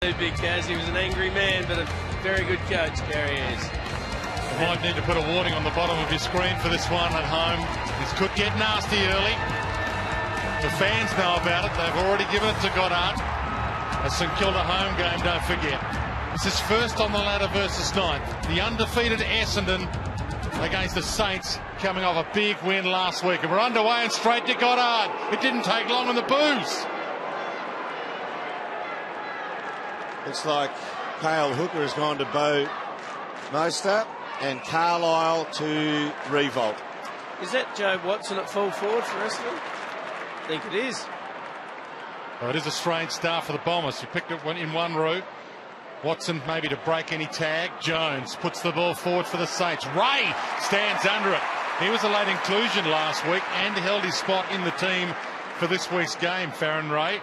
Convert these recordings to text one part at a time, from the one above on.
Big Kaz, he was an angry man, but a very good coach, Gary is. You might need to put a warning on the bottom of your screen for this one at home. This could get nasty early. The fans know about it. They've already given it to Goddard. A St Kilda home game, don't forget. This is first on the ladder versus ninth. The undefeated Essendon against the Saints, coming off a big win last week. And we're underway and straight to Goddard. It didn't take long on the booze. Looks like Cale Hooker has gone to Bo Moster and Carlisle to Revolt. Is that Jobe Watson at full forward for Essendon? I think it is. Well, it is a strange start for the Bombers. You picked it in one route. Watson maybe to break any tag. Jones puts the ball forward for the Saints. Ray stands under it. He was a late inclusion last week and held his spot in the team for this week's game, Farron Ray.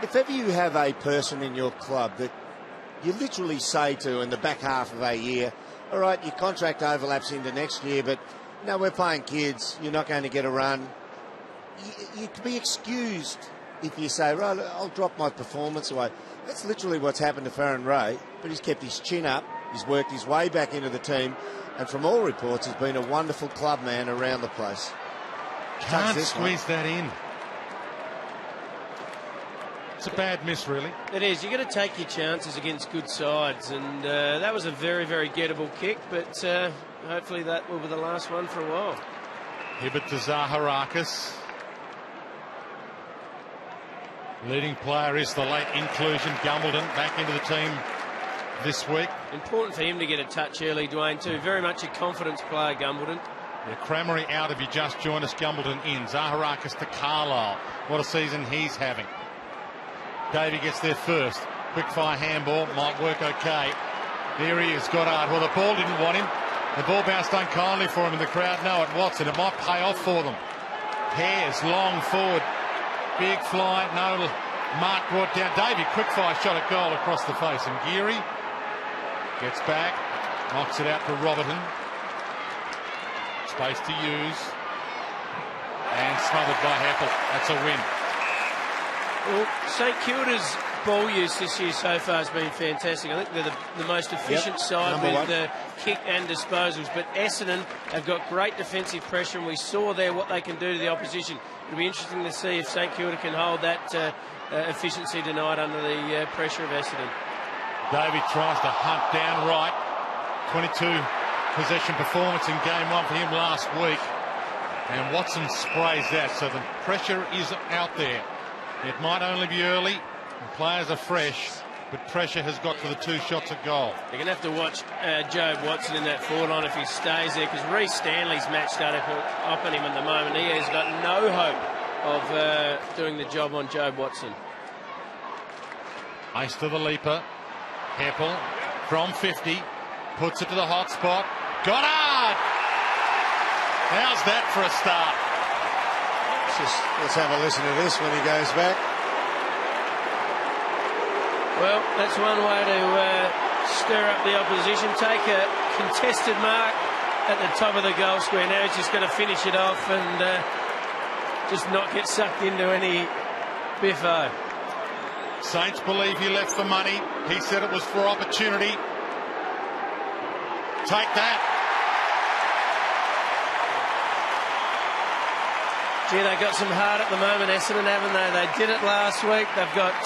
If ever you have a person in your club that you literally say to in the back half of a year, all right, your contract overlaps into next year, but no, we're playing kids, you're not going to get a run. You can be excused if you say, right, I'll drop my performance away. That's literally what's happened to Farron Ray, but he's kept his chin up, he's worked his way back into the team, and from all reports, he's been a wonderful club man around the place. Can't squeeze that in. It's a bad miss, really. It is. You've got to take your chances against good sides, and that was a very, very gettable kick, but hopefully that will be the last one for a while. Hibbert to Zaharakis. Leading player is the late inclusion, Gumbleton, back into the team this week. Important for him to get a touch early, Dwayne, too. Very much a confidence player, Gumbleton. Yeah, Cramery out if you just joined us, Gumbleton in. Zaharakis to Carlisle. What a season he's having. Davey gets there first. Quick fire handball, might work okay. There he is, Goddard. Well, the ball didn't want him. The ball bounced unkindly for him, and the crowd know it. Watson, it might pay off for them. Pears long forward. Big fly, no mark brought down. Davey, quick fire shot at goal across the face. And Geary gets back, knocks it out to Robertson. Space to use. And smothered by Heppel. That's a win. Well, St Kilda's ball use this year so far has been fantastic. I think they're the most efficient side with the kick and disposals. But Essendon have got great defensive pressure, and we saw there what they can do to the opposition. It'll be interesting to see if St Kilda can hold that efficiency tonight under the pressure of Essendon. Davey tries to hunt down right. 22 possession performance in game one for him last week. And Watson sprays that, so the pressure is out there. It might only be early, and players are fresh, but pressure has got to the two shots at goal. They're going to have to watch Jobe Watson in that forward line if he stays there, because Reece Stanley's match started up on him at the moment. He has got no hope of doing the job on Jobe Watson. Ice to the leaper. Heppel from 50, puts it to the hot spot. Goddard! How's that for a start? Let's have a listen to this when he goes back. Well, that's one way to stir up the opposition. Take a contested mark at the top of the goal square. Now he's just going to finish it off and just not get sucked into any biffo. Saints believe he left for money. He said it was for opportunity. Take that. Gee, they've got some heart at the moment, Essendon, haven't they? They did it last week. They've got...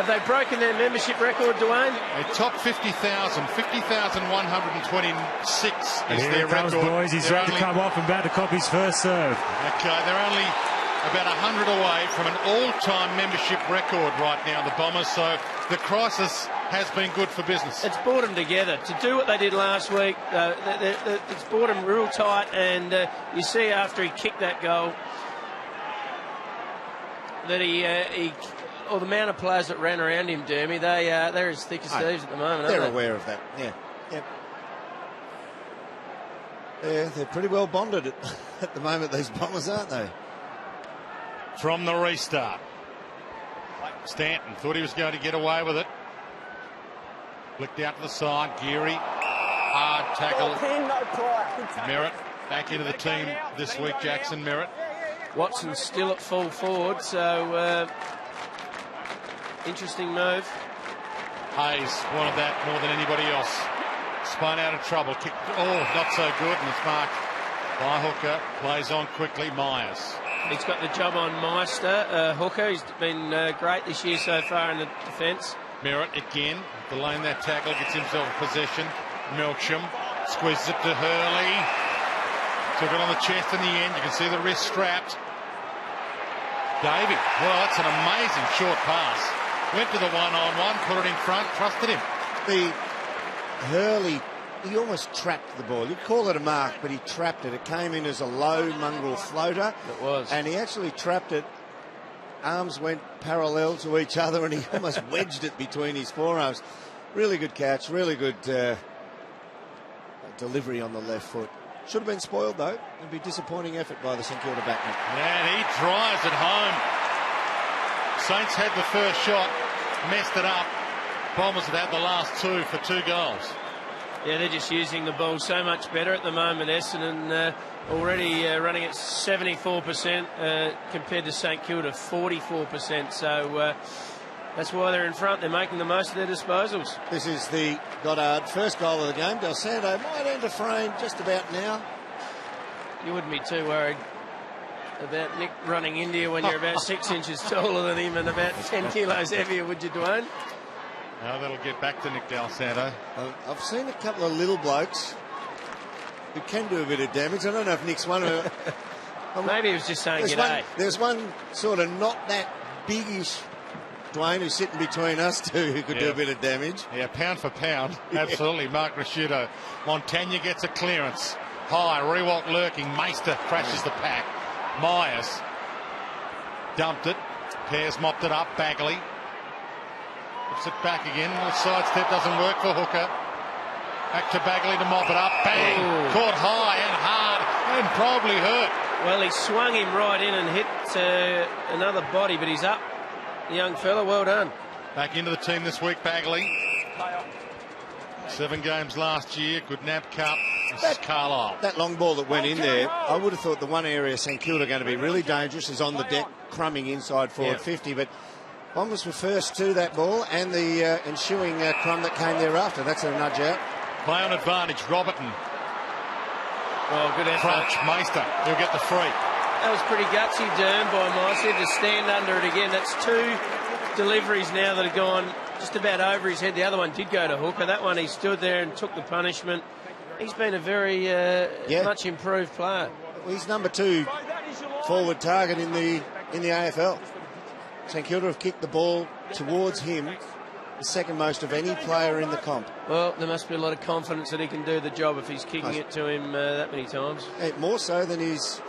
have they broken their membership record, Dwayne? A top 50,000. 50,126 is their record. Boys, he's ready to come off and about to cop his first serve. Okay, they're only about 100 away from an all-time membership record right now, the Bombers. So the crisis has been good for business. It's brought them together to do what they did last week. It's brought them real tight, and you see after he kicked that goal that or the amount of players that ran around him, Dermy, they're as thick as thieves at the moment, aren't they? They're aware of that, yeah. They're pretty well bonded at the moment, these Bombers, aren't they? From the restart. Stanton thought he was going to get away with it. Flicked out to the side. Geary. Hard tackle. Merritt back into the team this week, Jackson Merritt. Watson's still at full forward, so interesting move. Hayes wanted that more than anybody else. Spun out of trouble. Kicked, not so good, and it's marked by Hooker. Plays on quickly. Myers. He's got the job on Meister. Hooker, he's been great this year so far in the defence. Merritt again, delaying that tackle, gets himself possession. Melksham squeezes it to Hurley. Took it on the chest in the end. You can see the wrist strapped. Davey, well, that's an amazing short pass. Went to the one-on-one, put it in front, trusted him. The Hurley, he almost trapped the ball. You'd call it a mark, but he trapped it. It came in as a low mongrel floater. It was. And he actually trapped it. Arms went parallel to each other, and he almost wedged it between his forearms. Really good catch, really good delivery on the left foot. Should have been spoiled, though. It'd be a disappointing effort by the St Kilda backman. And he drives it home. Saints had the first shot, messed it up. Bombers have had the last two for 2 goals. Yeah, they're just using the ball so much better at the moment. Essendon already running at 74% compared to St Kilda 44%. So that's why they're in front. They're making the most of their disposals. This is the Goddard first goal of the game. Del Santo might enter frame just about now. You wouldn't be too worried about Nick running into you when you're about 6 inches taller than him and about 10 kilos heavier, would you, Dwayne? Now that'll get back to Nick Del Santo. I've seen a couple of little blokes who can do a bit of damage. I don't know if Nick's one of them. Maybe he was just saying g'day. There's one sort of not that biggish Dwayne who's sitting between us two who could do a bit of damage. Yeah, pound for pound. Absolutely. Mark Rasciuto. Montagna gets a clearance. High, Rewalt lurking. Meister crashes the pack. Myers dumped it. Pears mopped it up. Bagley puts it back again. The sidestep doesn't work for Hooker. Back to Bagley to mop it up. Bang! Ooh. Caught high and hard and probably hurt. Well, he swung him right in and hit another body, but he's up. The young fella, well done. Back into the team this week, Bagley. 7 games last year. Good nab cup. Carlisle. That long ball that went in there, I would have thought the one area St Kilda are going to be really dangerous is on the deck, crumbing inside forward 50. But Bombers were first to that ball and the ensuing crumb that came thereafter. That's a nudge out. Play on advantage, Robertson. Oh, good effort. Crunch, Meister. He'll get the free. That was pretty gutsy, Dern, by Meister to stand under it again. That's 2 deliveries now that have gone just about over his head. The other one did go to Hooker. That one he stood there and took the punishment. He's been a very much improved player. Well, he's number 2 forward target in the AFL. St Kilda have kicked the ball towards him, the second most of any player in the comp. Well, there must be a lot of confidence that he can do the job if he's kicking it to him that many times. More so than his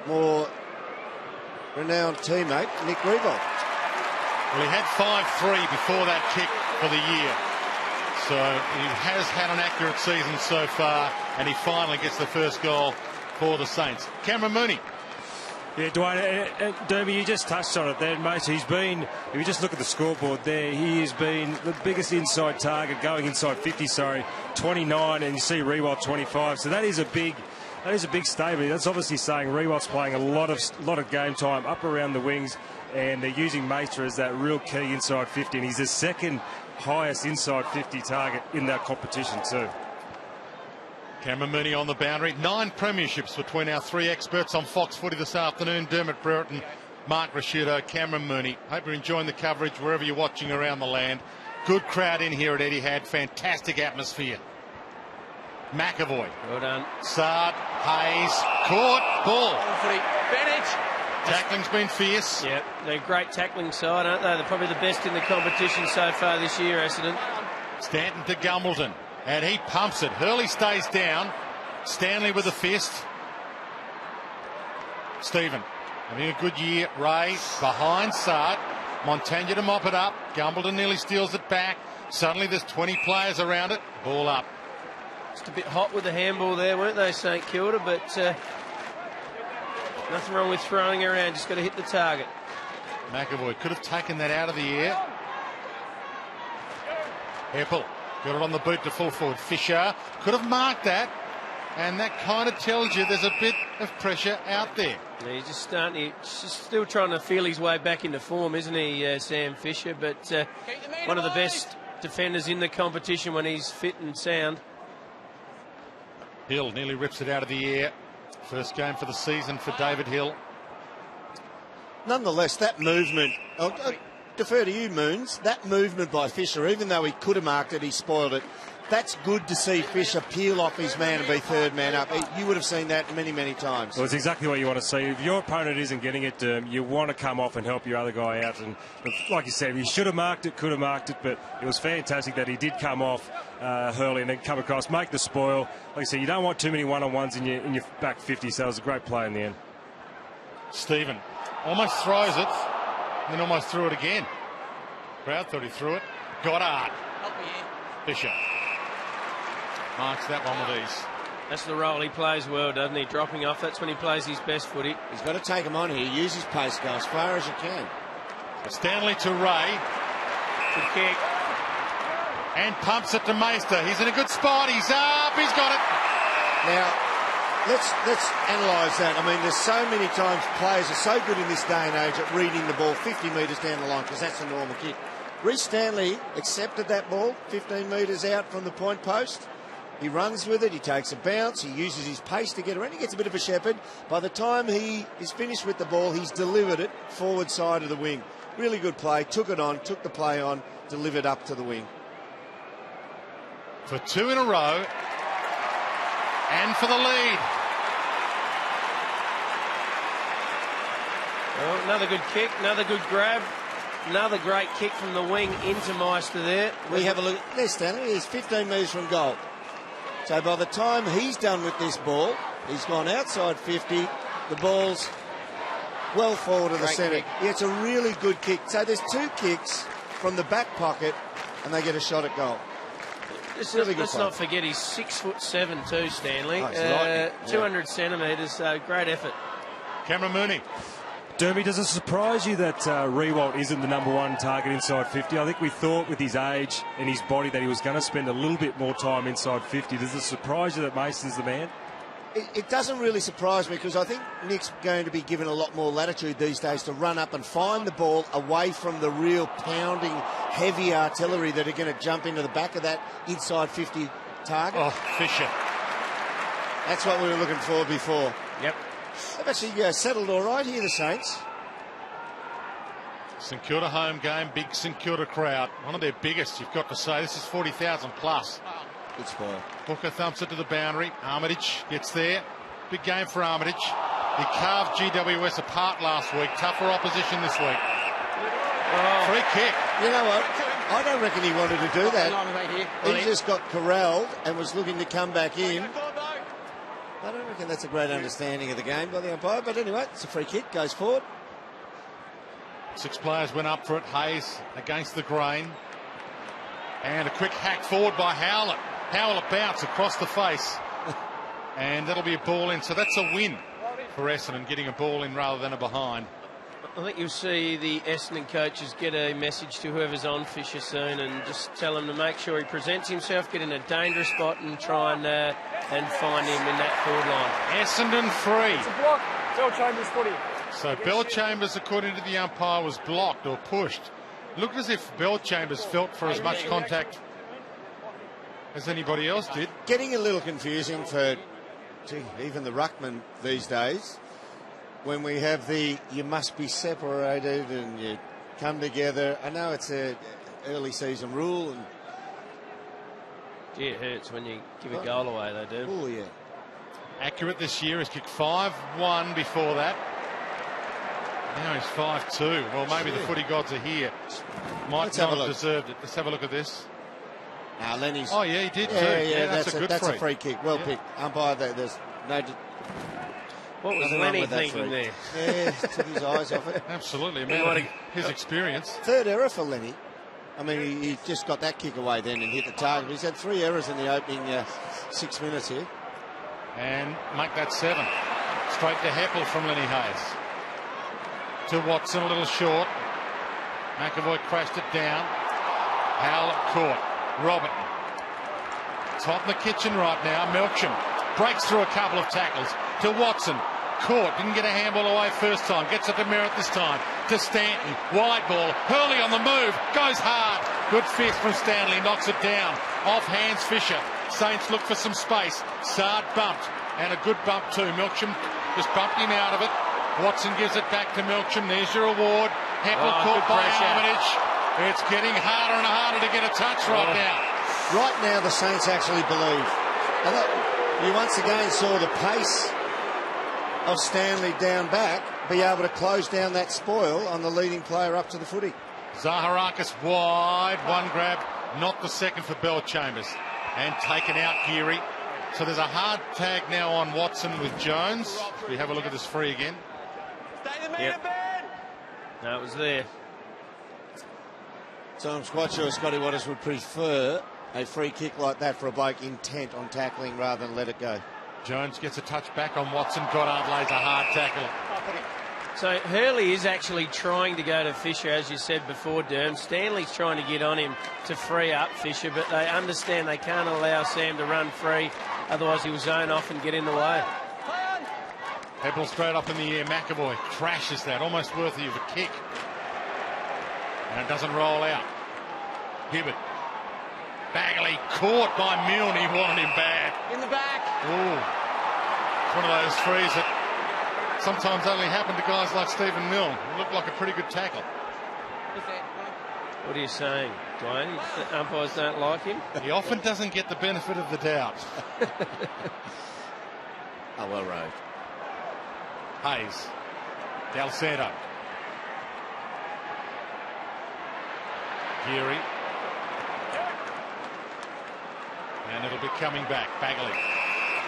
more renowned teammate, Nick Rewalt. Well, he had 5-3 before that kick for the year. So he has had an accurate season so far, and he finally gets the first goal for the Saints. Cameron Mooney. Yeah, Dwayne, Derby, you just touched on it there, mate. He's been, if you just look at the scoreboard there, he has been the biggest inside target, going inside 50, 29, and you see Rewalt 25. So that is a big statement. That's obviously saying Rewalt's playing a lot of game time up around the wings, and they're using Meister as that real key inside 50, and he's the second highest inside 50 target in that competition too. Cameron Mooney on the boundary. 9 premierships between our 3 experts on Fox Footy this afternoon. Dermot Brereton, Mark Rasciuto, Cameron Mooney. Hope you're enjoying the coverage wherever you're watching around the land. Good crowd in here at Etihad. Fantastic atmosphere. McAvoy. Well done. Sard, Hayes, caught, ball. Bennett. Tackling's been fierce. Yeah, they're a great tackling side, aren't they? They're probably the best in the competition so far this year, Essendon. Stanton to Gumbleton, and he pumps it. Hurley stays down. Stanley with a fist. Stephen having a good year. Ray behind Sard. Montagna to mop it up. Gumbleton nearly steals it back. Suddenly there's 20 players around it. Ball up. Just a bit hot with the handball there, weren't they, St Kilda? But nothing wrong with throwing around. Just got to hit the target. McAvoy could have taken that out of the air. Heppel got it on the boot to full forward. Fisher could have marked that, and that kind of tells you there's a bit of pressure out there. Yeah, he's just still trying to feel his way back into form, isn't he, Sam Fisher? But one of the best defenders in the competition when he's fit and sound. Hill nearly rips it out of the air. First game for the season for David Hill. Nonetheless, that movement, I'll defer to you, Moons, that movement by Fisher, even though he could have marked it, he spoiled it. That's good to see Fisher peel off his man and be third man up. You would have seen that many, many times. Well, it's exactly what you want to see. If your opponent isn't getting it, you want to come off and help your other guy out. And like you said, he should have marked it, could have marked it, but it was fantastic that he did come off Hurley and then come across, make the spoil. Like I said, you don't want too many one-on-ones in your back 50, so it was a great play in the end. Stephen almost throws it, then almost threw it again. Crowd thought he threw it. Goddard. Fisher marks that one with ease. That's the role he plays well, doesn't he? Dropping off, that's when he plays his best footy. He's got to take him on here. Use his pace, go as far as you can. Stanley to Ray. Good kick. And pumps it to Meister. He's in a good spot. He's up. He's got it. Now, let's analyse that. I mean, there's so many times players are so good in this day and age at reading the ball 50 metres down the line, because that's a normal kick. Reece Stanley accepted that ball 15 metres out from the point post. He runs with it, he takes a bounce, he uses his pace to get around, he gets a bit of a shepherd. By the time he is finished with the ball, he's delivered it forward side of the wing. Really good play, took it on, took the play on, delivered up to the wing. For 2 in a row, and for the lead. Well, another good kick, another good grab, another great kick from the wing into Meister there. We have a look. There's Stanley, he's 15 metres from goal. So by the time he's done with this ball, he's gone outside 50. The ball's well forward of the centre. Yeah, it's a really good kick. So there's 2 kicks from the back pocket, and they get a shot at goal. Let's not forget he's 6'7" too, Stanley. Oh, 200 centimetres, great effort. Cameron Mooney. Derby, does it surprise you that Riewoldt isn't the #1 target inside 50? I think we thought with his age and his body that he was going to spend a little bit more time inside 50. Does it surprise you that Mason's the man? It doesn't really surprise me, because I think Nick's going to be given a lot more latitude these days to run up and find the ball away from the real pounding, heavy artillery that are going to jump into the back of that inside 50 target. Oh, Fisher. That's what we were looking for before. Yep. They've actually settled all right here, the Saints. St Kilda home game, big St Kilda crowd. One of their biggest, you've got to say. This is 40,000 plus. Good spoil. Hooker thumps it to the boundary. Armitage gets there. Big game for Armitage. He carved GWS apart last week. Tougher opposition this week. Oh. Free kick. You know what? I don't reckon he wanted to do that. He just got corralled and was looking to come back in. I don't reckon that's a great understanding of the game by the umpire, but anyway, it's a free kick, goes forward. 6 players went up for it. Hayes against the grain. And a quick hack forward by Howlett. Howlett bounce across the face. And that'll be a ball in. So that's a win for Essendon, getting a ball in rather than a behind. I think you'll see the Essendon coaches get a message to whoever's on Fisher soon and just tell him to make sure he presents himself, get in a dangerous spot and try and find him in that forward line. Essendon free. It's a block. Bell Chambers footy. So Bell Chambers, according to the umpire, was blocked or pushed. Looked as if Bell Chambers felt for as much contact as anybody else did. Getting a little confusing for even the ruckman these days. When we have you must be separated and you come together. I know it's a early season rule. And yeah, it hurts when you give a goal away, they do. Oh, yeah. Accurate this year. He's kicked 5-1 before that. Now he's 5-2. Well, maybe the footy gods are here. Might not have deserved it. Let's have a look at this. Now, Lenny's... Oh, yeah, he did too. Yeah, that's a good free. That's a free kick. Well picked. Umpire, there's no... What was Lenny thinking there? Yeah, took his eyes off it. Absolutely. I mean, his experience. Third error for Lenny. I mean, he just got that kick away then and hit the target. He's had 3 errors in the opening 6 minutes here. And make that 7. Straight to Heppel from Lenny Hayes. To Watson, a little short. McAvoy crashed it down. Howlett caught. Robertson. Top in the kitchen right now. Melksham breaks through a couple of tackles. To Watson. Caught. Didn't get a handball away first time. Gets it to Merritt this time. To Stanton. Wide ball. Hurley on the move. Goes hard. Good fist from Stanley, knocks it down. Off hands Fisher. Saints look for some space. Sard bumped, and a good bump too. Milksham just bumped him out of it. Watson gives it back to Milksham. There's your award. Heppel caught by Armitage. It's getting harder and harder to get a touch right now. Right now, the Saints actually believe. You once again saw the pace of Stanley down back be able to close down that spoil on the leading player up to the footy. Zaharakis wide, one grab, not the second for Bellchambers, and taken out Geary. So there's a hard tag now on Watson with Jones. We have a look at this free again. Yep. No, it was there. So I'm quite sure Scotty Waters would prefer a free kick like that for a bloke intent on tackling rather than let it go. Jones gets a touch back on Watson. Goddard lays a hard tackle. So Hurley is actually trying to go to Fisher, as you said before, Derm. Stanley's trying to get on him to free up Fisher, but they understand they can't allow Sam to run free, otherwise he'll zone off and get in the way. Heppel straight up in the air. McAvoy crashes that, almost worthy of a kick. And it doesn't roll out. Hibbert. Bagley caught by Milne. He wanted him bad. In the back. Ooh. It's one of those threes that sometimes only happen to guys like Stephen Milne. It looked like a pretty good tackle. What are you saying, Dwayne? The umpires don't like him? He often doesn't get the benefit of the doubt. Oh, well roved. Hayes. Del Santo. Geary. And it'll be coming back. Bagley.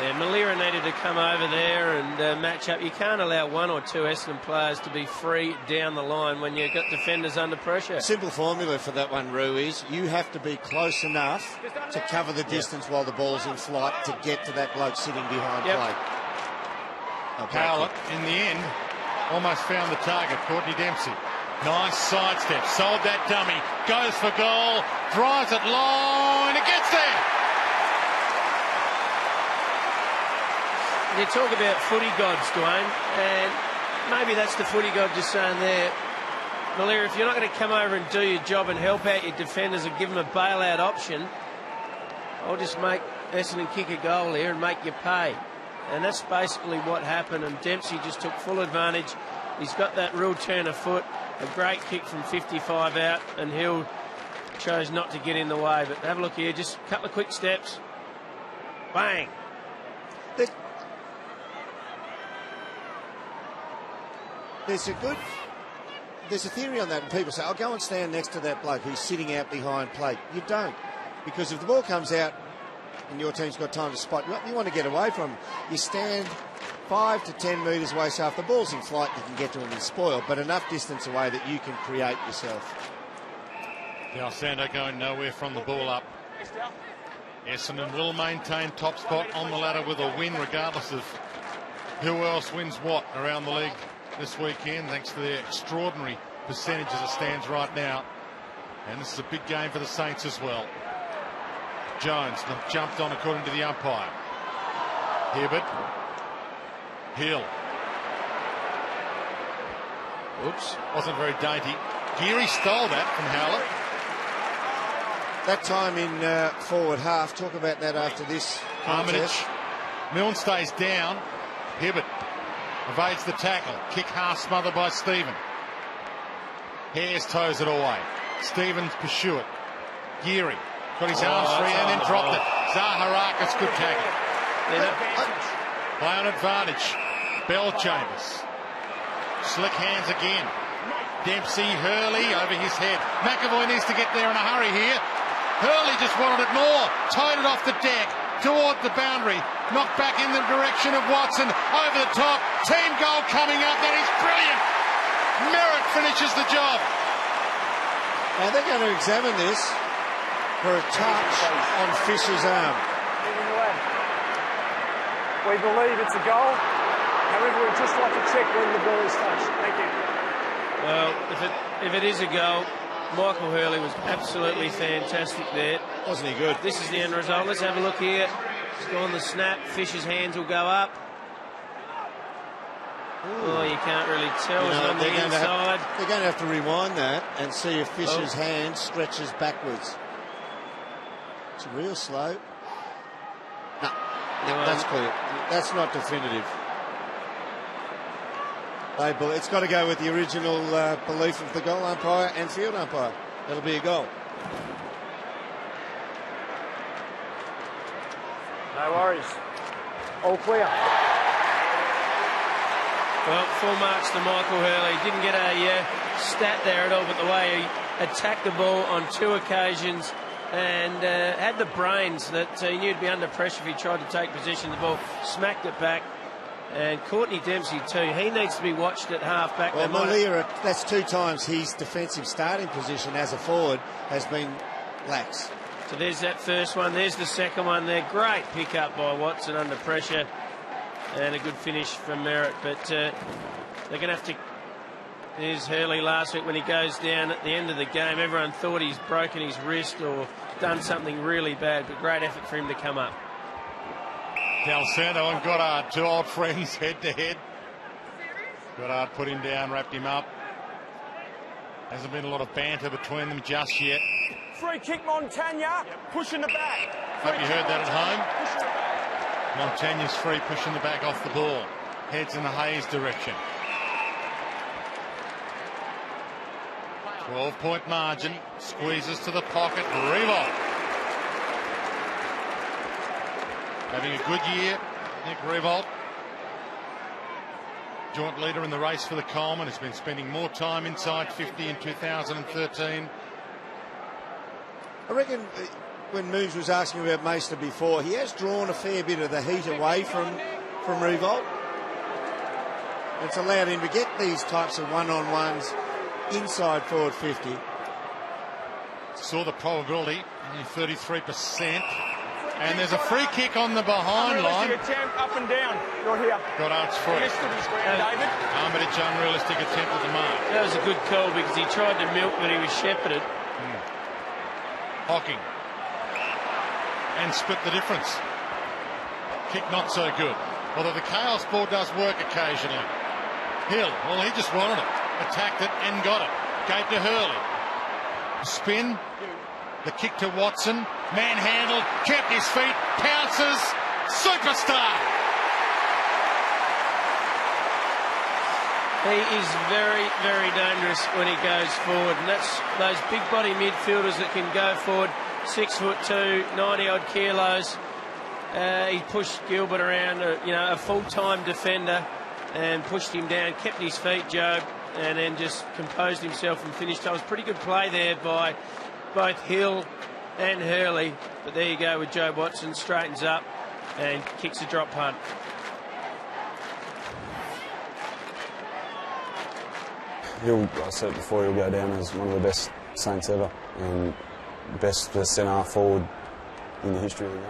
Yeah, Malira needed to come over there and match up. You can't allow one or two Essendon players to be free down the line when you've got defenders under pressure. Simple formula for that one, Roo, is you have to be close enough to cover the distance while the ball's in flight to get to that bloke sitting behind play. Howlett, in the end, almost found the target. Courtney Dempsey. Nice sidestep. Sold that dummy. Goes for goal. Drives it long. It gets there. You talk about footy gods, Dwayne, and maybe that's the footy god just saying there, Malira, if you're not going to come over and do your job and help out your defenders and give them a bailout option, I'll just make Essendon kick a goal here and make you pay. And that's basically what happened, and Dempsey just took full advantage. He's got that real turn of foot, a great kick from 55 out, and Hill chose not to get in the way. But have a look here, just a couple of quick steps. Bang. There's a theory on that, and people say, I'll go and stand next to that bloke who's sitting out behind plate. You don't, because if the ball comes out and your team's got time to spot you up, you want to get away from him. You stand 5 to 10 metres away, so if the ball's in flight, you can get to him and spoil, but enough distance away that you can create yourself. Del Santo going nowhere from the ball up. Essendon will maintain top spot on the ladder with a win, regardless of who else wins what around the league this weekend, thanks to their extraordinary percentage as it stands right now. And this is a big game for the Saints as well. Jones jumped on according to the umpire. Hibbert. Hill. Oops, wasn't very dainty. Geary stole that from Howlett. That time in forward half, talk about that after this contest. Milne stays down. Hibbert evades the tackle. Kick half smothered by Stephen. Hares toes it away. Stevens pursue it. Geary got his arms free and then dropped it. Zaharakis, good tackle. Play on advantage. Bellchambers. Slick hands again. Dempsey, Hurley over his head. McAvoy needs to get there in a hurry here. Hurley just wanted it more. Tied it off the deck toward the boundary. Knocked back in the direction of Watson. Over the top. Team goal coming up. That is brilliant. Merritt finishes the job. Now they're going to examine this for a touch on Fisher's arm. We believe it's a goal. However, we'd just like to check when the ball is touched. Thank you. Well, if it is a goal, Michael Hurley was absolutely fantastic there. Wasn't he good? This is the end result. Let's have a look here. It's gone the snap. Fisher's hands will go up. Oh, you can't really tell. It's on the inside. They're going to have to rewind that and see if Fisher's hand stretches backwards. It's real slow. No, that's clear. That's not definitive. It's got to go with the original belief of the goal umpire and field umpire. That'll be a goal. No worries. All clear. Well, full marks to Michael Hurley. Didn't get a stat there at all, but the way he attacked the ball on 2 occasions and had the brains that he knew he'd be under pressure if he tried to take possession of the ball, smacked it back. And Courtney Dempsey too, he needs to be watched at half back. Well, Malia, that's 2 times his defensive starting position as a forward has been lax. So there's that first one, there's the second one there. Great pick up by Watson under pressure. And a good finish from Merritt, but they're going to have to... There's Hurley last week when he goes down at the end of the game. Everyone thought he's broken his wrist or done something really bad, but great effort for him to come up. Del Santo and Goddard, 2 old friends, head to head. Goddard put him down, wrapped him up. Hasn't been a lot of banter between them just yet. Free kick, Montagna. Pushing the back. Hope you heard that at home. Montagna's free, pushing the back off the ball. Heads in the Hayes direction. 12-point margin. Squeezes to the pocket. Revolt. Having a good year, Nick Revolt. Joint leader in the race for the Coleman. Has been spending more time inside 50 in 2013. I reckon... when Moves was asking about Meister before, he has drawn a fair bit of the heat away from Revolt. It's allowed him to get these types of one-on-ones inside forward 50. Saw the probability, only 33%. And there's a free kick on the behind line. Attempt up and down. You're here. Goddard's free. David. Armitage unrealistic attempt at the mark. That was a good call because he tried to milk, but he was shepherded. Hocking. And split the difference. Kick not so good. Although the chaos ball does work occasionally. Hill, well, he just wanted it. Attacked it and got it. Gave to Hurley. Spin. The kick to Watson. Manhandled. Kept his feet. Pounces. Superstar. He is very, very dangerous when he goes forward. And that's those big body midfielders that can go forward. 6'2", 90-odd kilos. He pushed Gilbert around, a full-time defender, and pushed him down, kept his feet, Joe, and then just composed himself and finished. It was pretty good play there by both Hill and Hurley. But there you go with Joe Watson, straightens up and kicks a drop punt. I said before, he'll go down as one of the best Saints ever, and best centre forward in the history of the game.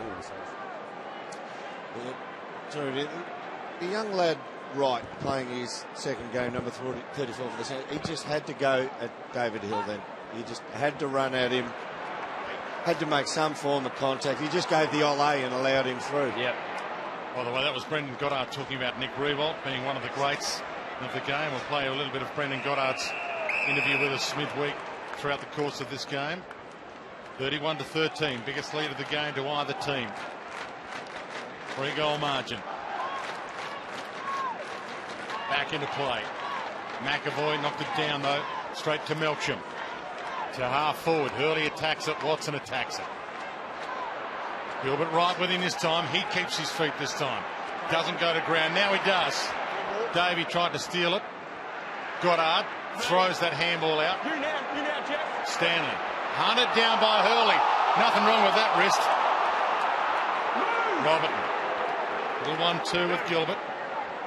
Sorry, the young lad Wright playing his second game, number 34 for the Saints, he just had to go at David Hill then. He just had to run at him, had to make some form of contact. He just gave the ole and allowed him through. Yep. By the way, that was Brendon Goddard talking about Nick Revolt being one of the greats of the game. We'll play a little bit of Brendon Goddard's interview with us midweek throughout the course of this game. 31-13, biggest lead of the game to either team. 3-goal margin. Back into play. McAvoy knocked it down though, straight to Melcham. To half forward, Hurley attacks it, Watson attacks it. Gilbert right with him this time, he keeps his feet this time. Doesn't go to ground, now he does. Davey tried to steal it. Goddard throws that handball out. You now, Jeff. Stanley. Hunted down by Hurley. Nothing wrong with that wrist. Robertson. Little 1-2 with Gilbert.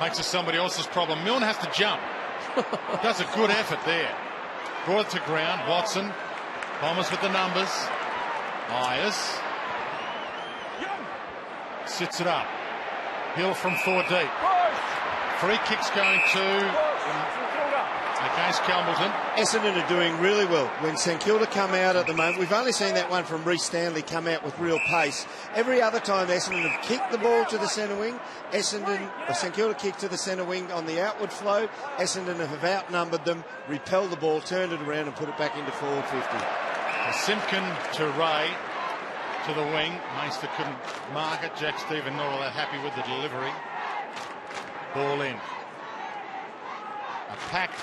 Makes it somebody else's problem. Milne has to jump. Does a good effort there. Brought it to ground. Watson. Bombers with the numbers. Myers. Sits it up. Hill from 4 deep. Free kicks going to against Campbellton. Essendon are doing really well. When St Kilda come out at the moment, we've only seen that one from Reece Stanley come out with real pace. Every other time Essendon have kicked the ball to the centre wing, St Kilda kicked to the centre wing on the outward flow. Essendon have outnumbered them, repelled the ball, turned it around and put it back into forward 50. Simpkin to Ray to the wing. Meister couldn't mark it. Jack Stephen not all that happy with the delivery. Ball in. A packed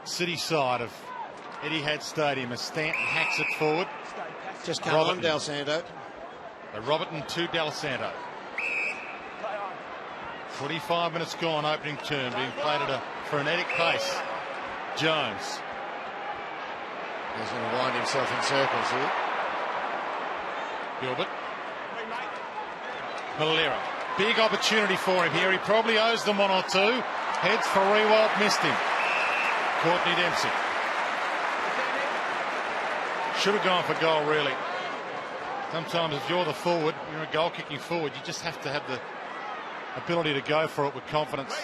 city side of Etihad Stadium as Stanton hacks it forward. Just come on, Del Santo. Robertson to Del Santo. 45 minutes gone, opening term, being played at a frenetic pace. Jones. He's going to wind himself in circles here. Gilbert. Malera. Big opportunity for him here. He probably owes them one or two. Heads for Rewalt, missed him. Courtney Dempsey. Should have gone for goal, really. Sometimes if you're the forward, you're a goal-kicking forward, you just have to have the ability to go for it with confidence.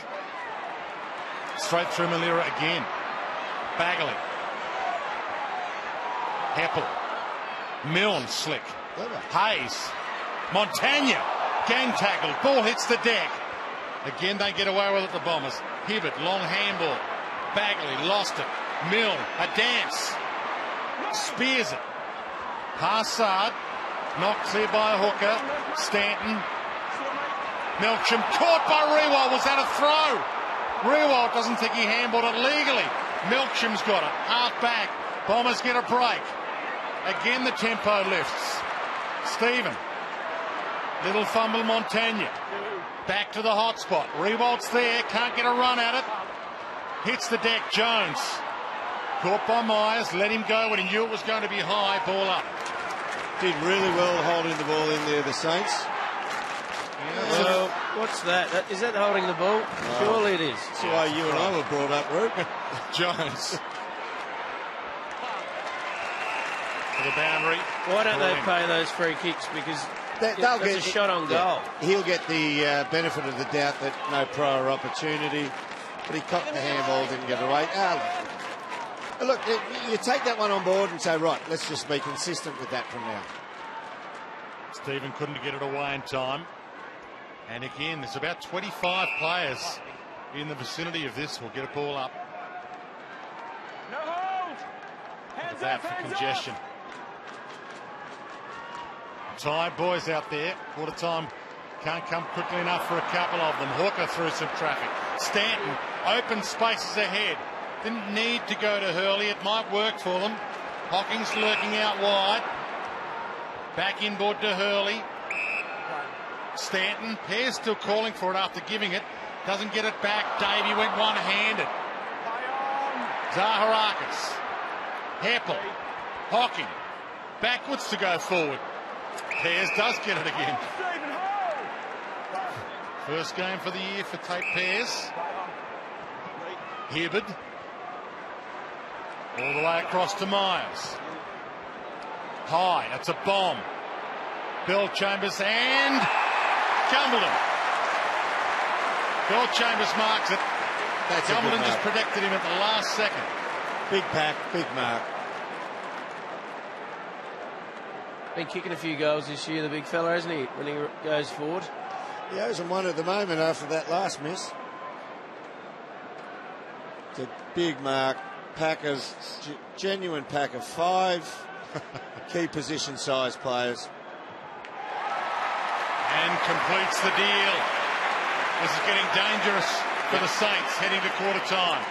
Straight through Malera again. Bagley. Heppel. Milne slick. Hayes. Montagna. Gang tackled. Ball hits the deck. Again, they get away with it, the Bombers. Hibbert, long handball. Bagley lost it. Milne, a dance. Spears it. Harsard, knocked clear by a hooker. Stanton. Melksham caught by Rewalt. Was that a throw? Rewalt doesn't think he handballed it legally. Melksham's got it. Half back. Bombers get a break. Again, the tempo lifts. Stephen. Little fumble, Montagna. Back to the hot spot. Rewalt's there. Can't get a run at it. Hits the deck. Jones. Caught by Myers. Let him go when he knew it was going to be high. Ball up. Did really well holding the ball in there, the Saints. Yeah. Well, what's that? Is that holding the ball? Surely it is. That's why you and I were brought up, Root. Jones. To the boundary. Why don't they pay those free kicks? Because They'll that's get a shot on goal. He'll get the benefit of the doubt that no prior opportunity, but he cocked the handball, didn't get it away. Look, you take that one on board and say, right, let's just be consistent with that from now. Stephen couldn't get it away in time. And again, there's about 25 players in the vicinity of this. We'll get a ball up. No hold. Look at that for congestion. Tired boys out there. Quarter time can't come quickly enough for a couple of them. Hawker through some traffic. Stanton, open spaces ahead. Didn't need to go to Hurley. It might work for them. Hockings lurking out wide. Back inboard to Hurley. Stanton. Pear's still calling for it after giving it. Doesn't get it back. Davey went one-handed. Zaharakis. Heppel. Hocking. Backwards to go forward. Pears does get it again. First game for the year for Tate Pears. Hibbard. All the way across to Myers. High, that's a bomb. Bell Chambers and Gumbleton. Bell Chambers marks it. Gumbleton just protected him at the last second. Big pack, big mark. Been kicking a few goals this year, the big fella, hasn't he, when he goes forward? He owes him one at the moment after that last miss. It's a big mark. Packers, genuine pack of 5 key position size players. And completes the deal. This is getting dangerous for the Saints heading to quarter time.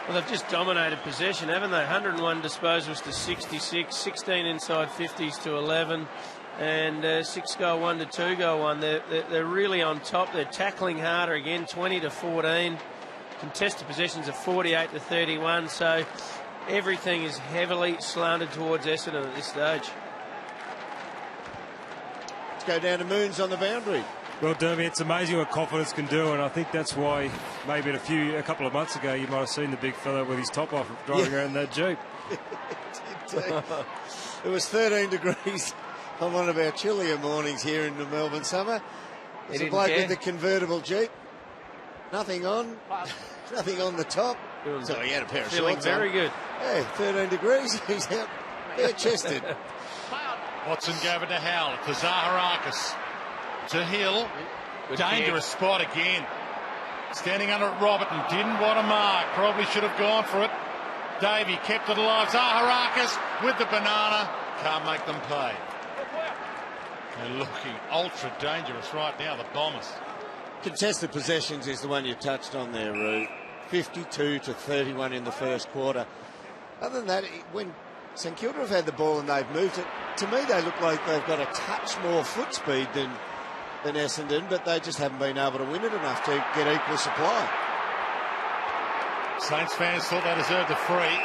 Well, they've just dominated possession, haven't they? 101 disposals to 66, 16 inside 50s to 11, and 6 goal 1 to 2 goal 1. They're really on top. They're tackling harder again, 20 to 14. Contested possessions of 48 to 31. So everything is heavily slanted towards Essendon at this stage. Let's go down to Moons on the boundary. Well, Derby, it's amazing what confidence can do, and I think that's why maybe a couple of months ago you might have seen the big fella with his top off driving around that Jeep. It was 13 degrees on one of our chillier mornings here in the Melbourne summer. There's a bloke with the convertible Jeep. Nothing on. Nothing on the top. So he had a pair of Feeling shorts very on. good. Yeah, 13 degrees. He's out bare-chested. Watson gave it to Howell, to Zaharakis, to Hill. Good Dangerous spot again. Standing under it, Robertson didn't want to mark. Probably should have gone for it. Davey kept it alive. Zaharakis with the banana. Can't make them pay. They're looking ultra dangerous right now, the Bombers. Contested possessions is the one you touched on there, Roo. 52 to 31 in the first quarter. Other than that, when St Kilda have had the ball and they've moved it, to me they look like they've got a touch more foot speed than Essendon, but they just haven't been able to win it enough to get equal supply. Saints fans thought they deserved a free.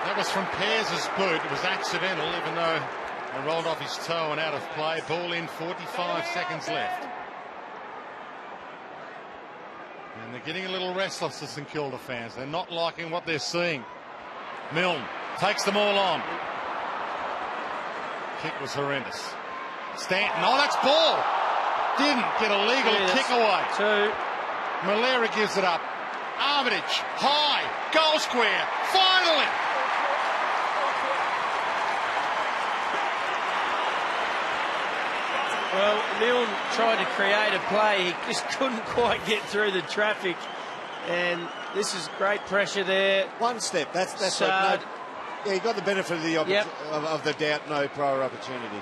That was from Pears' boot. It was accidental, even though it rolled off his toe and out of play. Ball in, 45 seconds left. And they're getting a little restless, the St Kilda fans. They're not liking what they're seeing. Milne takes them all on. Kick was horrendous. Stanton, oh, that's ball. Didn't get a legal kick away. Two. Malera gives it up. Armitage, high, goal square, finally. Well, Milne tried to create a play. He just couldn't quite get through the traffic. And this is great pressure there. One step. That's Sard. yeah, he got the benefit of the of the doubt, no prior opportunity.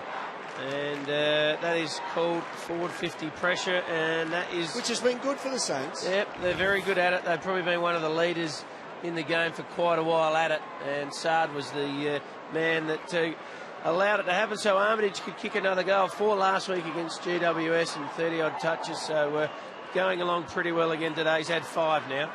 And that is called forward 50 pressure, and that is... Which has been good for the Saints. Yep, they're very good at it. They've probably been one of the leaders in the game for quite a while at it, and Sard was the man that allowed it to happen. So Armitage could kick another goal. 4 last week against GWS and 30-odd touches, so going along pretty well again today. He's had 5 now.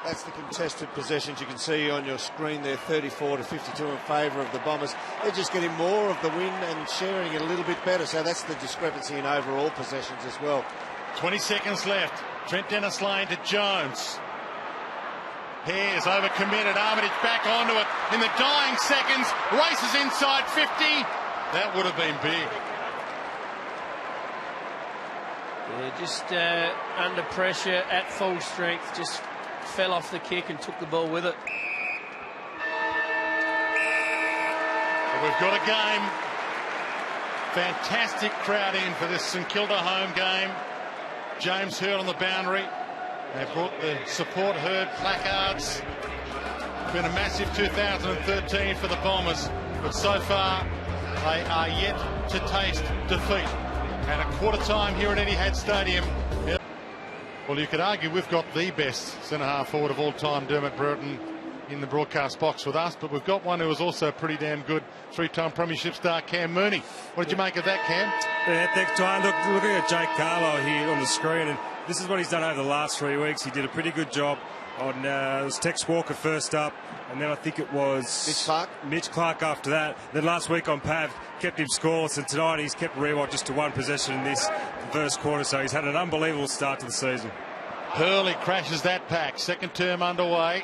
That's the contested possessions you can see on your screen there, 34 to 52 in favour of the Bombers. They're just getting more of the win and sharing it a little bit better, so that's the discrepancy in overall possessions as well. 20 seconds left. Trent Dennis-Lane to Jones. Pears overcommitted. Armitage back onto it in the dying seconds. Races inside 50. That would have been big. Yeah, just under pressure at full strength, just fell off the kick and took the ball with it. But we've got a game. Fantastic crowd in for this St Kilda home game. James Hurd on the boundary. They brought the support Hurd placards. It's been a massive 2013 for the Bombers, but so far they are yet to taste defeat. And a quarter time here at Etihad Stadium. Well, you could argue we've got the best centre-half forward of all time, Dermot Brereton, in the broadcast box with us, but we've got one who was also pretty damn good, 3-time premiership star Cam Mooney. What did you make of that, Cam? Yeah, thanks, John. Looking at Jake Carlisle here on the screen, and this is what he's done over the last 3 weeks. He did a pretty good job on it was Tex Walker first up, and then I think it was Mitch Clark after that. Then last week on Pav, kept him scoreless, and tonight he's kept Rewalt just to 1 possession in this first quarter, so he's had an unbelievable start to the season. Hurley crashes that pack. Second term underway.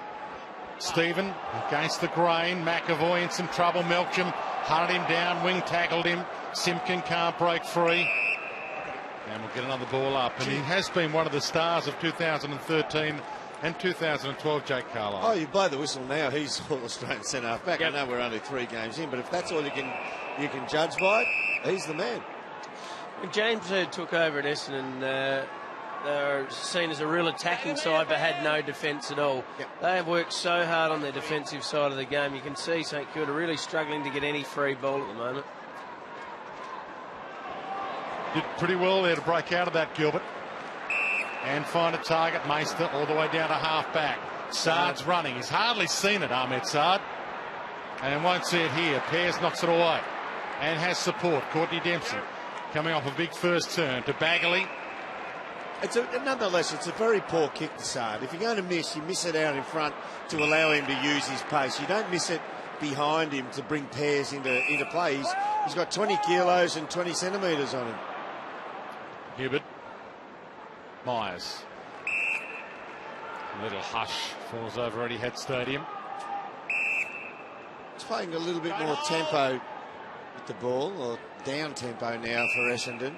Stephen against the grain. McAvoy in some trouble. Melksham hunted him down, wing tackled him. Simpkin can't break free. And we'll get another ball up. And he has been one of the stars of 2013 and 2012, Jake Carlisle. Oh, you blow the whistle now. He's all Australian centre-half back. Yep. I know we're only 3 games in, but if that's all you can judge by, he's the man. When James Hurd took over at Essendon, they were seen as a real attacking side but had no defence at all. Yep. They have worked so hard on their defensive side of the game. You can see St Kilda really struggling to get any free ball at the moment. Did pretty well there to break out of that, Gilbert. And find a target. Meister all the way down to half-back. Sard's running. He's hardly seen it, Ahmed Sard. And won't see it here. Pears knocks it away. And has support. Courtney Dempsey coming off a big first turn to Bagley. Nonetheless, it's a very poor kick to Sard. If you're going to miss, you miss it out in front to allow him to use his pace. You don't miss it behind him to bring Pears into play. He's got 20 kilos and 20 centimetres on him. Hibbert. Myers. A little hush falls over Etihad Stadium. It's playing a little bit more tempo with the ball, or down tempo now for Essendon.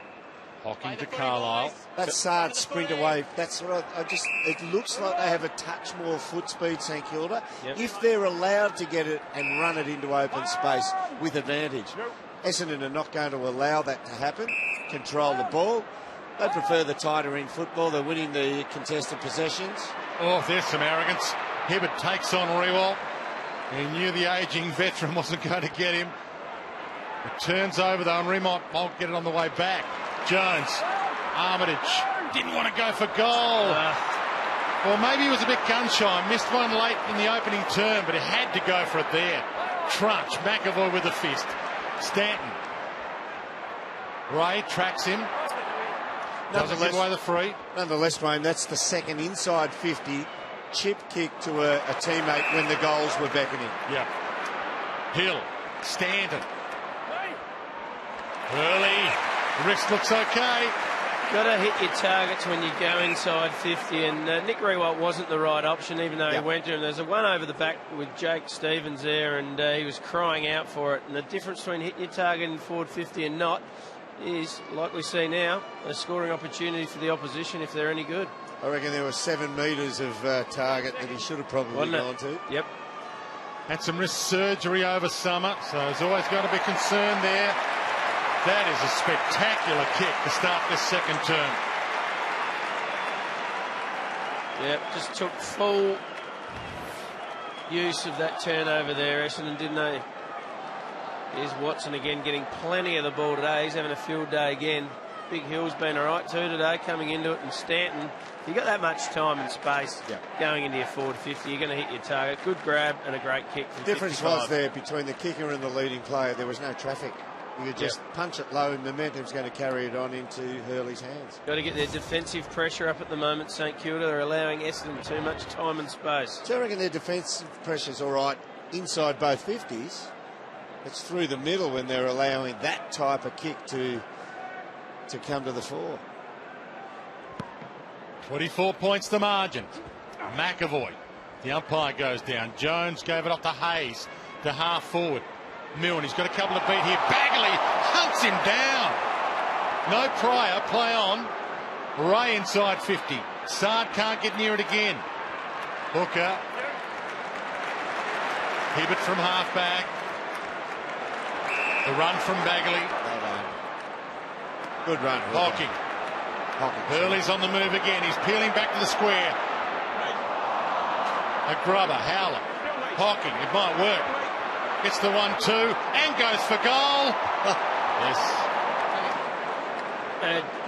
Hocking to Carlisle. That Sard sprint away, that's what it looks like they have a touch more foot speed, St Kilda. Yep. If they're allowed to get it and run it into open space with advantage. Essendon are not going to allow that to happen, control the ball. They prefer the tighter end football. They're winning the contested possessions. Oh, there's some arrogance. Hibbert takes on Rewalt. He knew the ageing veteran wasn't going to get him. It turns over though, and Remont won't get it on the way back. Jones, Armitage, didn't want to go for goal. Well, maybe he was a bit gun-shy. Missed one late in the opening term, but he had to go for it there. Trunch, McAvoy with a fist. Stanton. Ray tracks him. Doesn't give away the free. Nonetheless, Wayne, that's the second inside 50 chip kick to a teammate when the goals were beckoning. Yeah. Hill, Stanton. Early. Wrist looks okay. Got to hit your targets when you go inside 50, and Nick Rewalt wasn't the right option, even though he went to him. There's a one over the back with Jake Stevens there, and he was crying out for it. And the difference between hitting your target in forward 50 and not is, like we see now, a scoring opportunity for the opposition if they're any good. I reckon there was 7 metres of target that he should have probably gone to. Yep. Had some wrist surgery over summer, so there's always got to be concern there. That is a spectacular kick to start this second term. Yep, just took full use of that turnover there, Essendon, didn't they? Here's Watson again getting plenty of the ball today. He's having a field day again. Big Hill's been all right too today, coming into it, and Stanton. If you've got that much time and space going into your forward 50, you're going to hit your target. Good grab and a great kick from The difference 55. was there between the kicker and the leading player. There was no traffic. You could just punch it low, and momentum's going to carry it on into Hurley's hands. Got to get their defensive pressure up at the moment, St Kilda. They're allowing Essendon too much time and space. So I reckon their defensive pressure's all right inside both 50s. It's through the middle when they're allowing that type of kick to come to the fore. 24 points the margin. McAvoy. The umpire goes down. Jones gave it off to Hayes to half forward. Milne, he's got a couple of beat here. Bagley hunts him down. No Pryor, play on. Ray inside 50. Sard can't get near it again. Hooker. Hibbert from half back. The run from Bagley. Well done. Good run. Hocking. Hurley's on the move again. He's peeling back to the square. A grubber. Howler. Hocking. It might work. Gets the 1-2 and goes for goal. Yes.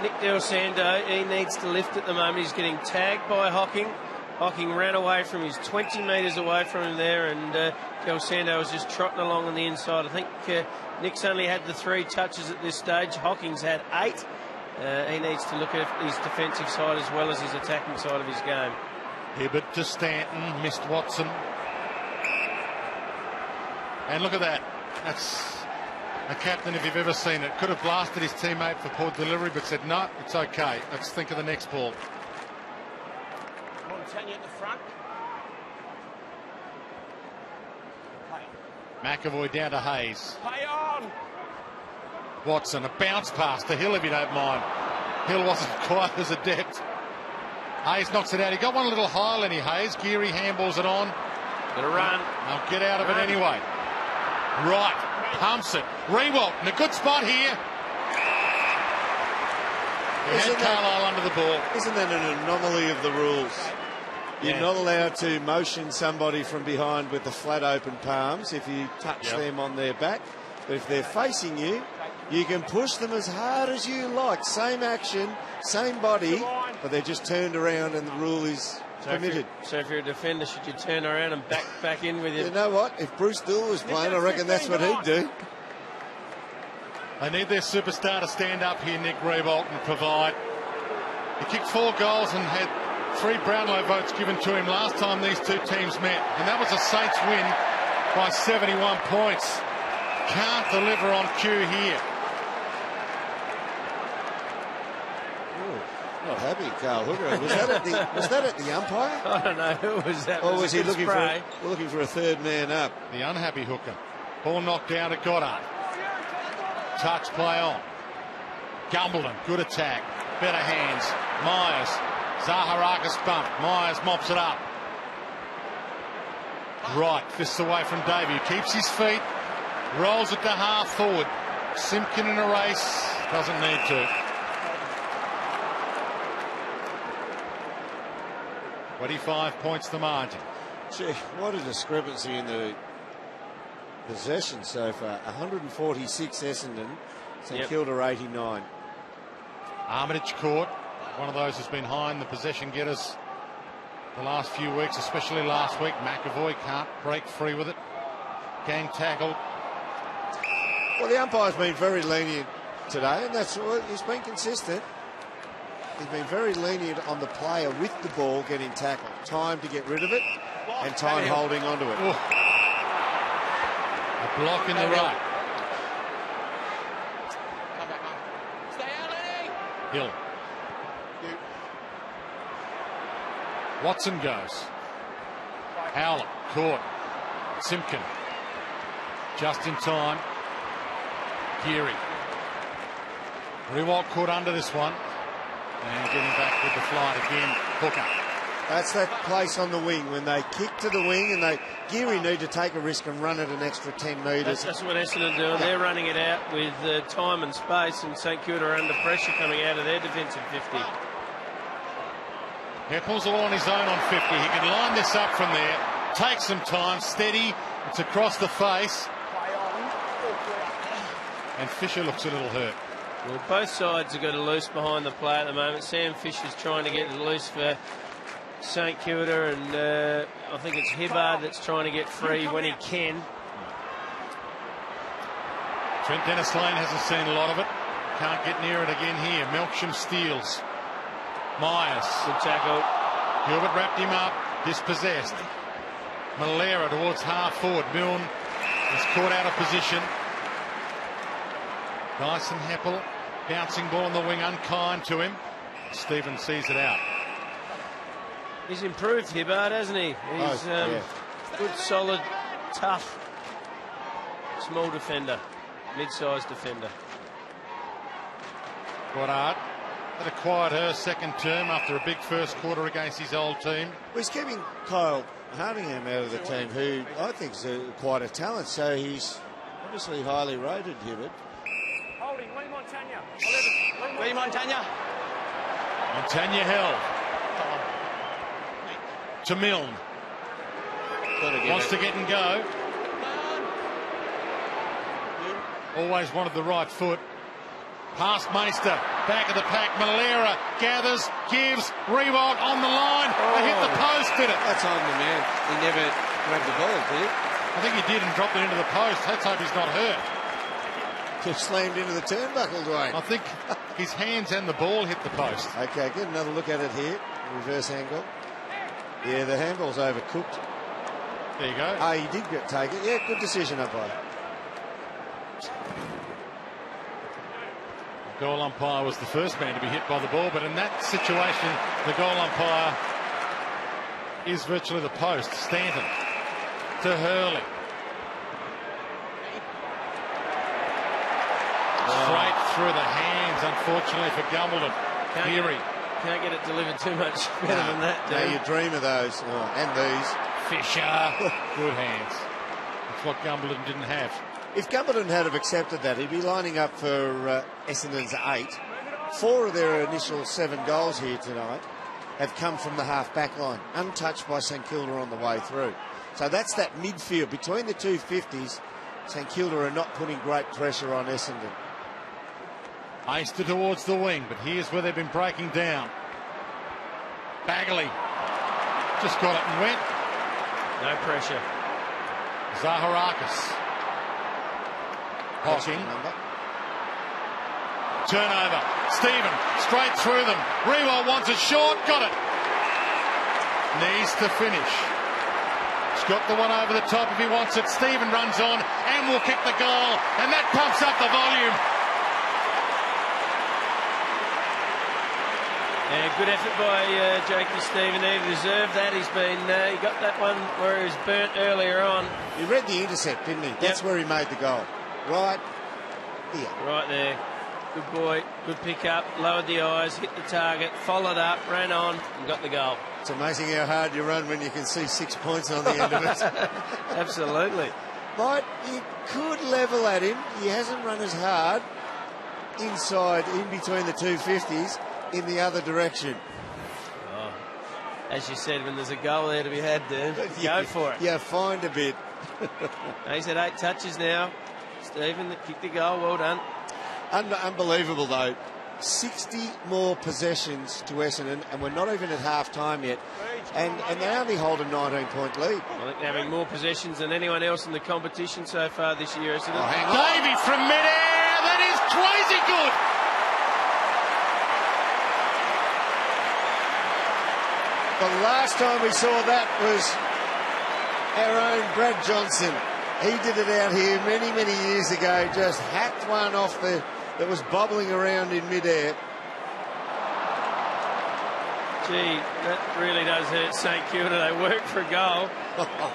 Nick Del Sando, he needs to lift at the moment. He's getting tagged by Hocking. Hocking ran away from his 20 metres away from him there, and Del Sando was just trotting along on the inside. I think Nick's only had the 3 touches at this stage. Hocking's had 8. He needs to look at his defensive side as well as his attacking side of his game. Hibbert to Stanton, missed Watson. And look at that. That's a captain, if you've ever seen it. Could have blasted his teammate for poor delivery, but said, no, it's okay. Let's think of the next ball. Montagna at the front. McAvoy down to Hayes. Play on. Watson, a bounce pass to Hill, if you don't mind. Hill wasn't quite as adept. Hayes knocks it out. He got one a little high, Lenny Hayes. Geary handballs it on. Got to run. They'll get out of it anyway. Right, pumps it. Rewalt in a good spot here. He had Carlisle under the ball. Isn't that an anomaly of the rules? You're not allowed to motion somebody from behind with the flat open palms if you touch them on their back. But if they're facing you, you can push them as hard as you like. Same action, same body, but they're just turned around and the rule is permitted. So if you're a defender, should you turn around and back in with your... You know what? If Bruce Dill was playing, I reckon that's what he'd do. They need their superstar to stand up here, Nick Rewalt, and provide. He kicked 4 goals and had 3 Brownlow votes given to him last time these two teams met. And that was a Saints win by 71 points. Can't deliver on cue here. Not happy, Carl Hooker. Was that at the umpire? I don't know. Who was that? Or was he looking spray? for a third man up? The unhappy Hooker. Ball knocked down to Goddard. Touch play on. Gumbleton, good attack, better hands. Myers, Zaharakis bump. Myers mops it up. Right, fists away from Davey, keeps his feet, rolls it to half forward. Simpkin in a race, doesn't need to. 25 points the margin. Gee, what a discrepancy in the possession so far. 146 Essendon, St Kilda 89. Armitage caught. One of those has been high in the possession getters the last few weeks, especially last week. McAvoy can't break free with it. Gang tackled. Well, the umpire's been very lenient today, and that's what he's been consistent. He's been very lenient on the player with the ball getting tackled. Time to get rid of it and time holding onto it. Ooh. A block in the right. Come back on. Stay out, Lenny. Hill. Watson goes. Howler caught. Simpkin just in time. Geary. Rewalt caught under this one. And getting back with the flight again, Hooker. That's that place on the wing when they kick to the wing and Geary need to take a risk and run it an extra 10 metres. That's what Essendon are doing. They're running it out with time and space, and St Kilda are under pressure coming out of their defensive 50. Heppel's all on his own on 50. He can line this up from there. Take some time, steady. It's across the face. And Fisher looks a little hurt. Well, both sides have got a loose behind the play at the moment. Sam Fisher's trying to get it loose for St Kilda, and I think it's Hibbard that's trying to get free when he can. Trent Dennis-Lane hasn't seen a lot of it. Can't get near it again here. Melksham steals. Myers. Good tackle. Gilbert wrapped him up. Dispossessed. Malera towards half forward. Milne is caught out of position. Dyson Heppel. Bouncing ball on the wing, unkind to him. Stephen sees it out. He's improved, Hibbard, hasn't he? He's good, solid, tough, small defender, mid-sized defender. Goddard had acquired her second term after a big first quarter against his old team. Well, he's keeping Kyle Hardingham out of the team, who I think is quite a talent, so he's obviously highly rated, Hibbard. Holding, Lee Montagna. Lee Montagna. Montagna held. To Milne. Wants to get and go. Always wanted the right foot. Past Meister. Back of the pack. Malera gathers, gives. Rewalt on the line. They hit the post, did it? That's on the man. He never grabbed the ball, did he? I think he did and dropped it into the post. Let's hope he's not hurt. Just slammed into the turnbuckle, Dwayne. I think his hands and the ball hit the post. Okay, get another look at it here. Reverse angle. Yeah, the handball's overcooked. There you go. Oh, he did take it. Yeah, good decision, umpire. The goal umpire was the first man to be hit by the ball, but in that situation, the goal umpire is virtually the post. Stanton to Hurley. Straight through the hands, unfortunately, for Gumbleton. Geary. Can't get it delivered too much better than that. No, you dream of those. And these. Fisher. Good hands. That's what Gumbleton didn't have. If Gumbleton had have accepted that, he'd be lining up for Essendon's 8. 4 of their initial 7 goals here tonight have come from the half-back line, untouched by St Kilda on the way through. So that's that midfield. Between the two 50s, St Kilda are not putting great pressure on Essendon. Aister towards the wing, but here's where they've been breaking down. Bagley just got it and went. No pressure. Zaharakis. Hocking. Turnover. Stephen straight through them. Rewalt wants it short. Got it. Needs to finish. He's got the one over the top if he wants it. Stephen runs on and will kick the goal. And that pumps up the volume. Yeah, good effort by Jakey Stephen there. He deserved that. He's been, he got that one where he was burnt earlier on. He read the intercept, didn't he? That's where he made the goal. Right here. Right there. Good boy, good pick up, lowered the eyes, hit the target, followed up, ran on, and got the goal. It's amazing how hard you run when you can see 6 points on the end of it. Absolutely. But you could level at him. He hasn't run as hard inside, in between the 250s, in the other direction. Oh, as you said, when there's a goal there to be had, Dan, go for it. Yeah, find a bit. He's had 8 touches now. Stephen, kicked the goal, well done. Unbelievable, though. 60 more possessions to Essendon, and we're not even at half-time yet. And they only hold a 19-point lead. I think they're having more possessions than anyone else in the competition so far this year, Essendon. Oh, hang on. Davey from mid-air. That is crazy good. The last time we saw that was our own Brad Johnson. He did it out here many, many years ago, just hacked one off that was bobbling around in mid-air. Gee, that really does hurt St Kilda. They work for a goal.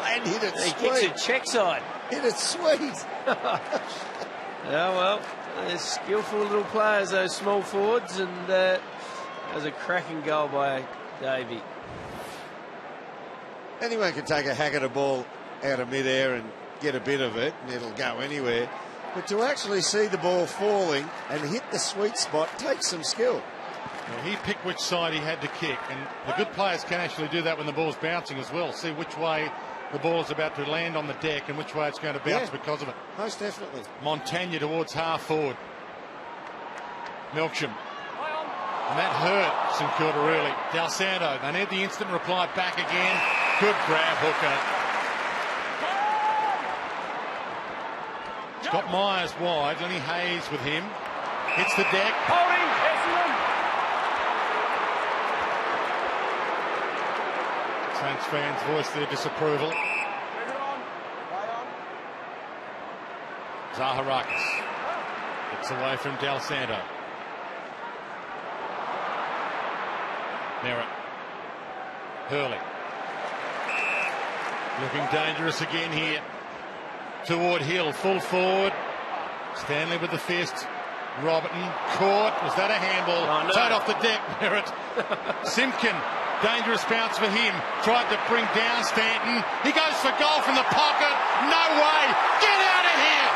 And hit it He sweet. kicks it check side. Hit it sweet. Oh, well, they're skillful little players, those small forwards, and that was a cracking goal by Davey. Anyone can take a hack at a ball out of mid-air and get a bit of it, and it'll go anywhere. But to actually see the ball falling and hit the sweet spot takes some skill. Well, he picked which side he had to kick, and the good players can actually do that when the ball's bouncing as well. See which way the ball is about to land on the deck and which way it's going to bounce because of it. Most definitely. Montagna towards half forward. Milksham. And that hurt St Kilda really. Del Santo, they need the instant reply back again. Good grab, hooker. Scott Myers wide. Lenny Hayes with him. Hits the deck. Holding, Essendon. Saints fans voice their disapproval. Bring it on. Play on. Zaharakis gets away from Del Santo. Merritt. Hurley. Looking dangerous again here. Toward Hill, full forward. Stanley with the fist. Robertson caught. Was that a handball? Oh, no. Tied off the deck, Merritt. Simpkin, dangerous bounce for him. Tried to bring down Stanton. He goes for goal from the pocket. No way. Get out of here.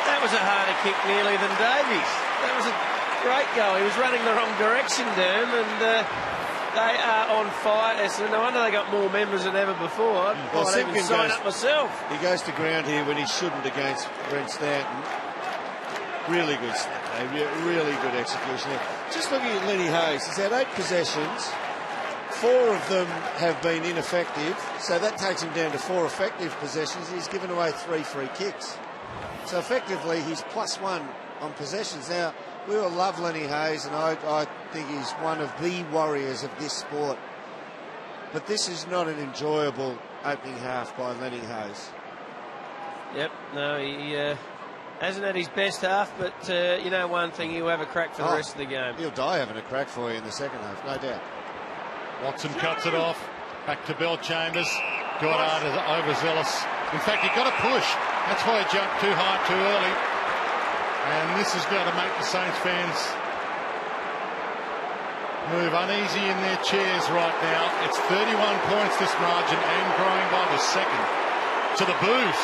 That was a harder kick nearly than Davies. That was a great goal. He was running the wrong direction, Derm, and they are on fire, Essendon. No wonder they got more members than ever before. Well, I'd even sign up myself. He goes to ground here when he shouldn't against Brent Stanton. Really good snap, really good execution there. Just looking at Lenny Hayes, he's had 8 possessions. 4 of them have been ineffective, so that takes him down to 4 effective possessions. He's given away 3 free kicks. So effectively, he's +1 on possessions. Now, we all love Lenny Hayes, and I think he's one of the warriors of this sport. But this is not an enjoyable opening half by Lenny Hayes. Yep, no, he hasn't had his best half, but you know one thing, he'll have a crack for the rest of the game. He'll die having a crack for you in the second half, no doubt. Watson cuts it off. Back to Bell Chambers. Goddard is overzealous. In fact, he got a push. That's why he jumped too high too early. And this is going to make the Saints fans move uneasy in their chairs right now. It's 31 points this margin and growing by the second to the boos.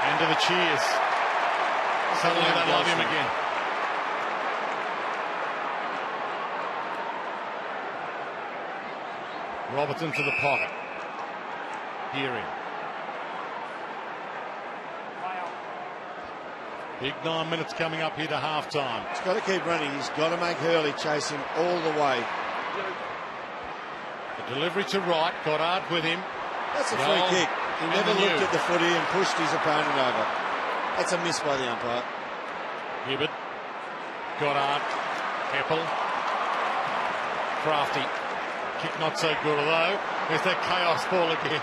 And to the cheers. Suddenly they love him again. Robertson to the pocket. Hearing. Big 9 minutes coming up here to half time. He's got to keep running. He's got to make Hurley chase him all the way. The delivery to Wright. Goddard with him. That's a free kick. He never looked at the footy and pushed his opponent over. That's a miss by the umpire. Hibbert. Goddard. Heppel. Crafty. Kick not so good, although there's that chaos ball again.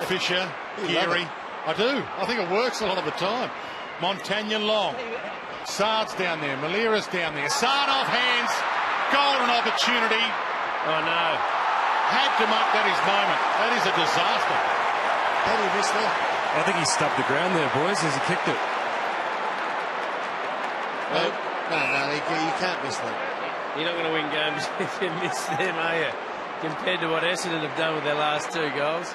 Fisher. Geary. I do. I think it works a lot of the time. Montagna long. Sard's down there. Malira's down there. Sard off hands. Golden opportunity. Oh, no. Had to make that his moment. That is a disaster. How do you miss that? I think he stubbed the ground there, boys, as he kicked it. No, you can't miss that. You're not going to win games if you miss them, are you? Compared to what Essendon have done with their last 2 goals.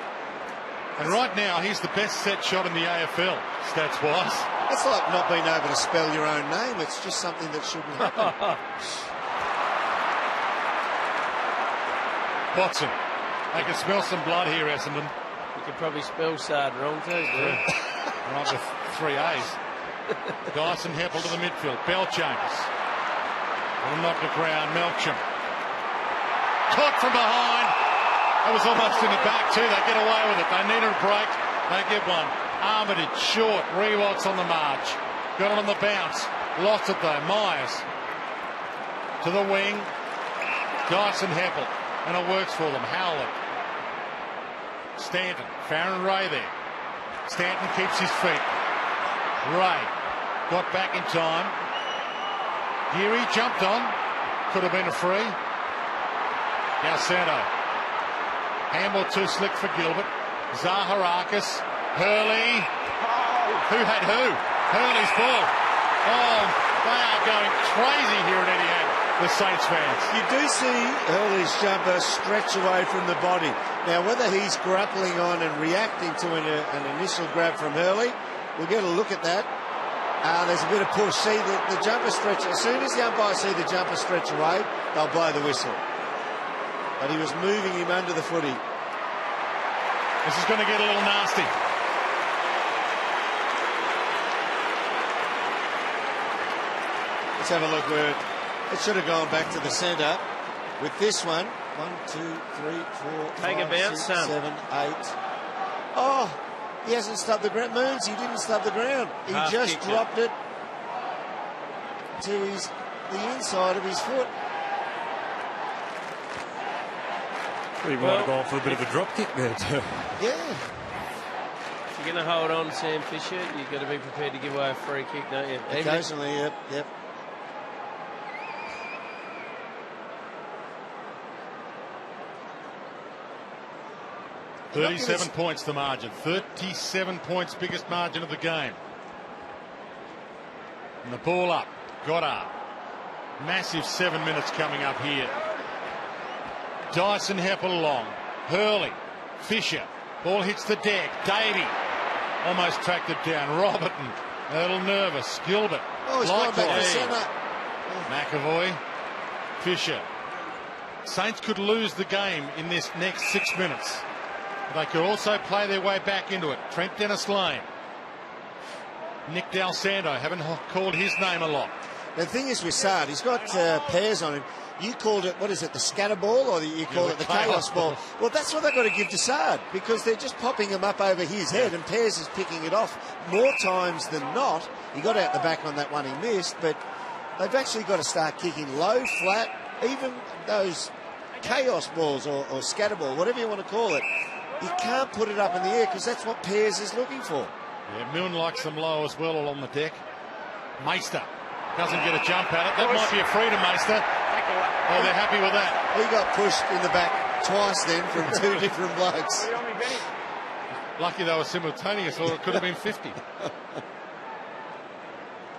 And right now, he's the best set shot in the AFL, stats-wise. It's like not being able to spell your own name. It's just something that shouldn't happen. Watson. They can smell some blood here, Essendon. You could probably spell Sard wrong too, Drew. Right with 3 A's. Dyson Heppel to the midfield. Belchains. Will knock the ground. Melksham. Caught from behind. That was almost in the back too. They get away with it. They needed a break. They get one. Armitage short. Rewalks on the march. Got it on the bounce. Lost it though. Myers to the wing. Dyson Heppel. And it works for them. Howlett. Stanton. Farron Ray there. Stanton keeps his feet. Ray got back in time. Geary jumped on. Could have been a free. Galsano. Handball too slick for Gilbert. Zaharakis. Hurley. Who had who? Hurley's ball. Oh, they are going crazy here at Etihad, the Saints fans. You do see Hurley's jumper stretch away from the body. Now, whether he's grappling on and reacting to an initial grab from Hurley, we'll get a look at that. There's a bit of push. See, the jumper stretch. As soon as the umpires see the jumper stretch away, they'll blow the whistle. But he was moving him under the footy. This is going to get a little nasty. Let's have a look where it should have gone back to the centre. With this one, 1, 2, 3, 4, Take 5, a bounce, 6, son. 7, 8. Oh, he hasn't stubbed the ground. Moons, he didn't stub the ground. He Half just kicked dropped it to the inside of his foot. He might have gone for a bit of a drop kick there too. Yeah. If you're going to hold on, Sam Fisher, you've got to be prepared to give away a free kick, don't you? Occasionally, yep. $37 points the margin. 37 points, biggest margin of the game. And the ball up. Goddard. Massive 7 minutes coming up here. Dyson Heppel along. Hurley. Fisher. Ball hits the deck. Davey. Almost tracked it down. Roberton. A little nervous. Gilbert. Oh, he's gone back to centre. McAvoy. Fisher. Saints could lose the game in this next 6 minutes. They could also play their way back into it. Trent Dennis-Lane. Nick D'Alessandro, haven't called his name a lot. The thing is with Sard, he's got pairs on him. You called it, what is it, the scatter ball, or you call it the chaos ball? Well, that's what they've got to give to Sard, because they're just popping him up over his head, and Pears is picking it off more times than not. He got out the back on that one he missed, but they've actually got to start kicking low, flat, even those chaos balls or scatter ball, whatever you want to call it. You can't put it up in the air because that's what Pears is looking for. Yeah, Milne likes them low as well along the deck. Meister doesn't get a jump at it. That might be a free to Meister. Oh, they're happy with that. He got pushed in the back twice then from 2 different blokes. Lucky they were simultaneous, or it could have been 50.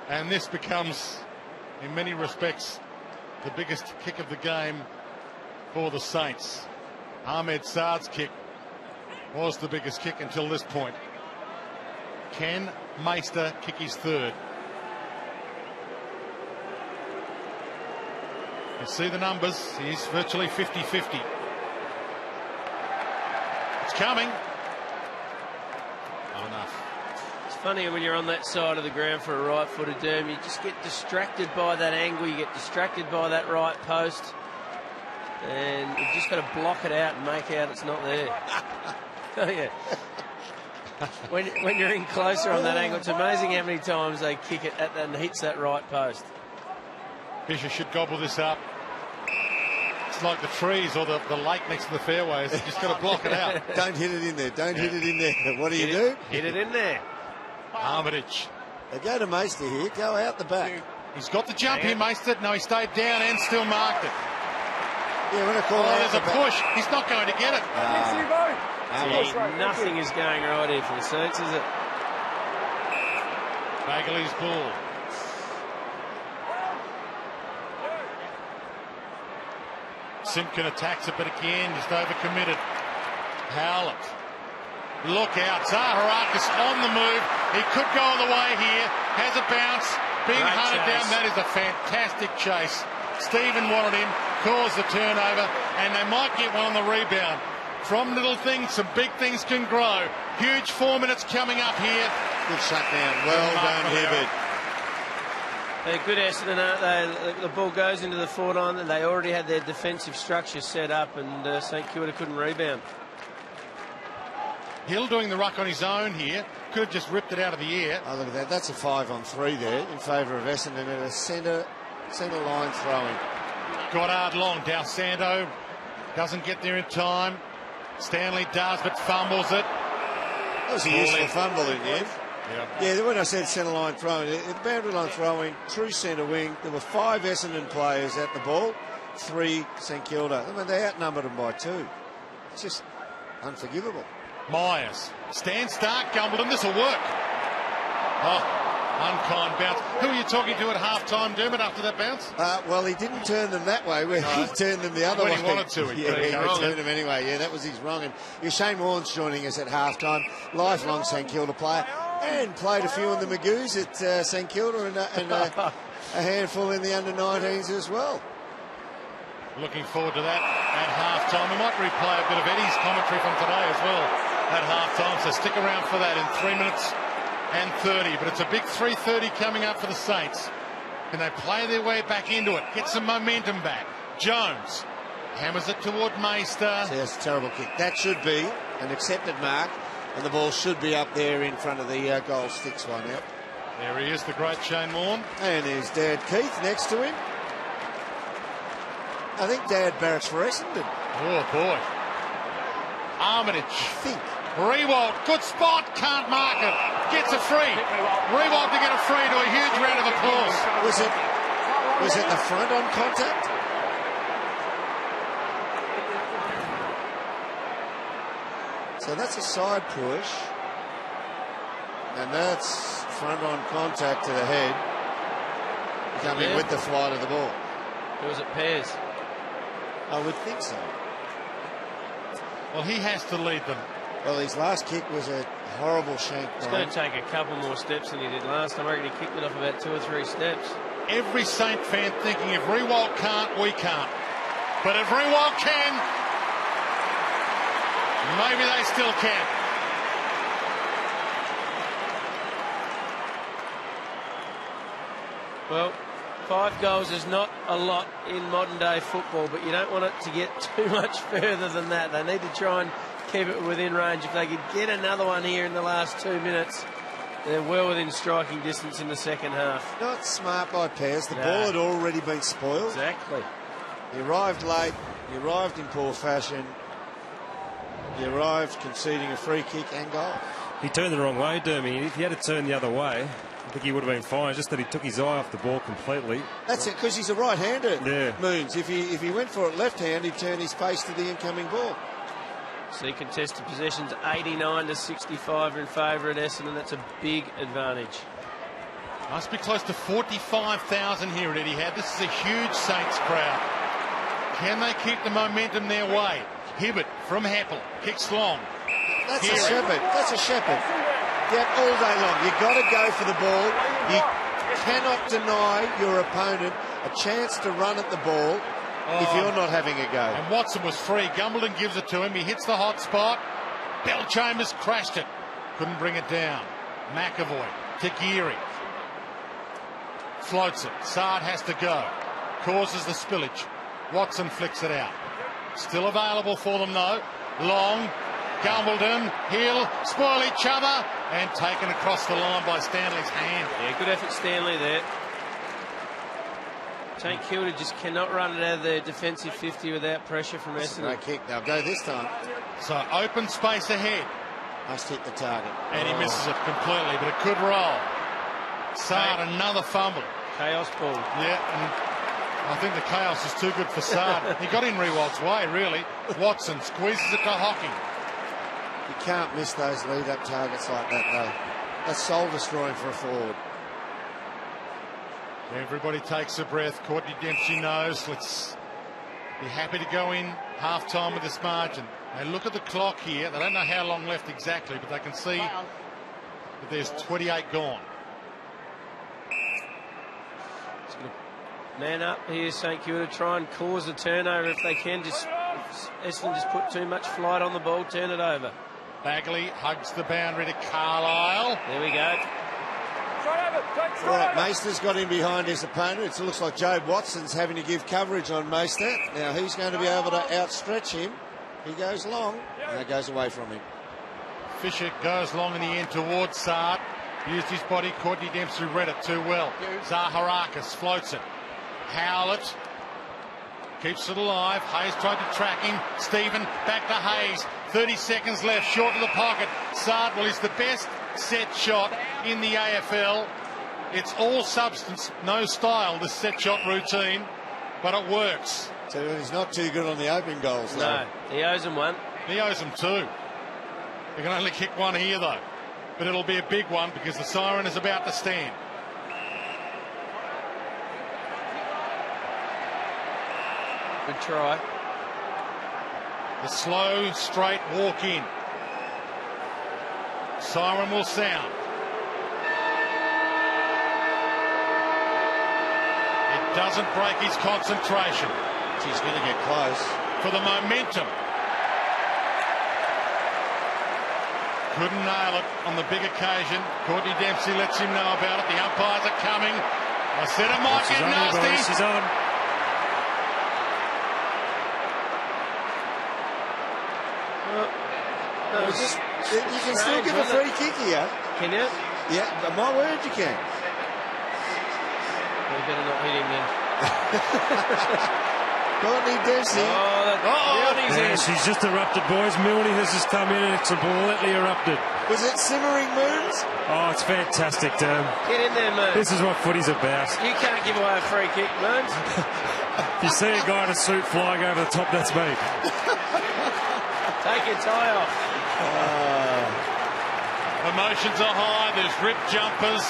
And this becomes, in many respects, the biggest kick of the game for the Saints. Ahmed Sard's kick was the biggest kick until this point. Can Meister kick his third? You see the numbers. He's virtually 50-50. It's coming. Not enough. It's funny when you're on that side of the ground for a right-footed derm, you just get distracted by that angle, you get distracted by that right post, and you've just got to block it out and make out it's not there. Oh, yeah. When you're in closer on that angle, it's amazing how many times they kick it at that and hits that right post. Fisher should gobble this up. It's like the trees or the lake next to the fairways. You just got to block it out. Don't hit it in there. Don't hit it in there. What do you do? Hit it in there. Armitage. They go to Meister here. Go out the back. He's got the jump here, Meister. No, he stayed down and still marked it. Yeah, when I call out There's the a back. push. He's not going to get it. Nothing is going right here for the Saints, is it? Bagley's ball. Simpkin attacks it, but again, just overcommitted. Howlett. Look out. Zaharakis on the move. He could go all the way here. Has a bounce. Being Great hunted chase. down. That is a fantastic chase. Stephen wanted him. Caused the turnover. And they might get one on the rebound. From little things, some big things can grow. Huge 4 minutes coming up here. Good shutdown. Well done, Hibbert. They're good Essendon, aren't they? The ball goes into the forward line, and they already had their defensive structure set up, and St Kilda couldn't rebound. Hill doing the ruck on his own here. Could have just ripped it out of the air. Oh, look at that. That's a 5-on-3 there in favour of Essendon and a centre line throwing. Goddard long. D'Alessandro doesn't get there in time. Stanley does, but fumbles it. That was a useful fumble in the end. Yeah, when I said centre line throwing, the boundary line throwing, true centre wing, there were 5 Essendon players at the ball, 3 St Kilda. I mean, they outnumbered them by 2. It's just unforgivable. Myers. Stand stark, Gumbleton. This will work. Oh, unkind bounce. Who are you talking to at half-time, Dermot, after that bounce? Well, he didn't turn them that way. He turned them the other way. When he wanted to. He turned them anyway. Yeah, that was his wrong. And Shane Warren's joining us at half-time. Lifelong St Kilda player. And played a few in the Magoos at St Kilda and a handful in the under-19s as well. Looking forward to that at half-time. We might replay a bit of Eddie's commentary from today as well at half-time. So stick around for that in 3 minutes and 30. But it's a big 3:30 coming up for the Saints. Can they play their way back into it? Get some momentum back. Jones hammers it toward Meister. See, that's a terrible kick. That should be an accepted mark. And the ball should be up there in front of the goal sticks one out. There he is, the great Shane Warne. And there's Dad Keith next to him. I think Dad barracks for Essendon. Oh, boy. Armitage. I think. Rewalt, good spot, can't mark it. Gets a free. Rewalt to get a free to a huge round of applause. Was it the front on contact? So that's a side push. And that's front on contact to the head. Coming with the flight of the ball. Or was it Pears? I would think so. Well, he has to lead them. Well, his last kick was a horrible shank. It's going to take a couple more steps than he did last time. I reckon he kicked it off about 2 or 3 steps. Every Saint fan thinking if Rewalt can't, we can't. But if Rewalt can, maybe they still can. Well, 5 goals is not a lot in modern day football, but you don't want it to get too much further than that. They need to try and keep it within range. If they could get another one here in the last 2 minutes, they're well within striking distance in the second half. Not smart by Pears. The ball had already been spoiled. Exactly. He arrived late. He arrived in poor fashion. He arrived conceding a free kick and goal. He turned the wrong way, Dermy. If he had to turn the other way, I think he would have been fine. Just that he took his eye off the ball completely. That's it, because he's a right-hander. Yeah. Moons. If he went for it left hand, he'd turn his face to the incoming ball. See, contested possessions 89 to 65 in favour at Essendon. That's a big advantage. Must be close to 45,000 here at Etihad. This is a huge Saints crowd. Can they keep the momentum their way? Hibbert from Heppel kicks long. That's a shepherd. That's a shepherd. Yeah, all day long. You've got to go for the ball. You cannot deny your opponent a chance to run at the ball if you're not having a go. And Watson was free. Gumbleton gives it to him. He hits the hot spot. Bellchambers crashed it. Couldn't bring it down. McAvoy to Geary. Floats it. Sard has to go. Causes the spillage. Watson flicks it out. Still available for them though. Long. Gumbleton, Hill, spoil each other, and taken across the line by Stanley's hand. Yeah, good effort, Stanley, there. St Kilda just cannot run it out of their defensive 50 without pressure from Essendon. Great kick. They'll go this time. So open space ahead. Must hit the target. And he misses it completely, but it could roll. Sard, another fumble. Chaos ball. Yeah, and I think the chaos is too good for Sard. He got in Riewolds' way, really. Watson squeezes it to Hocking. You can't miss those lead-up targets like that, though. That's soul-destroying for a forward. Everybody takes a breath. Courtney Dempsey knows. Let's be happy to go in half-time with this margin. They look at the clock here. They don't know how long left exactly, but they can see that there's 28 gone. Man up here, St Kilda, try and cause a turnover if they can. Essendon just put too much flight on the ball, turn it over. Bagley hugs the boundary to Carlisle. There we go. All right, Meister's got in behind his opponent. It looks like Jobe Watson's having to give coverage on Meister. Now he's going to be able to outstretch him. He goes long, and it goes away from him. Fisher goes long in the end towards Sard. Used his body. Courtney Dempsey read it too well. Zaharakis floats it. Howlett keeps it alive. Hayes tried to track him. Stephen back to Hayes. 30 seconds left. Short of the pocket. Sard, well, he's the best set shot in the AFL. It's all substance, no style, this set shot routine, but it works. So he's not too good on the open goals, though. No, he owes him one. He owes him two. He can only kick one here, though. But it'll be a big one because the siren is about to stand. Good try. The slow, straight walk in. Siren will sound. It doesn't break his concentration. He's going to get close. For the momentum. Couldn't nail it on the big occasion. Courtney Dempsey lets him know about it. The umpires are coming. I said it might get nasty. She's on. You can still give a free kick here. Can you? Yeah, my word, you can. We better not hit him then. Courtney Dempsey. Yeah, she's just erupted, boys. Milne has just come in and it's completely erupted. Was it simmering moons? Oh, it's fantastic, Get in there, Moons. This is what footy's about. You can't give away a free kick, Moons. If you see a guy in a suit flying over the top, that's me. Take your tie off. Emotions are high. There's rip jumpers,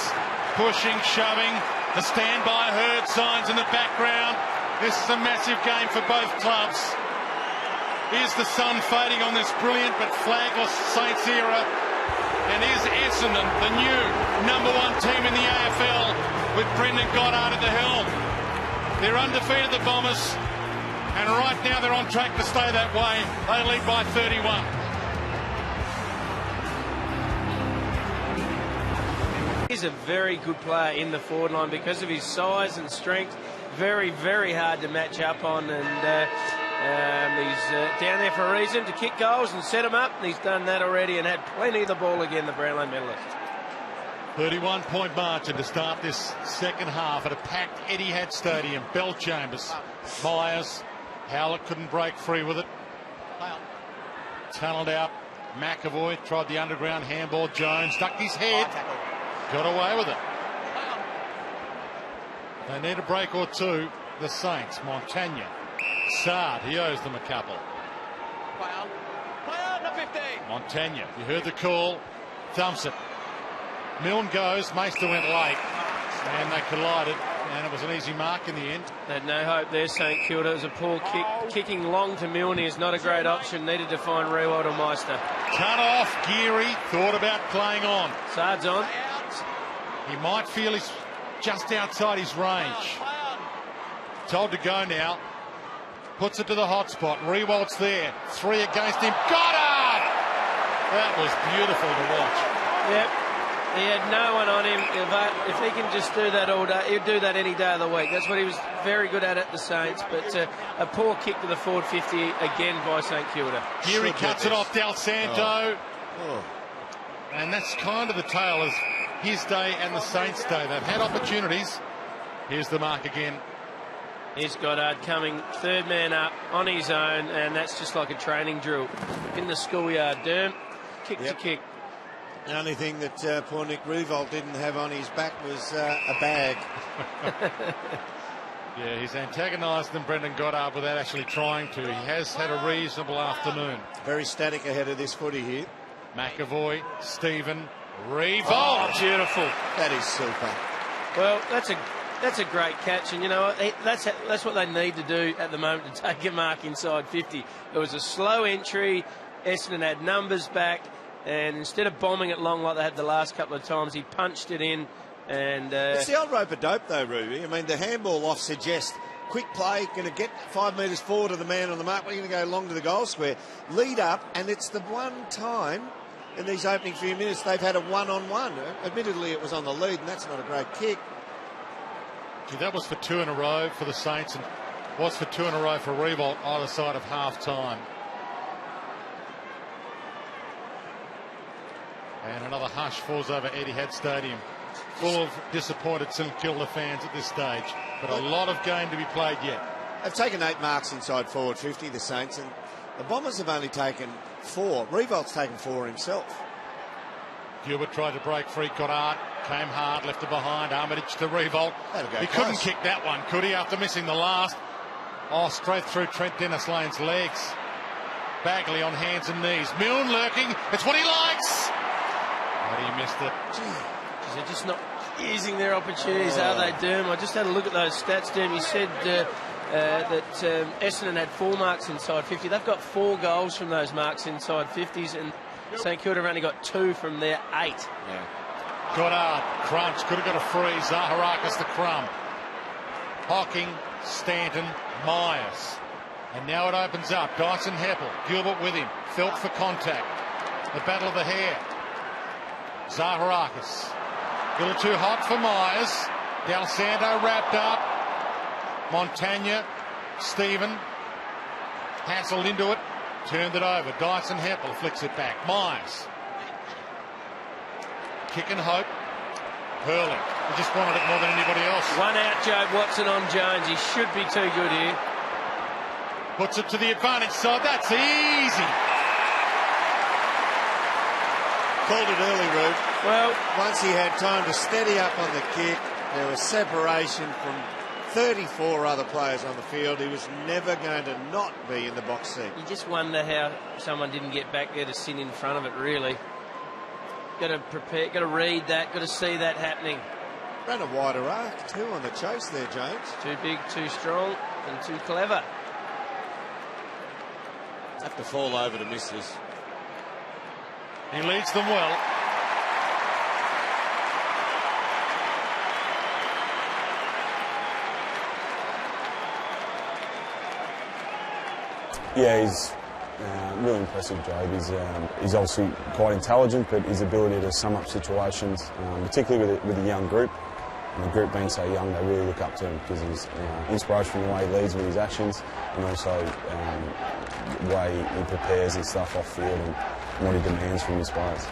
pushing, shoving. The standby herd signs in the background. This is a massive game for both clubs. Is the sun fading on this brilliant but flagless Saints era? And is Essendon the new #1 team in the AFL with Brendon Goddard at the helm? They're undefeated, the Bombers, and right now they're on track to stay that way. They lead by 31. He's a very good player in the forward line because of his size and strength. Very, very hard to match up on, and he's down there for a reason, to kick goals and set them up. And he's done that already and had plenty of the ball again, the Brownlow medalist. 31-point margin to start this second half at a packed Etihad Stadium. Bell Chambers, Myers, Howlett couldn't break free with it. Tunneled out. McAvoy tried the underground handball. Jones ducked his head. Got away with it. They need a break or two, the Saints. Montagna. Sard, he owes them a couple. Montagna, you heard the call. Thumps it. Milne goes. Meister went late. And they collided. And it was an easy mark in the end. They had no hope there, St Kilda. It was a poor kick. Kicking long to Milne is not a great option. Needed to find Riewolds or Meister. Cut off. Geary thought about playing on. Sard's on. He might feel he's just outside his range. Told to go now. Puts it to the hot spot. Riewolds there. 3 against him. Goddard! That was beautiful to watch. Yep. He had no one on him. If he can just do that all day, he'll do that any day of the week. That's what he was very good at the Saints. But a poor kick to the forward 50 again by St Kilda. Geary cuts it off Del Santo. And that's kind of the tale of his day and the Saints' day. They've had opportunities. Here's the mark again. Here's Goddard coming, third man up on his own, and that's just like a training drill in the schoolyard. Derm, kick to kick. The only thing that poor Nick Revolt didn't have on his back was a bag. Yeah, he's antagonised them, Brendon Goddard, without actually trying to. He has had a reasonable afternoon. Very static ahead of this footy here. McAvoy, Stephen, Revolt. Oh, beautiful. That is super. Well, that's a great catch, and you know what? That's what they need to do at the moment to take a mark inside 50. It was a slow entry. Essendon had numbers back, and instead of bombing it long like they had the last couple of times, he punched it in. And it's the old rope-a-dope though, Ruby. I mean, the handball off suggests quick play, going to get 5 metres forward of the man on the mark. We're going to go long to the goal square, lead up, and it's the one time in these opening few minutes they've had a one-on-one. Admittedly, it was on the lead, and that's not a great kick. Gee, that was for 2 in a row for the Saints, and was for 2 in a row for Revolt either side of half-time. And another hush falls over Etihad Stadium, full of disappointed St Kilda fans at this stage, but a lot of game to be played yet. They've taken 8 marks inside forward 50, the Saints, and the Bombers have only taken 4. Revolt's taken 4 himself. Gilbert tried to break free. Goddard came hard, left it behind. Armitage to Revolt. He couldn't kick that one, could he, after missing the last? Oh, straight through Trent Dennis-Lane's legs. Bagley on hands and knees. Milne lurking. It's what he likes. But he missed it. They're just not using their opportunities, are they, Derm? I just had a look at those stats, Derm. You said that Essendon had 4 marks inside 50. They've got 4 goals from those marks inside 50s, and St Kilda have only got 2 from their 8. Yeah. Goddard, crunch, could have got a free. Zaharakis the crumb. Hocking, Stanton, Myers. And now it opens up. Dyson Heppel, Gilbert with him. Felt for contact. The battle of the hair. Zaharakis. A little too hot for Myers. Del Santo wrapped up. Montagna, Stephen, hassled into it, turned it over. Dyson Heppel flicks it back. Myers. Kick and hope. Hurling. He just wanted it more than anybody else. One out, Joe Watson on Jones. He should be too good here. Puts it to the advantage side. That's easy. Called it early, Rube. Well, once he had time to steady up on the kick, there was separation from 34 other players on the field. He was never going to not be in the box seat. You just wonder how someone didn't get back there to sit in front of it, really. Got to prepare, got to read that, got to see that happening. Ran a wider arc too on the chase there, Jones. Too big, too strong, and too clever. Have to fall over to miss this. He leads them well. Yeah, he's really impressive, Joe. He's obviously quite intelligent, but his ability to sum up situations, particularly with a young group, and the group being so young, they really look up to him because he's inspirational in the way he leads with his actions, and also the way he prepares and stuff off field and what he demands from his players.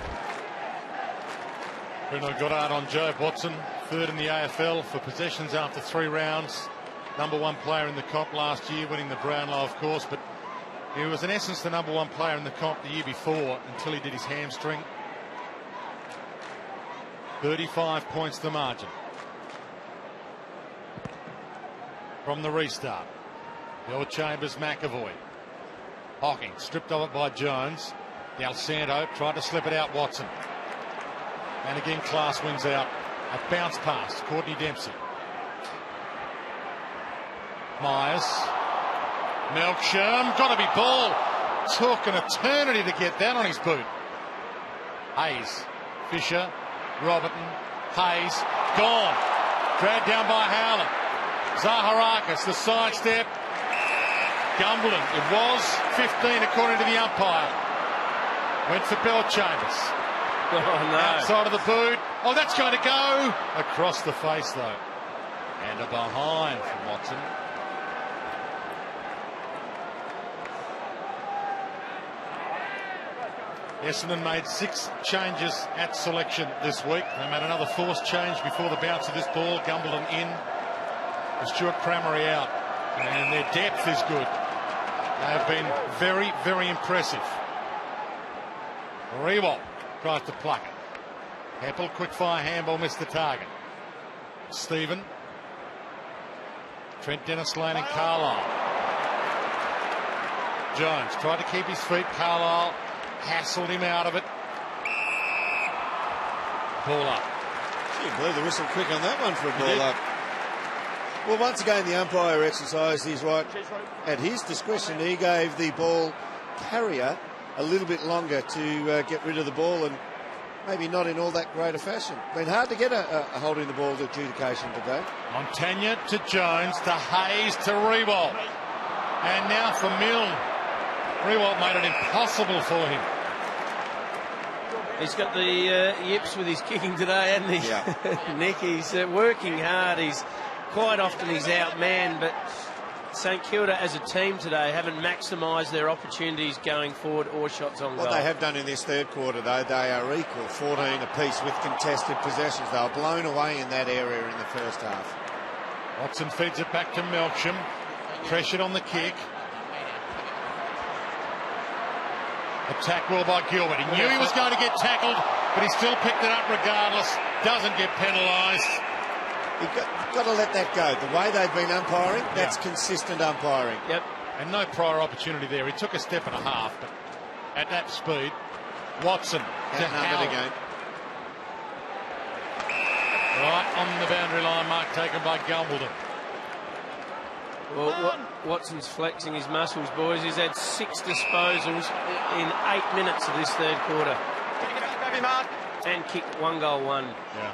Brendon Goddard on Joe Watson, 3rd in the AFL for possessions after 3 rounds. #1 player in the comp last year, winning the Brownlow, of course, but he was in essence the #1 player in the comp the year before until he did his hamstring. 35 points the margin. From the restart. Bill Chambers, McAvoy. Hocking, stripped of it by Jones. Del Santo tried to slip it out, Watson. And again, class wins out. A bounce pass, Courtney Dempsey. Myers. Melksham, got to be ball. Took an eternity to get that on his boot. Hayes, Fisher, Robertson, Hayes, gone. Dragged down by Howland. Zaharakis, the sidestep. Gumbleton, it was 15 according to the umpire. Went for Bill Chambers. Oh, no. Outside of the boot. Oh, that's going to go across the face, though. And a behind from Watson. Essendon made 6 changes at selection this week. They made another forced change before the bounce of this ball. Gumbleton in. And Stuart Cramery out. And their depth is good. They've been very, very impressive. Rewalt tries to pluck it. Heppel, quick fire handball, missed the target. Stephen. Trent Dennis Lane and Carlisle. Jones tried to keep his feet. Carlisle hassled him out of it. Ball up. Gee, blew the whistle quick on that one for a ball up. Well, once again, the umpire exercised his right at his discretion. He gave the ball carrier a little bit longer to get rid of the ball, and maybe not in all that great a fashion. Been hard to get a holding the ball adjudication today. Montagna to Jones to Hayes to Rewalt. And now for Milne. Rewalt made it impossible for him. He's got the yips with his kicking today, hasn't he? Yeah. Nick, he's working hard. He's quite often he's outmanned, but St Kilda as a team today haven't maximised their opportunities going forward or shots on goal. What they have done in this third quarter, though, they are equal, 14 apiece with contested possessions. They were blown away in that area in the first half. Watson feeds it back to Melksham. Pressured on the kick. Attack well by Gilbert. He knew he was going to get tackled, but he still picked it up regardless. Doesn't get penalised. You've got to let that go. The way they've been umpiring, that's consistent umpiring. Yep. And no prior opportunity there. He took a step and a half, but at that speed, Watson to Howard. Again. Right on the boundary line, mark taken by Gumbleton. Well, Watson's flexing his muscles, boys. He's had 6 disposals in 8 minutes of this third quarter. And kicked 1 goal, 1. Yeah.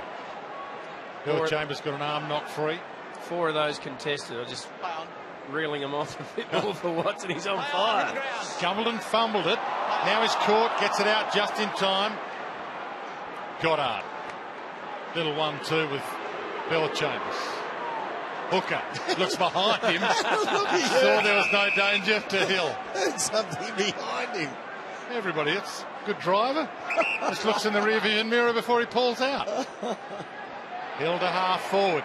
Bill Chambers got an arm knocked free. 4 of those contested. I'm just reeling him off a bit more for Watson. He's on fire. Gumbleton fumbled it. Now he's caught, gets it out just in time. Goddard. Little 1-2 with Bill Chambers. Hooker looks behind him. Saw there was no danger to Hill. There's something behind him. Everybody, it's good driver. Just looks in the rearview mirror before he pulls out. Hill to half forward.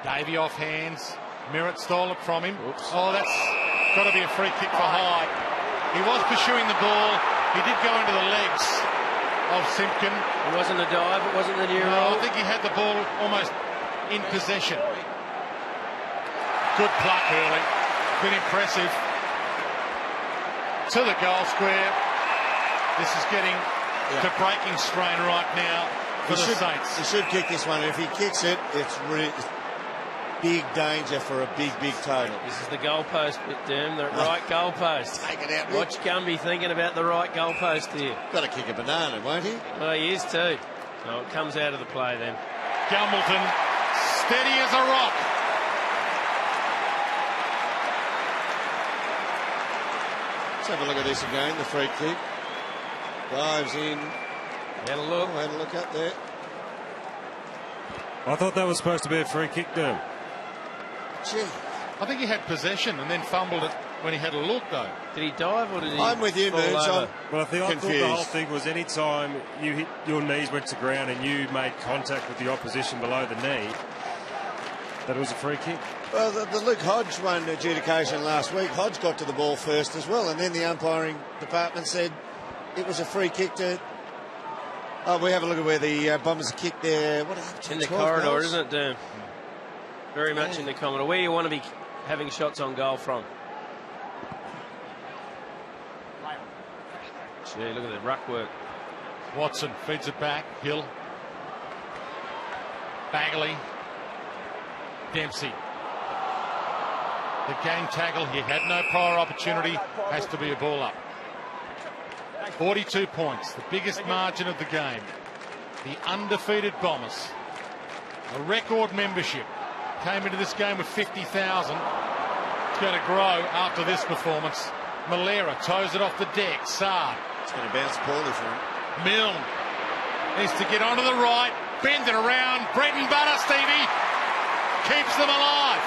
Davey off hands. Merritt stole it from him. Oops. Oh, that's got to be a free kick for Hyde. He was pursuing the ball. He did go into the legs of Simpkin. It wasn't a dive. It wasn't the near roll. I think he had the ball almost in possession. Good pluck early. Been impressive. To the goal square. This is getting to breaking strain right now for the Saints. He should kick this one. If he kicks it, it's really big danger for a big, big total. This is the goalpost bit, Derm. The right goalpost. Take it out. Watch Gumby thinking about the right goalpost here. Got to kick a banana, won't he? Oh, he is too. Oh, it comes out of the play then. Gumbleton, steady as a rock. Let's have a look at this again, the free kick. Dives in. Had a look. Had a look up there. I thought that was supposed to be a free kick, though. Gee. I think he had possession and then fumbled it when he had a look, though. Did he dive or did he I'm with you, fall Moons. over? Well, I thought the whole thing was any time you hit, your knees went to ground and you made contact with the opposition below the knee, that it was a free kick. Well, the Luke Hodge won adjudication last week. Hodge got to the ball first as well, and then the umpiring department said it was a free kick to... Oh, we have a look at where the Bombers kicked there. What happened? In the corridor, isn't it, Dan? Very much in the corridor. Where you want to be having shots on goal from. Gee, look at the ruck work. Watson feeds it back. Hill. Bagley. Dempsey. The game tackle. He had no prior opportunity. Has to be a ball up. 42 points, the biggest margin of the game. The undefeated Bombers. A record membership. Came into this game with 50,000. It's going to grow after this performance. Malera toes it off the deck. Saad. It's going to bounce poorly for him. Milne needs to get onto the right. Bend it around. Bread and butter, Stevie. Keeps them alive.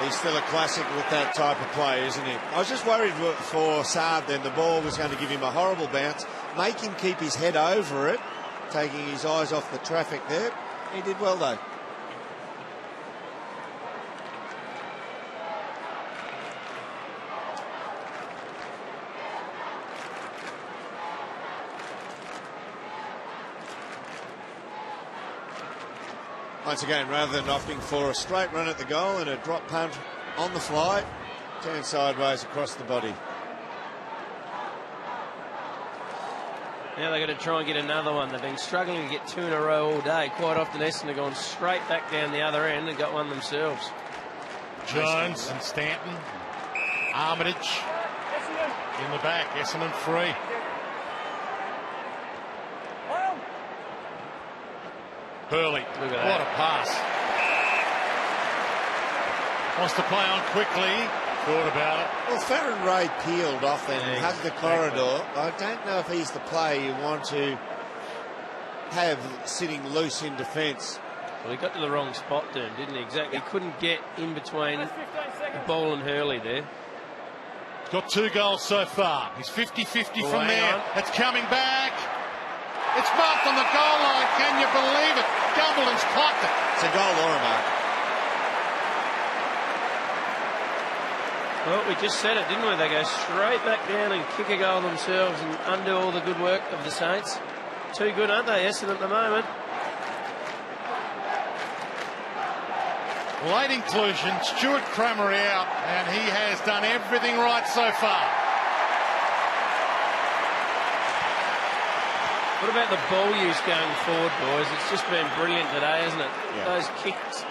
He's still a classic with that type of play, isn't he? I was just worried for Saad then. The ball was going to give him a horrible bounce, make him keep his head over it, taking his eyes off the traffic there. He did well, though. Once again, rather than opting for a straight run at the goal and a drop punt on the fly, turn sideways across the body. Now they've got to try and get another one. They've been struggling to get 2 in a row all day. Quite often Essendon have gone straight back down the other end and got one themselves. Jones and Stanton. Armitage in the back. Essendon free. Hurley, what a pass. Wants to play on quickly. Thought about it. Well, Farron Ray peeled off then and hugged the corridor. I don't know if he's the player you want to have sitting loose in defence. Well, he got to the wrong spot, Doom, didn't he? Exactly. He couldn't get in between the ball and Hurley there. Got 2 goals so far. He's 50-50 from there. It's coming back. It's marked on the goal line. Can you believe it? Gumbleton's clocked it. It's a goal or a mark. Well, we just said it, didn't we? They go straight back down and kick a goal themselves and undo all the good work of the Saints. Too good, aren't they, Essendon, at the moment? Late inclusion. Stuart Cramery out, and he has done everything right so far. What about the ball use going forward, boys? It's just been brilliant today, hasn't it? Yeah. Those kicks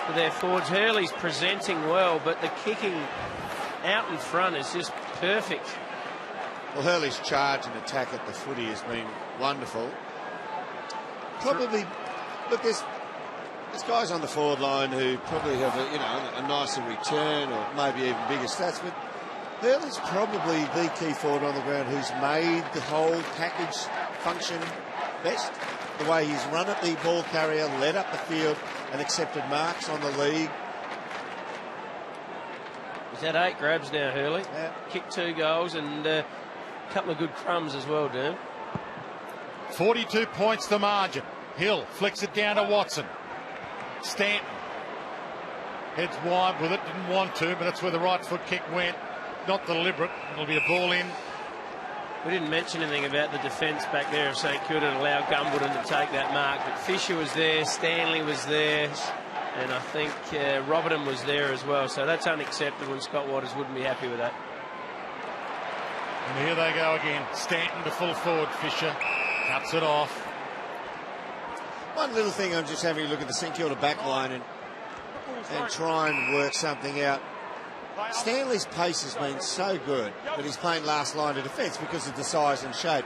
for their forwards. Hurley's presenting well, but the kicking out in front is just perfect. Well, Hurley's charge and attack at the footy has been wonderful. Probably, look, there's guys on the forward line who probably have a nicer return or maybe even bigger stats, but Hurley's probably the key forward on the ground who's made the whole package function best. The way he's run at the ball carrier, led up the field and accepted marks on the league. He's had 8 grabs now, Hurley. Yeah. Kicked 2 goals and a couple of good crumbs as well, Doom. 42 points the margin. Hill flicks it down to Watson. Stanton heads wide with it. Didn't want to, but that's where the right foot kick went. Not deliberate. It'll be a ball in. We didn't mention anything about the defence back there of St Kilda to allow Gumbleton to take that mark, but Fisher was there, Stanley was there, and I think Robertson was there as well, so that's unacceptable, and Scott Waters wouldn't be happy with that. And here they go again. Stanton to full forward. Fisher cuts it off. One little thing, I'm just having a look at the St Kilda back line and try and work something out. Stanley's pace has been so good, but he's playing last line of defence because of the size and shape.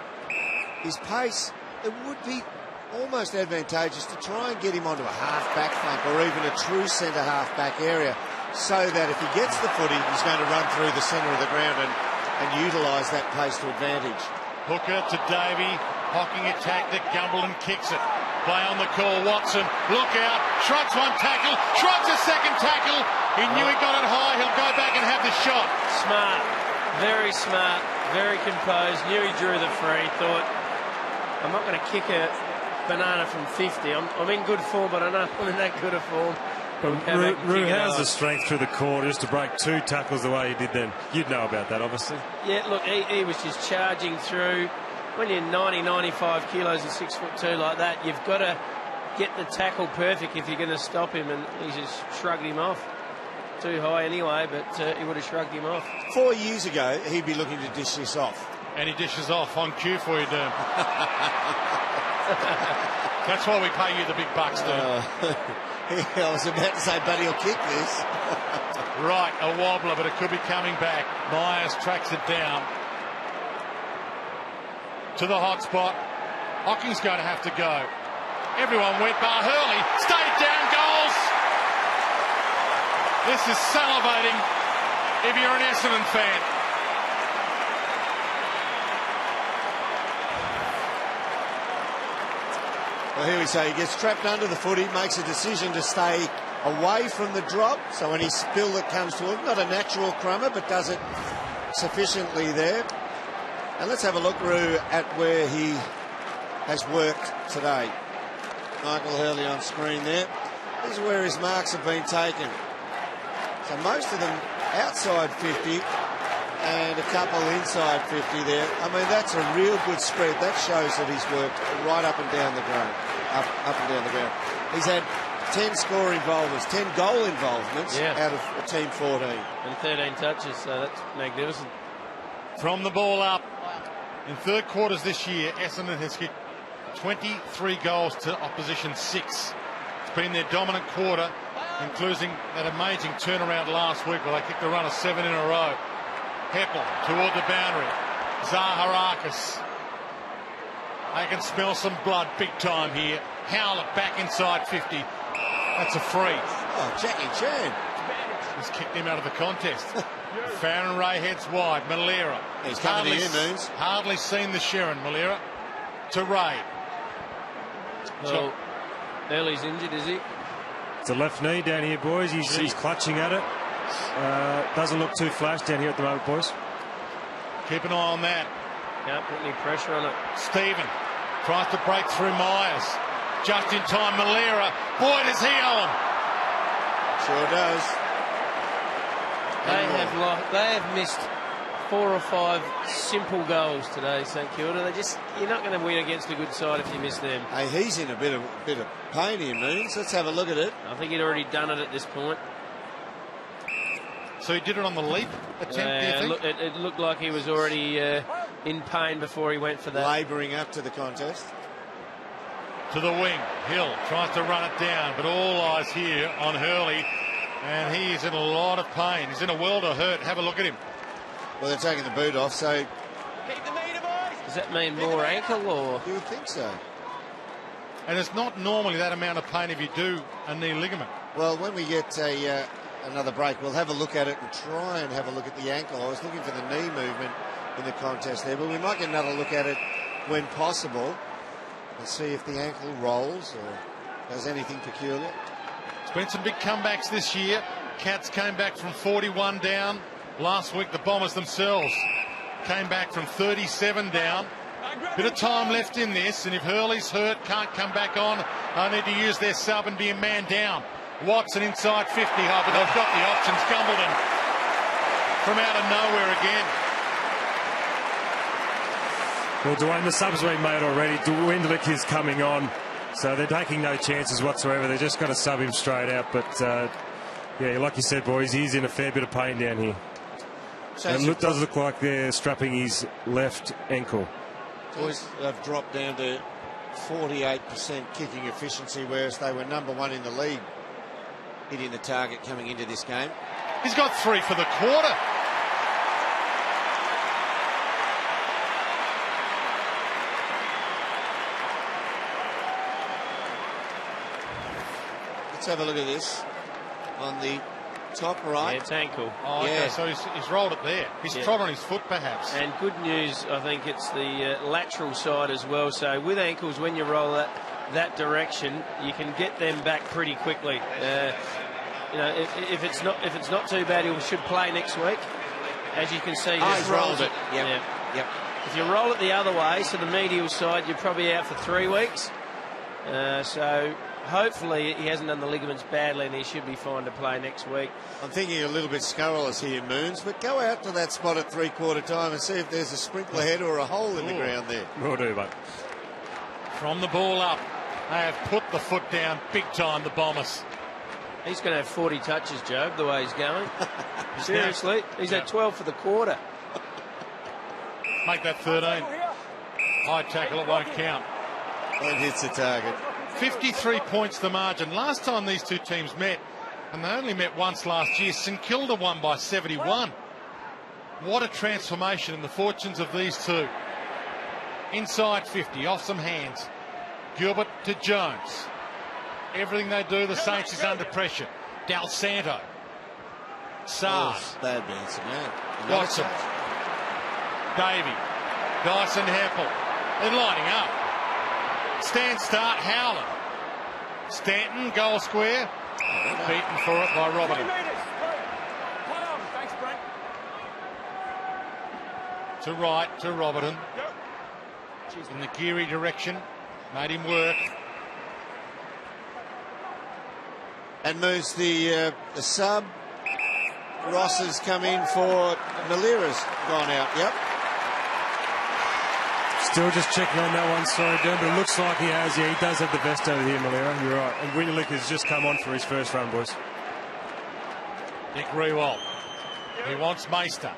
His pace, it would be almost advantageous to try and get him onto a half-back flank or even a true centre-half-back area so that if he gets the footy, he's going to run through the centre of the ground and utilise that pace to advantage. Hooker to Davey. Hocking a tactic. Gumbleton kicks it. Play on the call. Watson, look out. Shrugs one tackle. Shrugs a second tackle. He knew he got it high. He'll go back and have the shot. Smart. Very smart. Very composed. Knew he drew the free. Thought, I'm not going to kick a banana from 50. I'm in good form, but I know I'm in that good a form. Roo has the strength through the court just to break 2 tackles the way he did then. You'd know about that, obviously. Yeah, look, he was just charging through. When you're 90, 95 kilos and 6'2" like that, you've got to get the tackle perfect if you're going to stop him, and he just shrugged him off. Too high anyway, but he would have shrugged him off. 4 years ago, he'd be looking to dish this off. And he dishes off on cue for you, Doom. That's why we pay you the big bucks, Doom. I was about to say, buddy, he'll kick this. Right, a wobbler, but it could be coming back. Myers tracks it down to the hot spot. Hocking's going to have to go. Everyone went bar Hurley. Stayed down, goals. This is salivating if you're an Essendon fan. Well, here we say he gets trapped under the footy, makes a decision to stay away from the drop. So any spill that comes to him, not a natural crummer, but does it sufficiently there. And let's have a look, Roo, at where he has worked today. Michael Hurley on screen there. This is where his marks have been taken. So most of them outside 50 and a couple inside 50 there. I mean, that's a real good spread. That shows that he's worked right up and down the ground. Up and down the ground. He's had 10 score involvements, 10 goal involvements out of a team 14. And 13 touches, so that's magnificent. From the ball up, in third quarters this year, Essendon has kicked 23 goals to opposition 6. It's been their dominant quarter, including that amazing turnaround last week where they kicked a run of 7 in a row. Heppel toward the boundary. Zaharakis. They can smell some blood big time here. Howlett back inside 50. That's a free. Oh, Jackie Chan. He's kicked him out of the contest. Farron Ray heads wide. Malera. He's coming to you, Moons. Hardly seen the Sharon. Malera to Ray. Well, Early's injured, is he? It's a left knee down here, boys. He's clutching at it. Doesn't look too flash down here at the moment, boys. Keep an eye on that. Can't put any pressure on it. Stephen tries to break through Myers. Just in time, Malera. Boy, does he owe him. Sure does. They have missed 4 or 5 simple goals today, St Kilda. You're not going to win against a good side if you miss them. Hey, he's in a bit of pain here, Moons. Let's have a look at it. I think he'd already done it at this point. So he did it on the leap attempt, do you think? It looked like he was already in pain before he went for that. Labouring up to the contest. To the wing. Hill tries to run it down, but all eyes here on Hurley. And he is in a lot of pain. He's in a world of hurt. Have a look at him. Well, they're taking the boot off, so... Keep the meter, boys. Does that mean more ankle, or...? You would think so. And it's not normally that amount of pain if you do a knee ligament. Well, when we get another break, we'll have a look at it and try and have a look at the ankle. I was looking for the knee movement in the contest there, but we might get another look at it when possible and see if the ankle rolls or does anything peculiar. It's been some big comebacks this year. Cats came back from 41 down. Last week, the Bombers themselves came back from 37 down. Bit of time left in this, and if Hurley's hurt, can't come back on, I need to use their sub and be a man down. Watson inside 50, but they've got the options. Gumbleton from out of nowhere again. Well, Dwayne, the sub's been made already. Dwindlick is coming on, so they're taking no chances whatsoever. They're just going to sub him straight out. But, yeah, like you said, boys, he's in a fair bit of pain down here. So it does look like they're strapping his left ankle. Boys have dropped down to 48% kicking efficiency, whereas they were number 1 in the league hitting the target coming into this game. He's got 3 for the quarter. Let's have a look at this on the top right. Yeah, it's ankle. Oh, okay, so he's rolled it there. He's trod on his foot, perhaps. And good news, I think it's the lateral side as well. So with ankles, when you roll that direction, you can get them back pretty quickly. You know, if it's not too bad, he should play next week. As you can see, he's rolled it. Yep. If you roll it the other way, so the medial side, you're probably out for 3 weeks. So hopefully he hasn't done the ligaments badly and he should be fine to play next week. I'm thinking a little bit scurrilous here, Moons, but go out to that spot at 3/4 time and see if there's a sprinkler head or a hole in the ground there. Will do, mate. From the ball up, they have put the foot down big time, the Bombers. He's going to have 40 touches, Joe, the way he's going. Seriously, he's at 12 for the quarter. Make that 13. High tackle, it won't count. And hits the target. 53 points the margin. Last time these two teams met, and they only met once last year, St Kilda won by 71. What a transformation in the fortunes of these two. Inside 50, off some hands. Gilbert to Jones. Everything they do, the Saints is under pressure. Dal Santo. Saar. Bad bounce again. Watson. Davey. Dyson Heppel. They're lining up. Stand start, Howland. Stanton, goal square. Beaten for it by Robertson. Thanks, Brent. To right, to Robertson. In the Geary direction. Made him work. And moves the sub. Ross has come in for Malira's gone out. Yep. Still just checking on that one, sorry, Dan, but it looks like he has. Yeah, he does have the vest over here, Malira. You're right. And Winterlick has just come on for his first run, boys. Nick Rewalt. He wants Meister.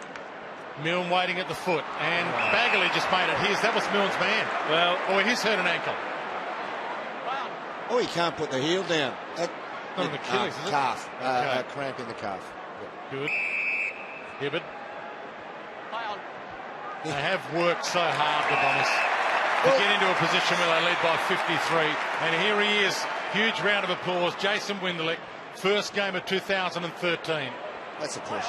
Milne waiting at the foot. And Bagley just made it his. That was Milne's man. Well, he's hurt an ankle. Oh, he can't put the heel down. Not an Achilles, is it? Calf. Okay. Cramp in the calf. Good. Hibbard. They have worked so hard, the Bombers, to get into a position where they lead by 53. And here he is. Huge round of applause. Jason Winderlich, first game of 2013. That's a push.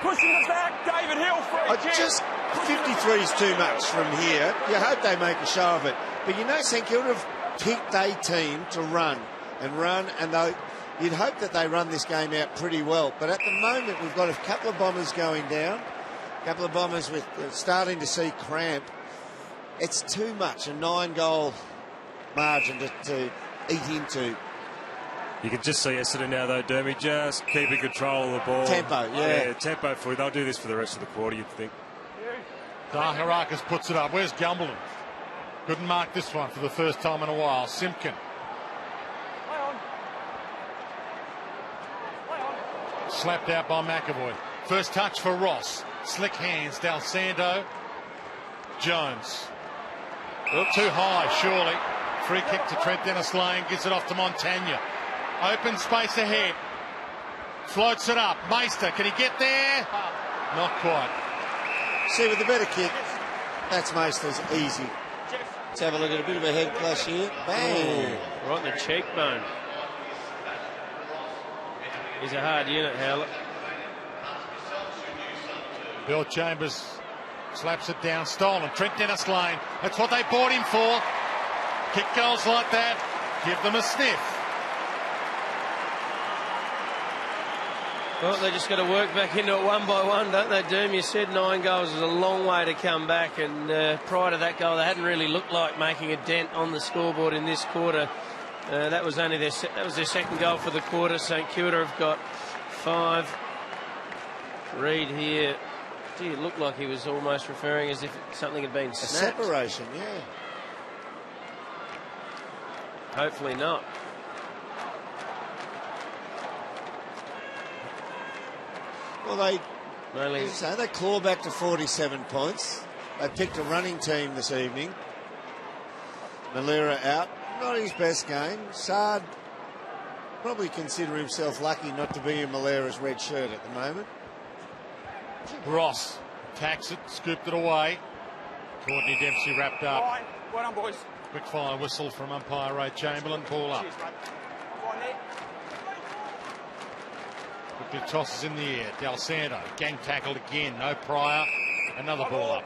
Pushing the back, David Hill free kick. Just 53 is too much from here. You hope they make a show of it. But you know, St Kilda have picked a team to run, and you'd hope that they run this game out pretty well. But at the moment, we've got a couple of Bombers going down. A couple of Bombers with starting to see cramp. It's too much, a 9-goal margin to eat into. You can just see Essendon now, though, Dermy, just keeping control of the ball. Tempo, yeah. Tempo for it. They'll do this for the rest of the quarter, you'd think. Zaharakis puts it up. Where's Gumbleton? Couldn't mark this one for the first time in a while. Simpkin. Slapped out by McAvoy. First touch for Ross. Slick hands. Del Santo. Jones. Too high, surely. Free kick to Trent Dennis-Lane. Gives it off to Montagna. Open space ahead. Floats it up. Meister, can he get there? Not quite. See, with the better kick, that's Meister's easy. Let's have a look at a bit of a head clash here. Bang! Ooh, right in the cheekbone. He's a hard unit, Howlett. Bill Chambers slaps it down. Stolen. Trent Dennis-Lane. That's what they bought him for. Kick goals like that. Give them a sniff. Well, they just got to work back into it one by one, don't they, Doom? You said 9 goals is a long way to come back, and prior to that goal, they hadn't really looked like making a dent on the scoreboard in this quarter. That was only their second goal for the quarter. St Kilda have got 5. Reid here. Gee, it looked like he was almost referring as if something had been snapped. A separation, yeah. Hopefully not. Well, they claw back to 47 points. They picked a running team this evening. Malira out. Not his best game. Sard probably consider himself lucky not to be in Malira's red shirt at the moment. Ross tacks it, scooped it away. Courtney Dempsey wrapped up. All right, well done, boys. Quick fire whistle from umpire Ray Chamberlain. Ball up. Cheers, mate. Go on, Nick. Quickly tosses in the air. Del Santo gang tackled again. No prior. Another ball up.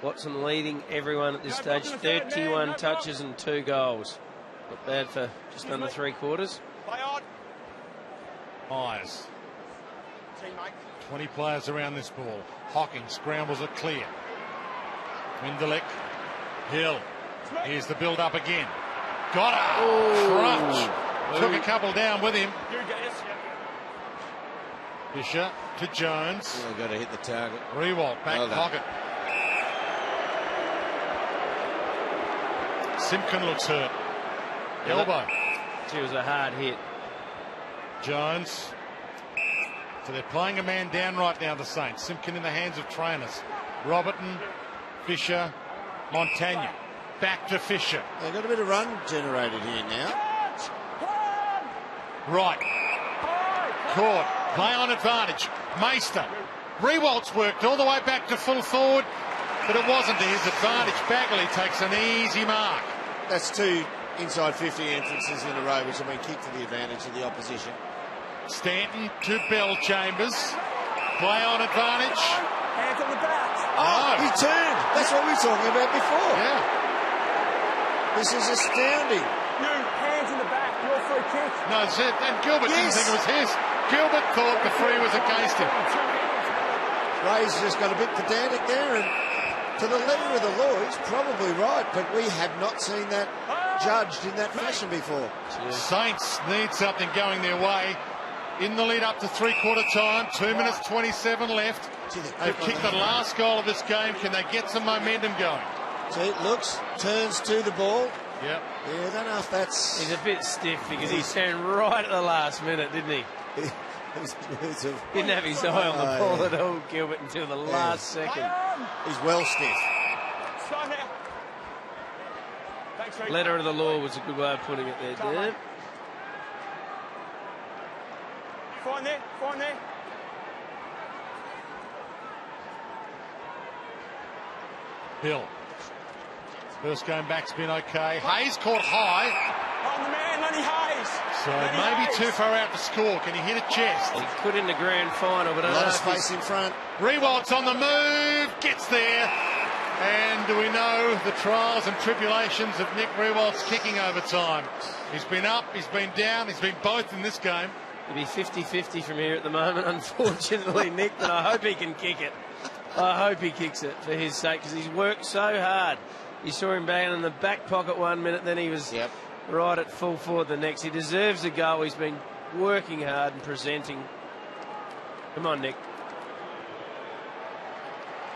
Watson leading everyone at this stage. 31 touches and 2 goals. Not bad for just under 3 quarters. Play on. Myers. Teammate. 20 players around this ball. Hocking scrambles it clear. Winderlich. Hill. Here's the build up again. Got it. Crunch. Took a couple down with him. You get it. Fisher to Jones. Well, got to hit the target. Rewalt back Well done. pocket. Simpkin looks hurt. Elbow. It was a hard hit. Jones. So they're playing a man down right now, the Saints. Simpkin in the hands of trainers. Robertson, Fisher, Montagna. Back to Fisher. They've got a bit of run generated here now. Right. Caught. Play on advantage. Meister. Rewalt's worked all the way back to full forward, but it wasn't to his advantage. Bagley takes an easy mark. That's 2 inside 50 entrances in a row, which have been kicked to the advantage of the opposition. Stanton to Bell Chambers. Play on advantage. Hands on the back. Oh, he turned. That's what we were talking about before. Yeah. This is astounding. You, hands in the back. Your free kick. No, it's it. And Gilbert didn't Yes. think it was his. Gilbert thought the free was against him. Ray's just got a bit pedantic there, and to the letter of the law, he's probably right, but we have not seen that judged in that fashion before. Saints need something going their way. In the lead up to three-quarter time, 2 minutes 27 left. They've kicked the last goal of this game. Can they get some momentum going? See, looks, turns to the ball. Yep. Yeah, I don't know if that's... He's a bit stiff because he turned right at the last minute, didn't he? Didn't have his eye on the ball at all, Gilbert, until the last second. He's well stiff. Letter of the law was a good way of putting it there, Dan. Fine there, fine there. Hill. First game back's been okay. Hayes caught high. On the man, Lenny Hayes. So maybe too far out to score. Can he hit a chest? He could in the grand final, but A I lot don't of know if space in front. Rewald's on the move. Gets there. And do we know the trials and tribulations of Nick Rewald's kicking over time? He's been up, he's been down, he's been both in this game. He'll be 50-50 from here at the moment, unfortunately, Nick, but I hope he can kick it. I hope he kicks it for his sake, because he's worked so hard. You saw him banging in the back pocket 1 minute, then he was right at full forward the next. He deserves a goal. He's been working hard and presenting. Come on, Nick.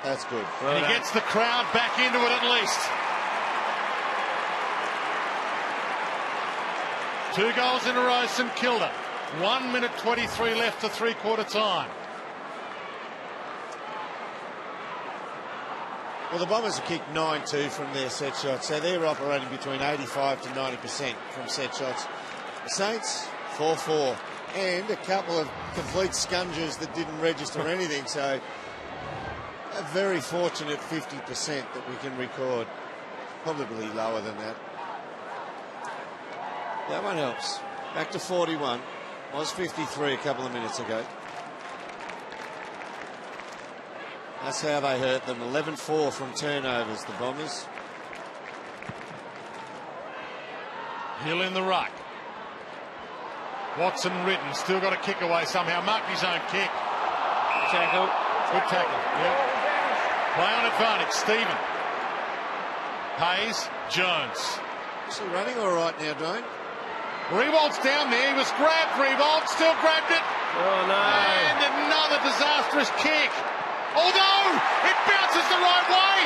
That's good. And he gets the crowd back into it at least. 2 goals in a row, St Kilda. 1 minute 23 left to three-quarter time. Well, the Bombers have kicked 9-2 from their set shots, so they're operating between 85 to 90% from set shots. The Saints, 4-4, and a couple of complete scungers that didn't register anything, so a very fortunate 50% that we can record. Probably lower than that. That one helps. Back to 41. Was 53 a couple of minutes ago. That's how they hurt them. 11-4 from turnovers, the Bombers. Hill in the ruck. Watson ridden. Still got a kick away somehow. Marked his own kick. Tackle. Good tackle. Yep. Play on advantage. Stephen. Hayes. Jones. Is he running all right now, Dwayne? Rewald's down there. He was grabbed. Rewald still grabbed it. Oh, no. And another disastrous kick. Although it bounces the right way.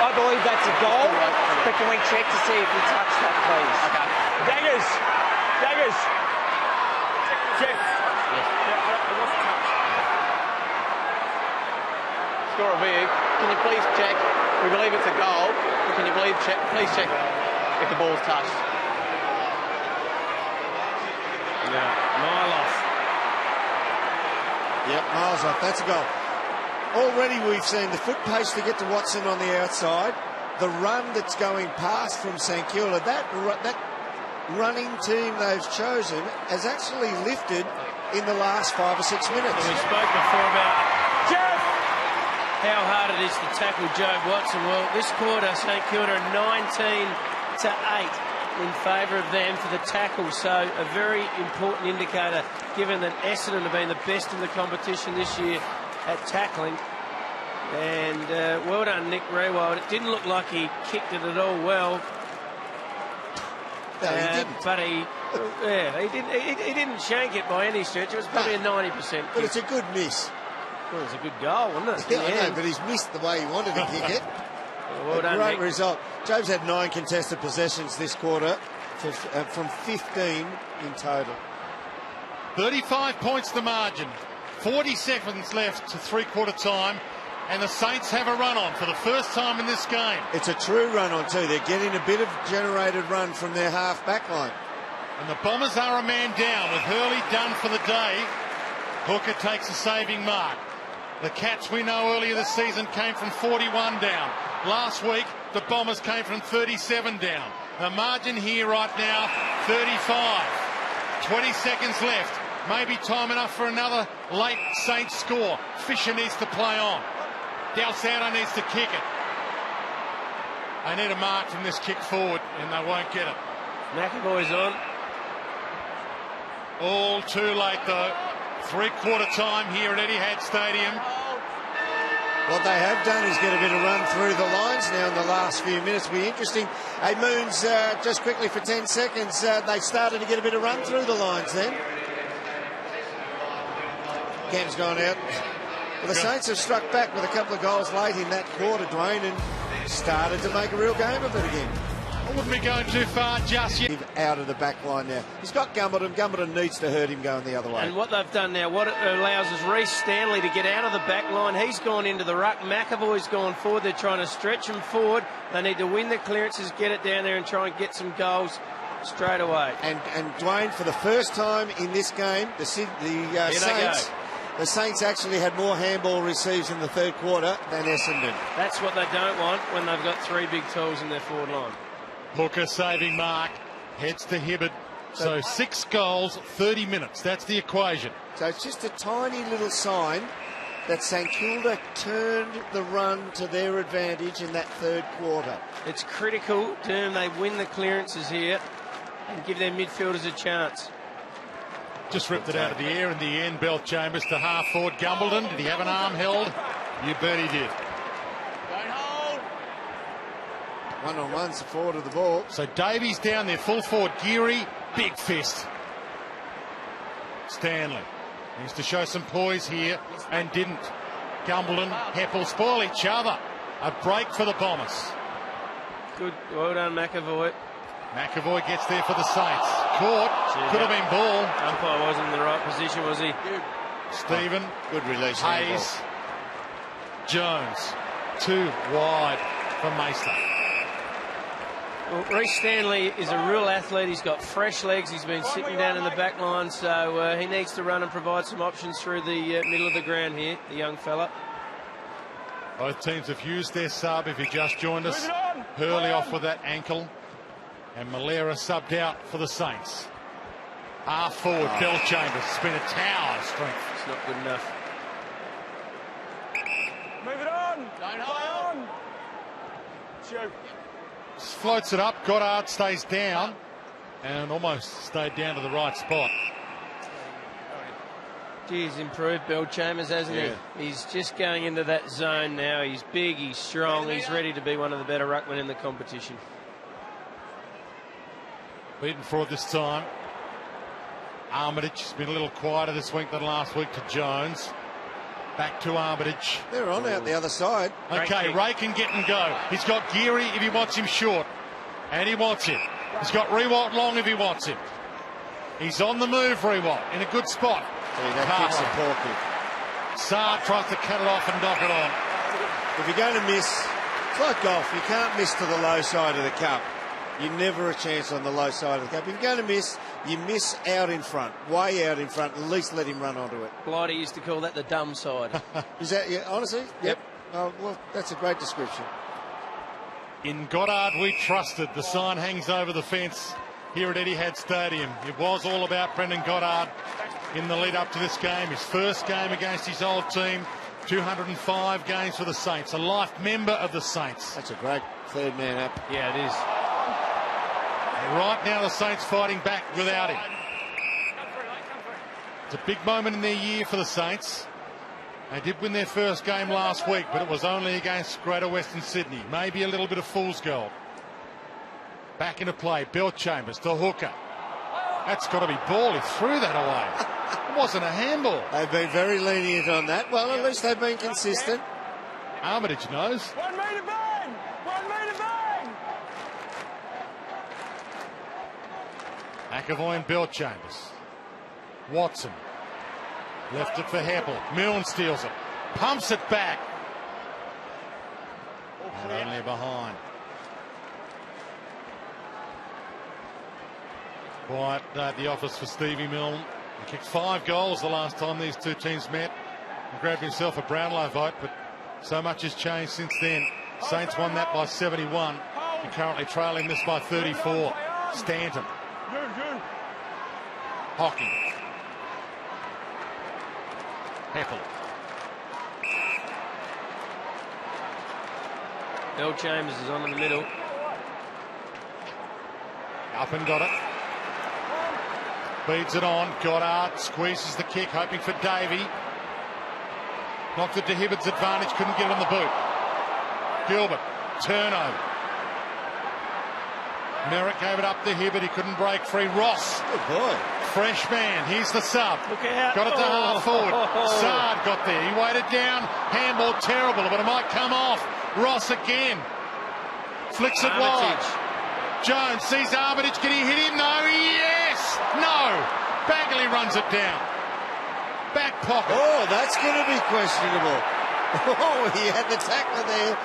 I believe that's a goal, but can we check to see if he touched that, please? Okay. Daggers! Daggers! Check. Yes. Yeah, it wasn't touched. Score review. Can you please check? We believe it's a goal, but can you please check if the ball's touched? Yeah, mile off. Yep, miles off. That's a goal. Already we've seen the foot pace to get to Watson on the outside. The run that's going past from St Kilda. That running team they've chosen has actually lifted in the last 5 or 6 minutes. And we spoke before about how hard it is to tackle Joe Watson. Well, this quarter, St Kilda 19-8 in favour of them for the tackle. So a very important indicator, given that Essendon have been the best in the competition this year at tackling. And well done, Nick Rewald. It didn't look like he kicked it at all well. No, he didn't. But he didn't shank it by any stretch. It was probably a 90% kick. But it's a good miss. Well, it was a good goal, wasn't it? Yeah, I know, but he's missed the way he wanted to kick it. Well done, great Nick. result. Joe's had 9 contested possessions this quarter from 15 in total. 35 points the margin. 40 seconds left to three-quarter time. And the Saints have a run-on for the first time in this game. It's a true run-on too. They're getting a bit of generated run from their half-back line. And the Bombers are a man down with Hurley done for the day. Hooker takes a saving mark. The Cats, we know earlier this season, came from 41 down. Last week, the Bombers came from 37 down. The margin here right now, 35. 20 seconds left. Maybe time enough for another late Saints score. Fisher needs to play on. Dalsauer needs to kick it. They need a mark from this kick forward, and they won't get it. McAvoy's on. All too late, though. Three-quarter time here at Etihad Stadium. What they have done is get a bit of run through the lines now in the last few minutes. It'll be interesting. Hey, Moons, just quickly for 10 seconds, they started to get a bit of run through the lines then. Cam's gone out. Well, the Saints have struck back with a couple of goals late in that quarter, Dwayne, and started to make a real game of it again. I wouldn't be going too far just yet. Out of the back line now. He's got Gumbleton. Gumbleton needs to hurt him going the other way. And what they've done now, what it allows is Reece Stanley to get out of the back line. He's gone into the ruck. McAvoy's gone forward. They're trying to stretch him forward. They need to win the clearances, get it down there and try and get some Goals straight away. And Dwayne, for the first time in this game, the Saints actually had more handball receives in the third quarter than Essendon. That's what they don't want when they've got three big tools in their forward line. Hooker saving mark, heads to Hibbert. So 6 goals, 30 minutes. That's the equation. So it's just a tiny little sign that St Kilda turned the run to their advantage in that third quarter. It's critical to them they win the clearances here and give their midfielders a chance. Just ripped it out of the air in the end. Bell Chambers to half forward. Gumbleton, did he have an arm held? You bet he did. One-on-one's forward of the ball. So Davies down there, full forward. Geary, big fist. Stanley needs to show some poise here and didn't. Gumbleton, Heppel spoil each other. A break for the Bombers. Good, well done, McAvoy. McAvoy gets there for the Saints. Caught, could have been ball. Umpire wasn't in the right position, was he? Stephen, good release. Hayes, Jones, too wide for Meister. Well, Reece Stanley is a real athlete. He's got fresh legs. He's been sitting down in the back line, so he needs to run and provide some options through the middle of the ground here, the young fella. Both teams have used their sub. If you just joined us, Hurley off with that ankle, and Malera subbed out for the Saints. Half forward, Bell Chambers. It's been a tower of strength. It's not good enough. Move it on. Don't hold on. Shoot. Floats it up. Goddard stays down and almost stayed down to the right spot. Gee, he's improved, Bell Chambers, hasn't he? He's just going into that zone now. He's big, he's strong, he's ready to be one of the better ruckmen in the competition. Beaten forward this time. Armitage has been a little quieter this week than last week to Jones. Back to Armitage. They're on out the other side. Okay, Ray can get and go. He's got Geary if he wants him short. And he wants him. He's got Rewalt long if he wants him. He's on the move, Rewalt, in a good spot. That kick's a poor kick. Saar tries to cut it off and knock it on. If you're going to miss, it's like golf. You can't miss to the low side of the cup. You're never a chance on the low side of the cup. If you're going to miss, you miss out in front, way out in front. At least let him run onto it. Blighty used to call that the dumb side. Is that, honestly? Yep. Oh, well, that's a great description. In Goddard we trusted. The sign hangs over the fence here at Etihad Stadium. It was all about Brendon Goddard in the lead up to this game. His first game against his old team. 205 games for the Saints. A life member of the Saints. That's a great third man up. Yeah, it is. Right now the Saints fighting back without him. It's a big moment in their year for the Saints. They did win their first game last week, but it was only against Greater Western Sydney. Maybe a little bit of fool's gold. Back into play. Bell Chambers to Hooker. That's got to be ball. He threw that away. It wasn't a handball. They've been very lenient on that. Well, at least they've been consistent. Armitage knows. 1 metre bang! 1 metre bang! McAvoy and Bell Chambers. Watson. Left it for Heppel. Milne steals it. Pumps it back. And only behind. Quiet at the office for Stevie Milne. He kicked 5 goals the last time these two teams met. And grabbed himself a Brownlow vote, but so much has changed since then. Saints won that by 71. And currently trailing this by 34. Stanton. Hocking. Heppel. Bell Chambers is on in the middle. Up and got it. Feeds it on. Goddard squeezes the kick, hoping for Davey. Knocked it to Hibbard's advantage, couldn't get it on the boot. Gilbert, turnover. Merritt gave it up to Hibbert, he couldn't break free. Ross, Good boy. fresh man, here's the sub. Look out. Got it to half forward. Saad got there, he waited down. Handball terrible, but it might come off. Ross again. Flicks it wide. Jones sees Armitage, can he hit him? No, yes! No! Bagley runs it down. Back pocket. Oh, that's going to be questionable. Oh, he had the tackler there.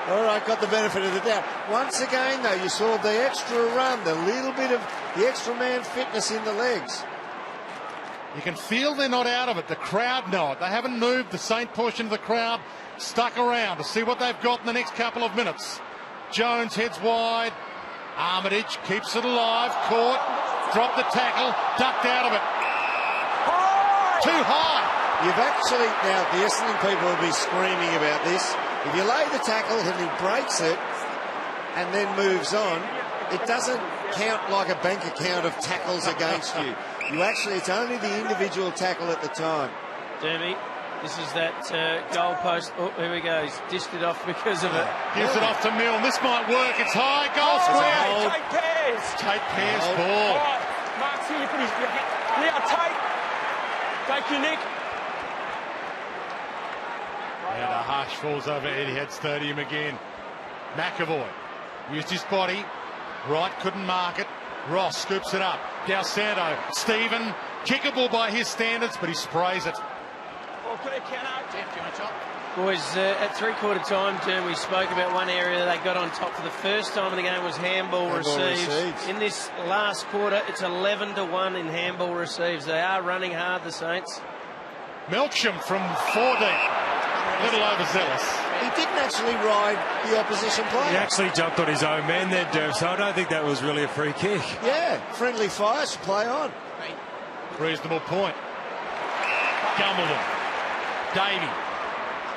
All right, got the benefit of the doubt. Once again, though, you saw the extra run, the little bit of the extra man fitness in the legs. You can feel they're not out of it. The crowd know it. They haven't moved. The Saint portion of the crowd stuck around to see what they've got in the next couple of minutes. Jones heads wide. Armitage keeps it alive. Caught. Dropped the tackle. Ducked out of it. Too high. You've actually, now the Essendon people will be screaming about this. If you lay the tackle and he breaks it and then moves on, it doesn't count like a bank account of tackles against you. It's only the individual tackle at the time. Dermy, this is that goal post. Oh, here we go. He's dished it off because of it. Gives it off to Milne. This might work. It's high. Goal square. Take pairs. Tate Pearce All ball. right, Mark's here, you put his Leo Tate. Thank you, Nick. And a hush falls over Etihad Stadium again. McAvoy used his body. Wright couldn't mark it. Ross scoops it up. Dalsanto. Stephen. Kickable by his standards, but he sprays it. Boys, at three-quarter time, Jim, we spoke about one area that they got on top for the first time in the game was handball receives. In this last quarter, it's 11-1 in handball receives. They are running hard, the Saints. Melksham from 4 deep. A little overzealous. He didn't actually ride the opposition player. He actually jumped on his own man there, Derv, so I don't think that was really a free kick. Yeah, friendly fire should play on. Reasonable point. Gumbleton. Davey.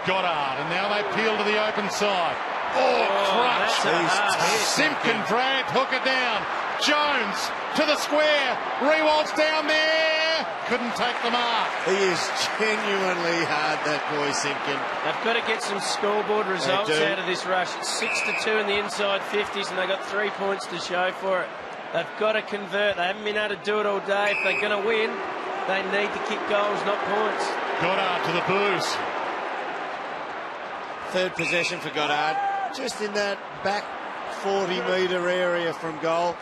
Goddard. And now they peel to the open side. Crutch. Simpkin dragged Hooker down. Jones to the square. Rewald's down there. Couldn't take the mark. He is genuinely hard, that boy Simpkin. They've got to get some scoreboard results out of this rush. It's 6-2 in the inside 50s, and they've got 3 points to show for it. They've got to convert. They haven't been able to do it all day. If they're going to win, they need to kick goals, not points. Goddard to the booze. Third possession for Goddard. Just in that back 40-metre area from goal.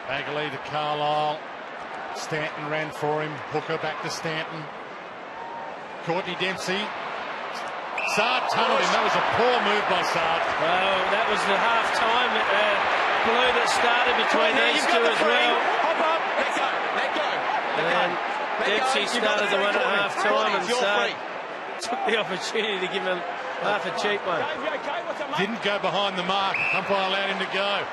Bagley to Carlisle. Stanton ran for him. Hooker back to Stanton. Courtney Dempsey. Saad tunneled him. That was a poor move by Saad. Well, that was the half-time blue that started between these two as well. Hop up. Let go. And Dempsey started the one at half-time, and Saad took the opportunity to give him half a cheap one. Didn't go behind the mark. Umpire allowed him to go.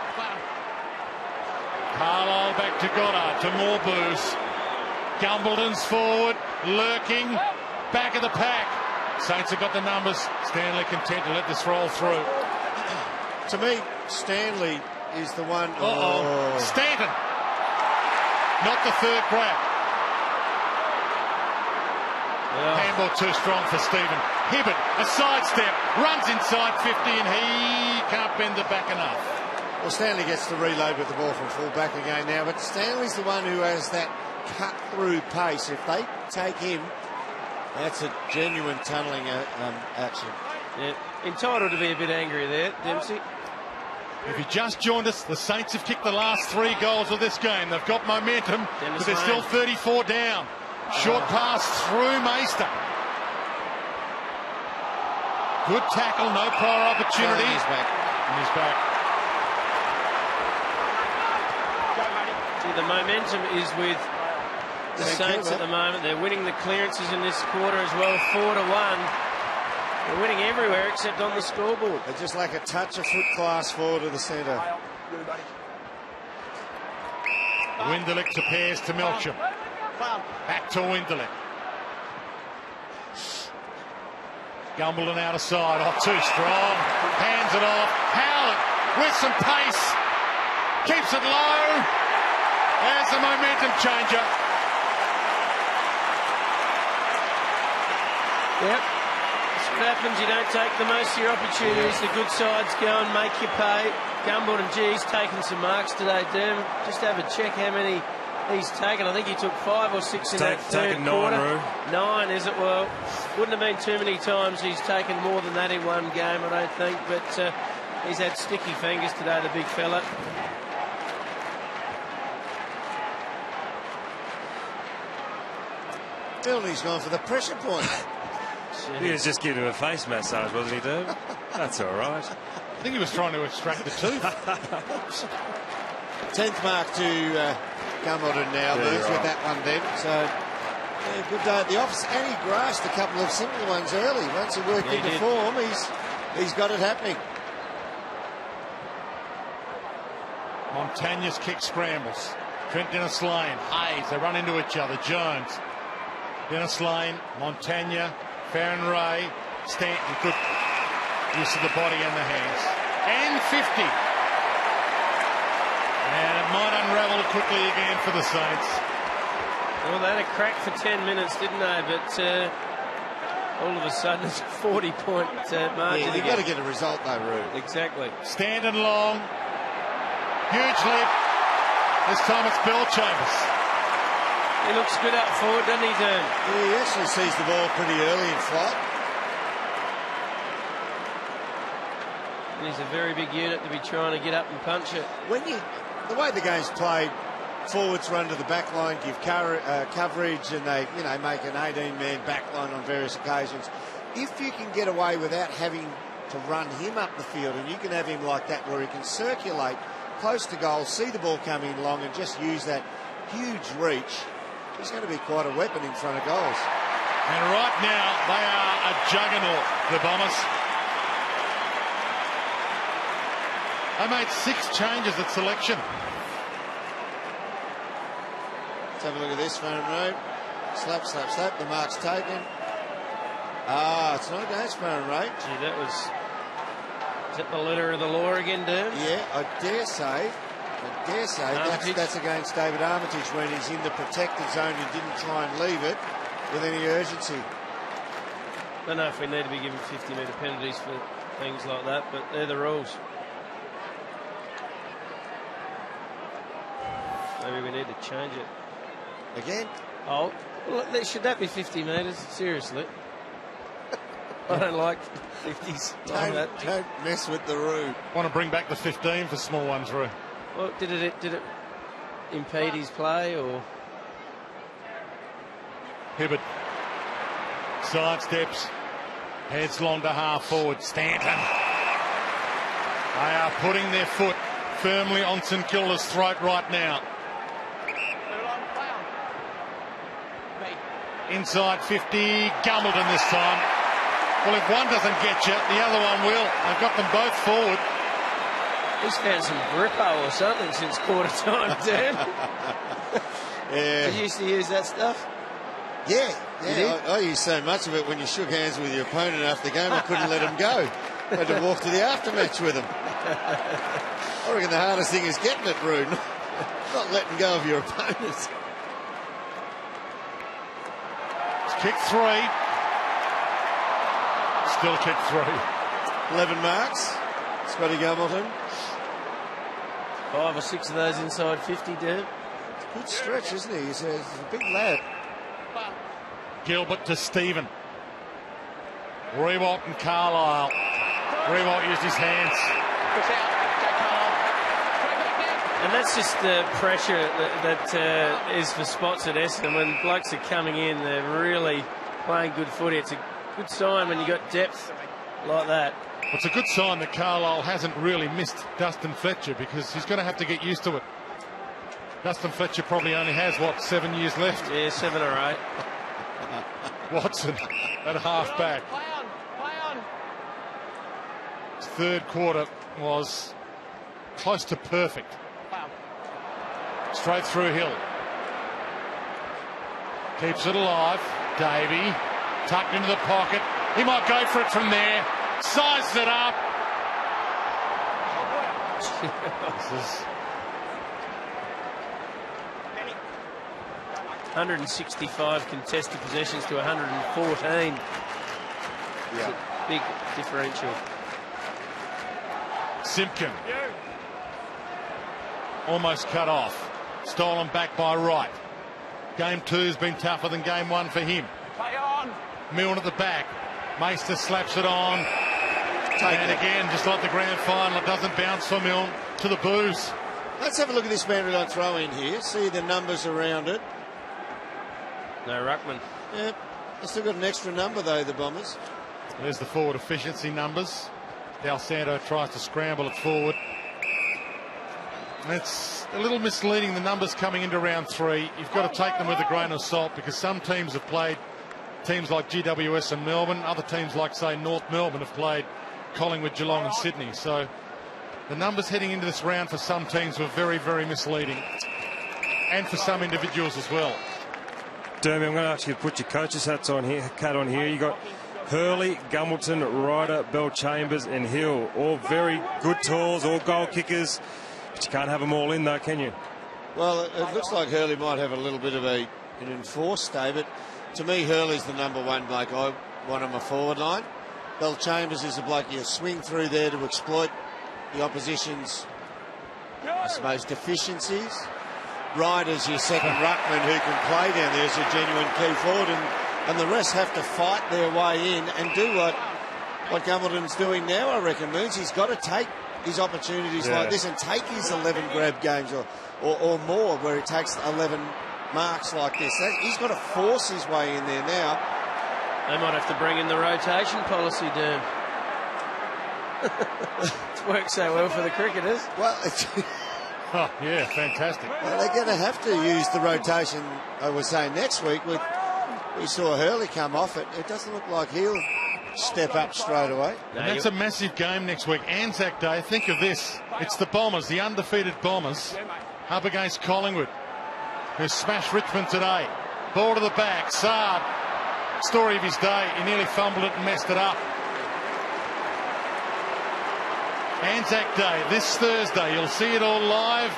Carlisle back to Goddard, to more booze. Gumbleton's forward, lurking, back of the pack. Saints have got the numbers. Stanley content to let this roll through. To me, Stanley is the one. Stanton. Not the third grab. Handball too strong for Stephen. Hibbert, a sidestep, runs inside 50 and he can't bend it back enough. Well, Stanley gets to reload with the ball from full back again now, but Stanley's the one who has that cut-through pace. If they take him, that's a genuine tunnelling action. Yeah, entitled to be a bit angry there, Dempsey. If you just joined us, the Saints have kicked the last 3 goals of this game. They've got momentum, but they're still 34 down. Short pass through Meister. Good tackle, no prior opportunity. He's back. And he's back. See, the momentum is with the Saints at the moment. They're winning the clearances in this quarter as well, 4-1. They're winning everywhere except on the scoreboard. They just like a touch of foot class forward to the centre. Winderlick to Pearce to Melksham. Back to Winderlick. Gumbleton out of side. Oh, too strong. Hands it off. Howlett with some pace. Keeps it low. There's the momentum changer. Yep. That's what happens. You don't take the most of your opportunities. The good sides go and make you pay. Gumbleton, he's taken some marks today, Derm. Just have a check how many he's taken. I think he took 5 or 6 in that third quarter. 9, is it? Well, wouldn't have been too many times he's taken more than that in one game, I don't think. But he's had sticky fingers today, the big fella. He's gone for the pressure point. He was just giving him a face massage, wasn't he, Dave? That's all right. I think he was trying to extract the tooth. 10th mark to Gumbleton now. Moves with that one then. So, yeah, good day at the office. And he grasped a couple of simple ones early. Once he worked into form, he's got it happening. Montagna's kick scrambles. Trent Dennis Lane, Hayes, they run into each other. Jones, Dennis Lane, Montagna, Farron Ray, Stanton, good use of the body and the hands. And 50. And it might unravel quickly again for the Saints. Well, they had a crack for 10 minutes, didn't they? But all of a sudden it's a 40-point margin. Yeah, you've got to get a result though, Roo. Exactly. Stanton long. Huge leap. This time it's Bellchambers. He looks good up forward, doesn't he, Dern? Yeah, he actually sees the ball pretty early in flight. And he's a very big unit to be trying to get up and punch it. The way the game's played, forwards run to the back line, give coverage, and they, make an 18-man back line on various occasions. If you can get away without having to run him up the field, and you can have him like that where he can circulate close to goal, see the ball coming along, and just use that huge reach, he's going to be quite a weapon in front of goals. And right now, they are a juggernaut, the Bombers. They made 6 changes at selection. Let's have a look at this, Farron Road. Slap, slap, slap. The mark's taken. It's not against Farron Road. Gee, is that the letter of the law again, Derm? Yeah, I dare say that's against David Armitage when he's in the protected zone and didn't try and leave it with any urgency. I don't know if we need to be given 50-metre penalties for things like that, but they're the rules. Maybe we need to change it. Again? Oh, well, should that be 50 metres? Seriously. I don't like 50s. Don't mess with the rule. Want to bring back the 15 for small ones, Roo. Well, did it impede his play, or? Hibbert sidesteps, heads long to half forward. Stanton. They are putting their foot firmly on St Kilda's throat right now. Inside 50, Gumbleton this time. Well, if one doesn't get you, the other one will. They've got them both forward. He's found some grippo or something since quarter time, Dan. Yeah. Did you used to use that stuff? Yeah. I used so much of it when you shook hands with your opponent after the game, I couldn't let him go. I had to walk to the aftermatch with him. I reckon the hardest thing is getting it, Rune, not letting go of your opponents. Kick 3. Still kick 3. 11 marks. Scotty Gumbleton. 5 or 6 of those inside 50, Dan. It's a good stretch, isn't he? He's a big lad. Gilbert to Stephen. Rewalt and Carlisle. Rewalt used his hands. And that's just the pressure that is for spots at Essendon. When blokes are coming in, they're really playing good footy. It's a good sign when you got depth like that. It's a good sign that Carlisle hasn't really missed Dustin Fletcher, because he's going to have to get used to it. Dustin Fletcher probably only has, 7 years left? Yeah, 7 or 8. Watson at half back. His third quarter was close to perfect. Straight through Hill. Keeps it alive. Davey tucked into the pocket. He might go for it from there. Sizes it up. This is 165 contested possessions to 114 It's a big differential. Simpkin. Almost cut off. Stolen back by Wright. Game 2's been tougher than game 1 for him. Play on. Milne at the back. Meister slaps it on. And again, just like the grand final, it doesn't bounce for Milne to the booze. Let's have a look at this man throw in here. See the numbers around it. No ruckman. Yep. They've still got an extra number, though, the Bombers. There's the forward efficiency numbers. Del Santo tries to scramble it forward. It's a little misleading, the numbers coming into round 3. You've got to take them with a grain of salt, because some teams have played teams like GWS and Melbourne. Other teams like, say, North Melbourne have played Collingwood, Geelong and Sydney. So the numbers heading into this round for some teams were very, very misleading. And for some individuals as well. Dermy, I'm going to ask you to put your coach's hat on here. You got Hurley, Gumbleton, Ryder, Bell Chambers and Hill. All very good tools, all goal kickers. But you can't have them all in, though, can you? Well, it looks like Hurley might have a little bit of an enforced day, but to me, Hurley's the number one bloke I want on my forward line. Bell Chambers is a bloke you swing through there to exploit the opposition's, I suppose, deficiencies. Ryder's your second ruckman who can play down there as a genuine key forward, and the rest have to fight their way in and do what Gumbleton's doing now, I reckon, Moons. He's got to take his opportunities like this and take his 11 grab games or more, where he takes 11 marks like this. He's got to force his way in there now. They might have to bring in the rotation policy, Derm. It's worked so well for the cricketers. Well, oh, yeah, fantastic. Well, they're going to have to use the rotation, I was saying, next week. We saw Hurley come off it. It doesn't look like he'll step up straight away. And that's a massive game next week. Anzac Day, think of this. It's the Bombers, the undefeated Bombers, up against Collingwood, who smashed Richmond today. Ball to the back. Saad, story of his day. He nearly fumbled it and messed it up. Anzac Day, this Thursday. You'll see it all live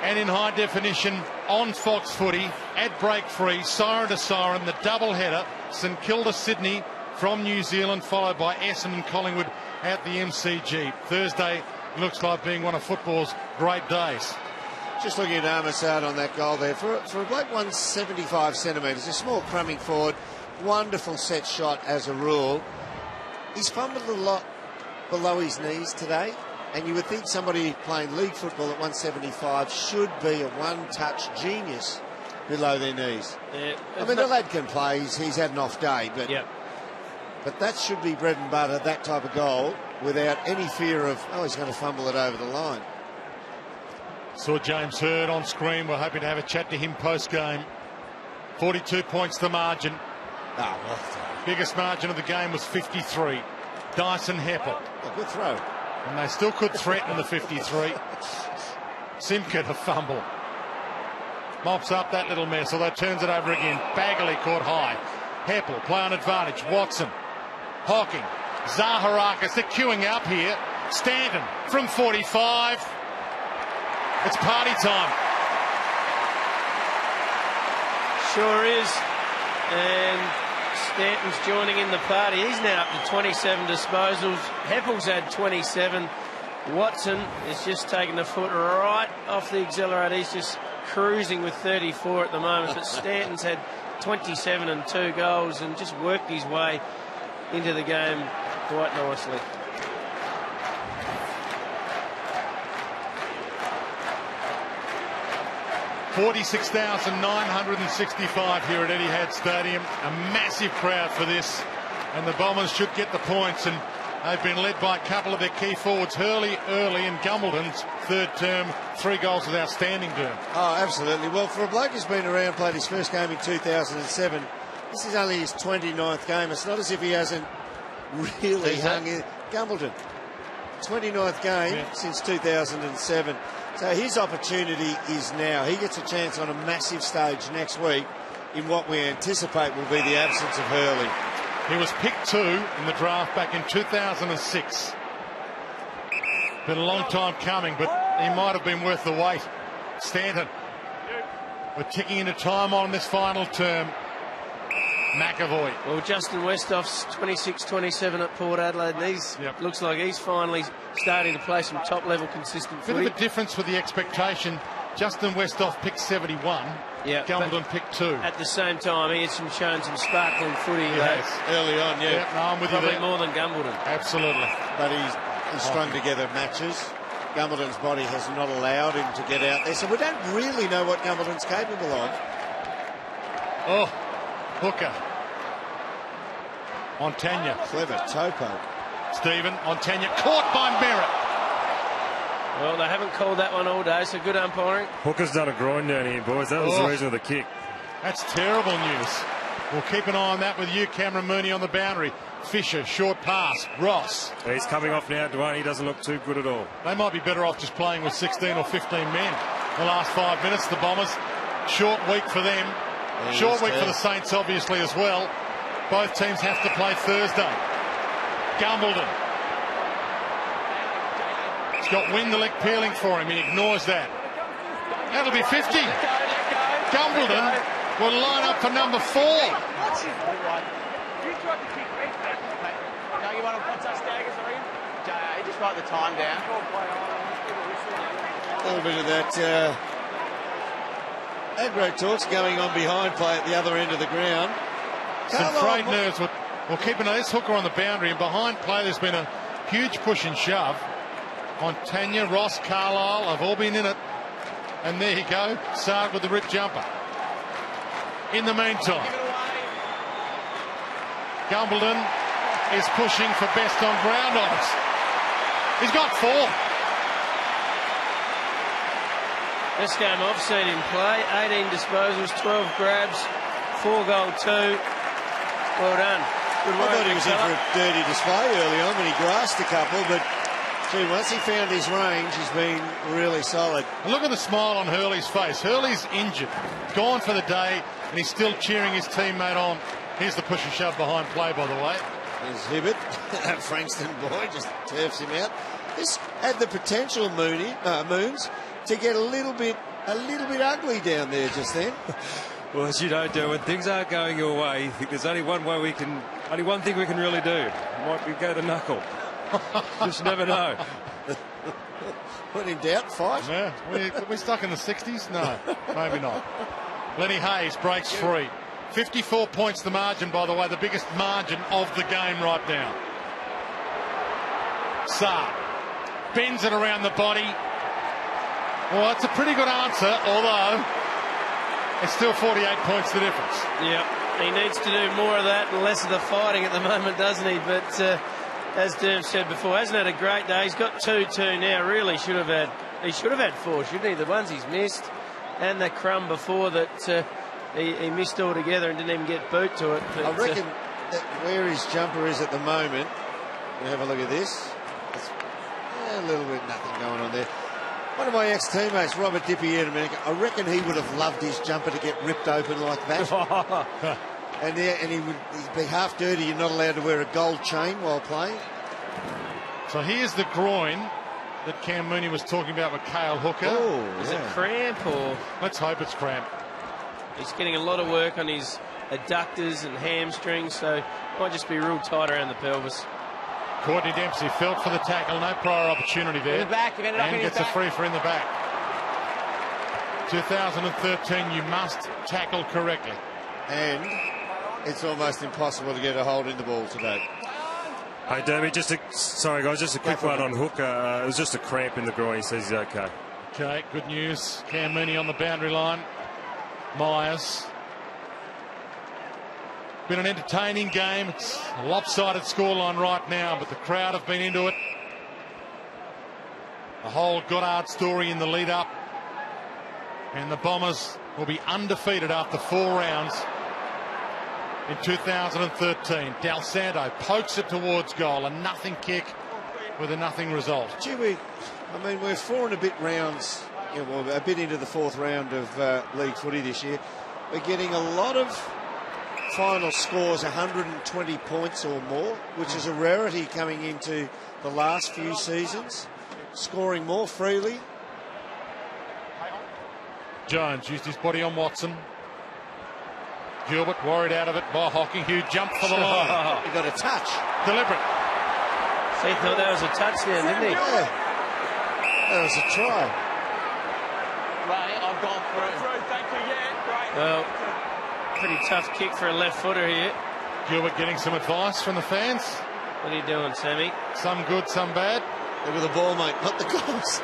and in high definition on Fox Footy at break free, siren to siren, the double header. St Kilda, Sydney from New Zealand, followed by Essendon, Collingwood at the MCG. Thursday looks like being one of football's great days. Just looking at Armour on that goal there. For a bloke 175 centimetres, a small crumbing forward, wonderful set shot as a rule. He's fumbled a lot below his knees today, and you would think somebody playing league football at 175 should be a one-touch genius below their knees. Yeah, I mean, the lad can play. He's had an off day, but that should be bread and butter, that type of goal, without any fear of, he's going to fumble it over the line. Saw James Hird on screen. We're hoping to have a chat to him post-game. 42 points the margin. Biggest margin of the game was 53. Dyson Heppel. A good throw. And they still could threaten the 53. Simpkin a fumble. Mops up that little mess, although turns it over again. Bagley caught high. Heppel, play on advantage. Watson. Hocking. Zaharakis, they're queuing up here. Stanton from 45. It's party time. Sure is. And Stanton's joining in the party. He's now up to 27 disposals. Heppel's had 27. Watson is just taking the foot right off the accelerator. He's just cruising with 34 at the moment. But Stanton's had 27 and 2 goals and just worked his way into the game quite nicely. $46,965 here at Etihad Stadium. A massive crowd for this, and the Bombers should get the points, and they've been led by a couple of their key forwards, Hurley early, and Gumbleton's third term, 3 goals with outstanding term. Oh, absolutely. Well, for a bloke who's been around, played his first game in 2007, this is only his 29th game. It's not as if he hasn't really hung in. Gumbleton, 29th game since 2007. So his opportunity is now. He gets a chance on a massive stage next week in what we anticipate will be the absence of Hurley. He was picked 2 in the draft back in 2006. Been a long time coming, but he might have been worth the wait. Stanton. We're ticking into time on this final term. McAvoy. Well, Justin Westhoff's 26-27 at Port Adelaide, and he's looks like he's finally starting to play some top-level consistent Bit footy. of a difference with the expectation. Justin Westhoff picked 71. Yeah, Gumbleton picked 2. At the same time, he has shown some sparkling footy early on, No, I'm with probably you there. more than Gumbleton. Absolutely. But he's strung together matches. Gumbleton's body has not allowed him to get out there, so we don't really know what Gumbleton's capable of. Oh, Hooker. Montagna. Clever toe poke. Stephen, Montagna caught by Merritt. Well, they haven't called that one all day, so good umpiring. Hooker's done a groin down here, boys. That was the reason of the kick. That's terrible news. We'll keep an eye on that with you, Cameron Mooney, on the boundary. Fisher, short pass. Ross. He's coming off now, Dwayne. He doesn't look too good at all. They might be better off just playing with 16 or 15 men. The last 5 minutes, the Bombers. Short week for them. Short week for the Saints, obviously, as well. Both teams have to play Thursday. Gumbleton. He's got Winderlick peeling for him. He ignores that. That'll be 50. Gumbleton will line up for number 4. No, you want to put us daggers or in? You just write the time down. A little bit of that aggro talks going on behind play at the other end of the ground. Some frayed nerves. We'll keep an eye on this. Hooker on the boundary, and behind play there's been a huge push and shove. Montagna, Ross, Carlisle have all been in it. And there you go, Saad with the rip jumper. In the meantime, Gumbleton is pushing for best on ground odds. He's got 4. This game offset in play, 18 disposals, 12 grabs, 4 goal 2. Well done. Good work. I thought he was in for a dirty display early on when he grasped a couple, but once he found his range, he's been really solid. And look at the smile on Hurley's face. Hurley's injured, gone for the day, and he's still cheering his teammate on. Here's the push and shove behind play, by the way. There's Hibbert, that Frankston boy just turfs him out. This had the potential, Moons, to get a little bit ugly down there just then. Well, as you know, when things aren't going your way, you think there's only one thing we can really do. It might be go the knuckle. Just never know. When in doubt, fight. Yeah, we stuck in the 60s? No, maybe not. Lenny Hayes breaks free. 54 points the margin, by the way, the biggest margin of the game right now. Saab bends it around the body. Well, that's a pretty good answer, although it's still 48 points the difference. Yeah, he needs to do more of that and less of the fighting at the moment, doesn't he? But as Derm said before, hasn't had a great day. He's got 2-2 now. Really should have had 4, shouldn't he? The ones he's missed and the crumb before that he missed altogether and didn't even get boot to it. But, I reckon that where his jumper is at the moment, we'll have a look at this. It's a little bit nothing going on there. One of my ex-teammates, Robert Dippy, I reckon he would have loved his jumper to get ripped open like that. and he'd be half dirty. You're not allowed to wear a gold chain while playing. So here's the groin that Cam Mooney was talking about with Cale Hooker. Oh, is it cramp or? Let's hope it's cramp. He's getting a lot of work on his adductors and hamstrings, so it might just be real tight around the pelvis. Courtney Dempsey felt for the tackle, no prior opportunity there. In the back, you've ended up and in gets his a free for in the back. 2013, you must tackle correctly. And it's almost impossible to get a hold in the ball today. Hey, Derby, sorry guys, just a quick one on Hooker. It was just a cramp in the groin. He says he's okay. Okay, good news. Cam Mooney on the boundary line. Myers. Been an entertaining game. It's a lopsided scoreline right now, but the crowd have been into it. The whole Goddard story in the lead up. And the Bombers will be undefeated after 4 rounds in 2013. Del Santo pokes it towards goal. A nothing kick with a nothing result. Gee, we're 4 and a bit rounds, a bit into the 4th round of league footy this year. We're getting a lot of final scores 120 points or more, which is a rarity coming into the last few seasons. Scoring more freely. Jones used his body on Watson. Gilbert worried out of it by Hocking, who jumped for the line. He got a touch. Deliberate. So he thought that was a touchdown, didn't he? Yeah. That was a try. Ray, I've gone through. Thank you, yeah, great. Well, pretty tough kick for a left footer here. Gilbert getting some advice from the fans. What are you doing, Sammy? Some good, some bad. Look at the ball, mate, not the goals.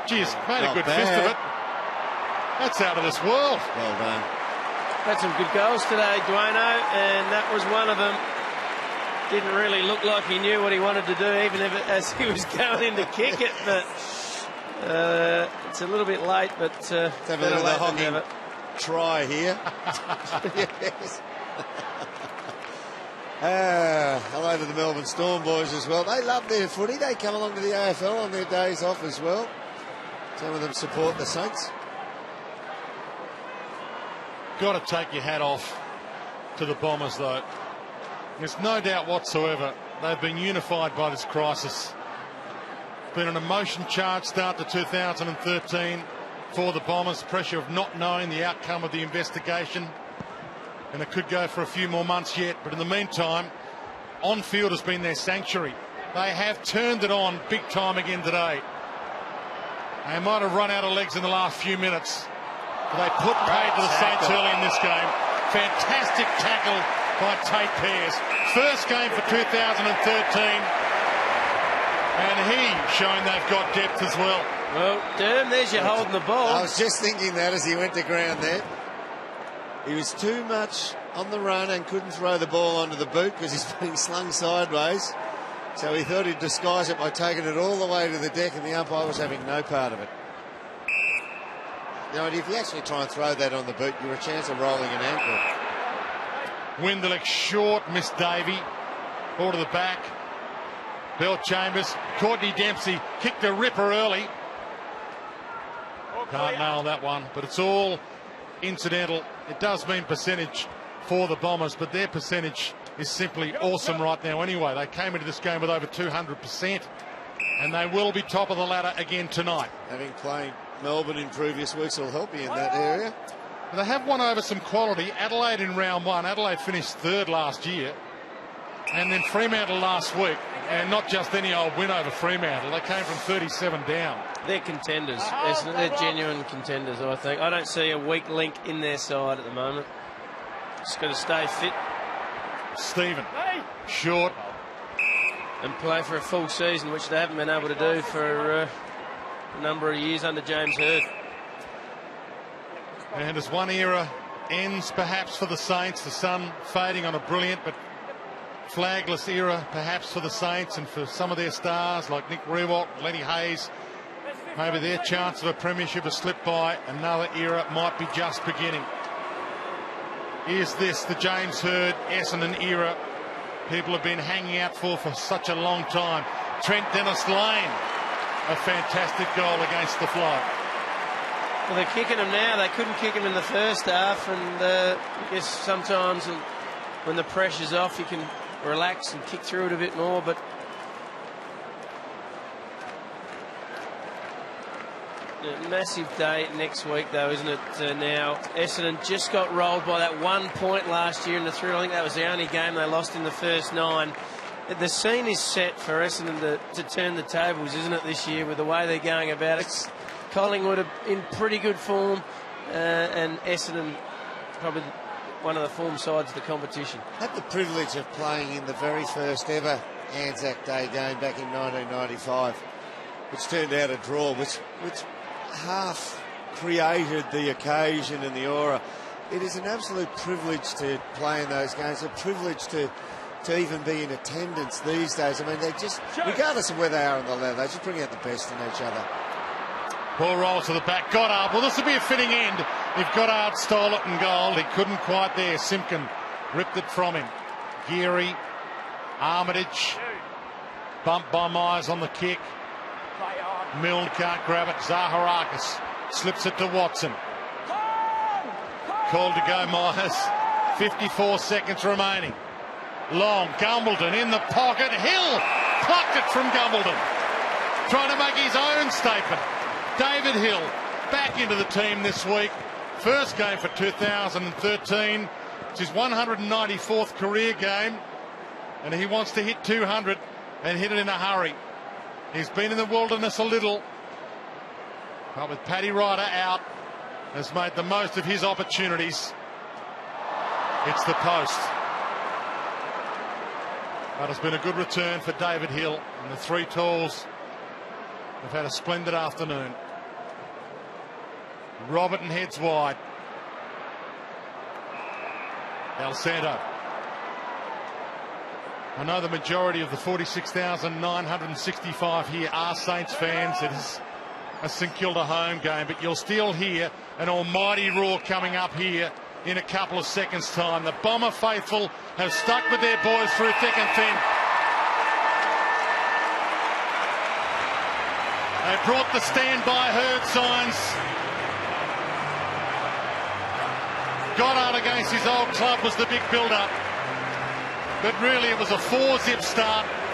Geez, made a Not good bad. fist of it. That's out of this world. Well done. Had some good goals today, Duano, and that was one of them. Didn't really look like he knew what he wanted to do, even if as he was going in to kick it. But it's a little bit late, but Let's have a look at the Hocking try here. Yes. Hello to the Melbourne Storm boys as well. They love their footy. They come along to the AFL on their days off as well. Some of them support the Saints. Got to take your hat off to the Bombers, though. There's no doubt whatsoever they've been unified by this crisis. It's been an emotion-charged start to 2013 for the Bombers. Pressure of not knowing the outcome of the investigation. And it could go for a few more months yet. But in the meantime, on-field has been their sanctuary. They have turned it on big time again today. They might have run out of legs in the last few minutes. But they put paid to the Saints early in this game. Fantastic tackle by Tate Pearce. First game for 2013. And he showing they've got depth as well. Well, Derm, there's you holding the ball. I was just thinking that as he went to ground there. He was too much on the run and couldn't throw the ball onto the boot because he's being slung sideways. So he thought he'd disguise it by taking it all the way to the deck, and the umpire was having no part of it. You know, if you actually try and throw that on the boot, you're a chance of rolling an ankle. Winderlich short, missed Davey. Ball to the back. Bell Chambers. Courtney Dempsey kicked a ripper early. Can't nail that one, but it's all incidental. It does mean percentage for the Bombers, but their percentage is simply awesome right now anyway. They came into this game with over 200%, and they will be top of the ladder again tonight. Having played Melbourne in previous weeks will help you in that area. They have won over some quality. Adelaide in round one. Adelaide finished third last year. And then Fremantle last week. And not just any old win over Fremantle. They came from 37 down. They're contenders. They're genuine contenders, I think. I don't see a weak link in their side at the moment. Just got to stay fit. Stephen, short. And play for a full season, which they haven't been able to do for a number of years under James Hird. And as one era ends perhaps for the Saints, the sun fading on a brilliant but flagless era perhaps for the Saints and for some of their stars like Nick Rewalt, Lenny Hayes, maybe their chance of a premiership has slipped by. Another era might be just beginning. Is this the James Hird Essendon era people have been hanging out for such a long time? Trent Dennis-Lane, a fantastic goal against the Fly. Well, they're kicking him now. They couldn't kick him in the first half, and I guess sometimes when the pressure's off, you can relax and kick through it a bit more. But a massive day next week, though, isn't it? Now, Essendon just got rolled by that 1 point last year in the thrill. I think that was the only game they lost in the first 9. The scene is set for Essendon to turn the tables, isn't it, this year, with the way they're going about it. Collingwood are in pretty good form, and Essendon probably one of the form sides of the competition. Had the privilege of playing in the very first ever Anzac Day game back in 1995, which turned out a draw, which half created the occasion and the aura. It is an absolute privilege to play in those games, a privilege to even be in attendance these days. I mean, they just, regardless of where they are on the ladder, they just bring out the best in each other. Ball rolls to the back. Goddard. Well, this will be a fitting end if Goddard stole it in goal. He couldn't quite there. Simpkin ripped it from him. Geary, Armitage, bumped by Myers on the kick. Milne can't grab it. Zaharakis slips it to Watson. Called to go Myers. 54 seconds remaining. Long, Gumbleton in the pocket. Hill plucked it from Gumbleton. Trying to make his own statement. David Hill back into the team this week. first game for 2013. It's his 194th career game, and he wants to hit 200 and hit it in a hurry. He's been in the wilderness a little, but with Paddy Ryder out, has made the most of his opportunities. It's the post. But it's been a good return for David Hill, and the three Talls have had a splendid afternoon. Robertson heads wide. El Santo. I know the majority of the 46,965 here are Saints fans. It is a St Kilda home game, but you'll still hear an almighty roar coming up here in a couple of seconds' time. The Bomber faithful have stuck with their boys through thick and thin. They brought the stand by herd signs. Goddard against his old club was the big build-up, but really it was a 4-zip start.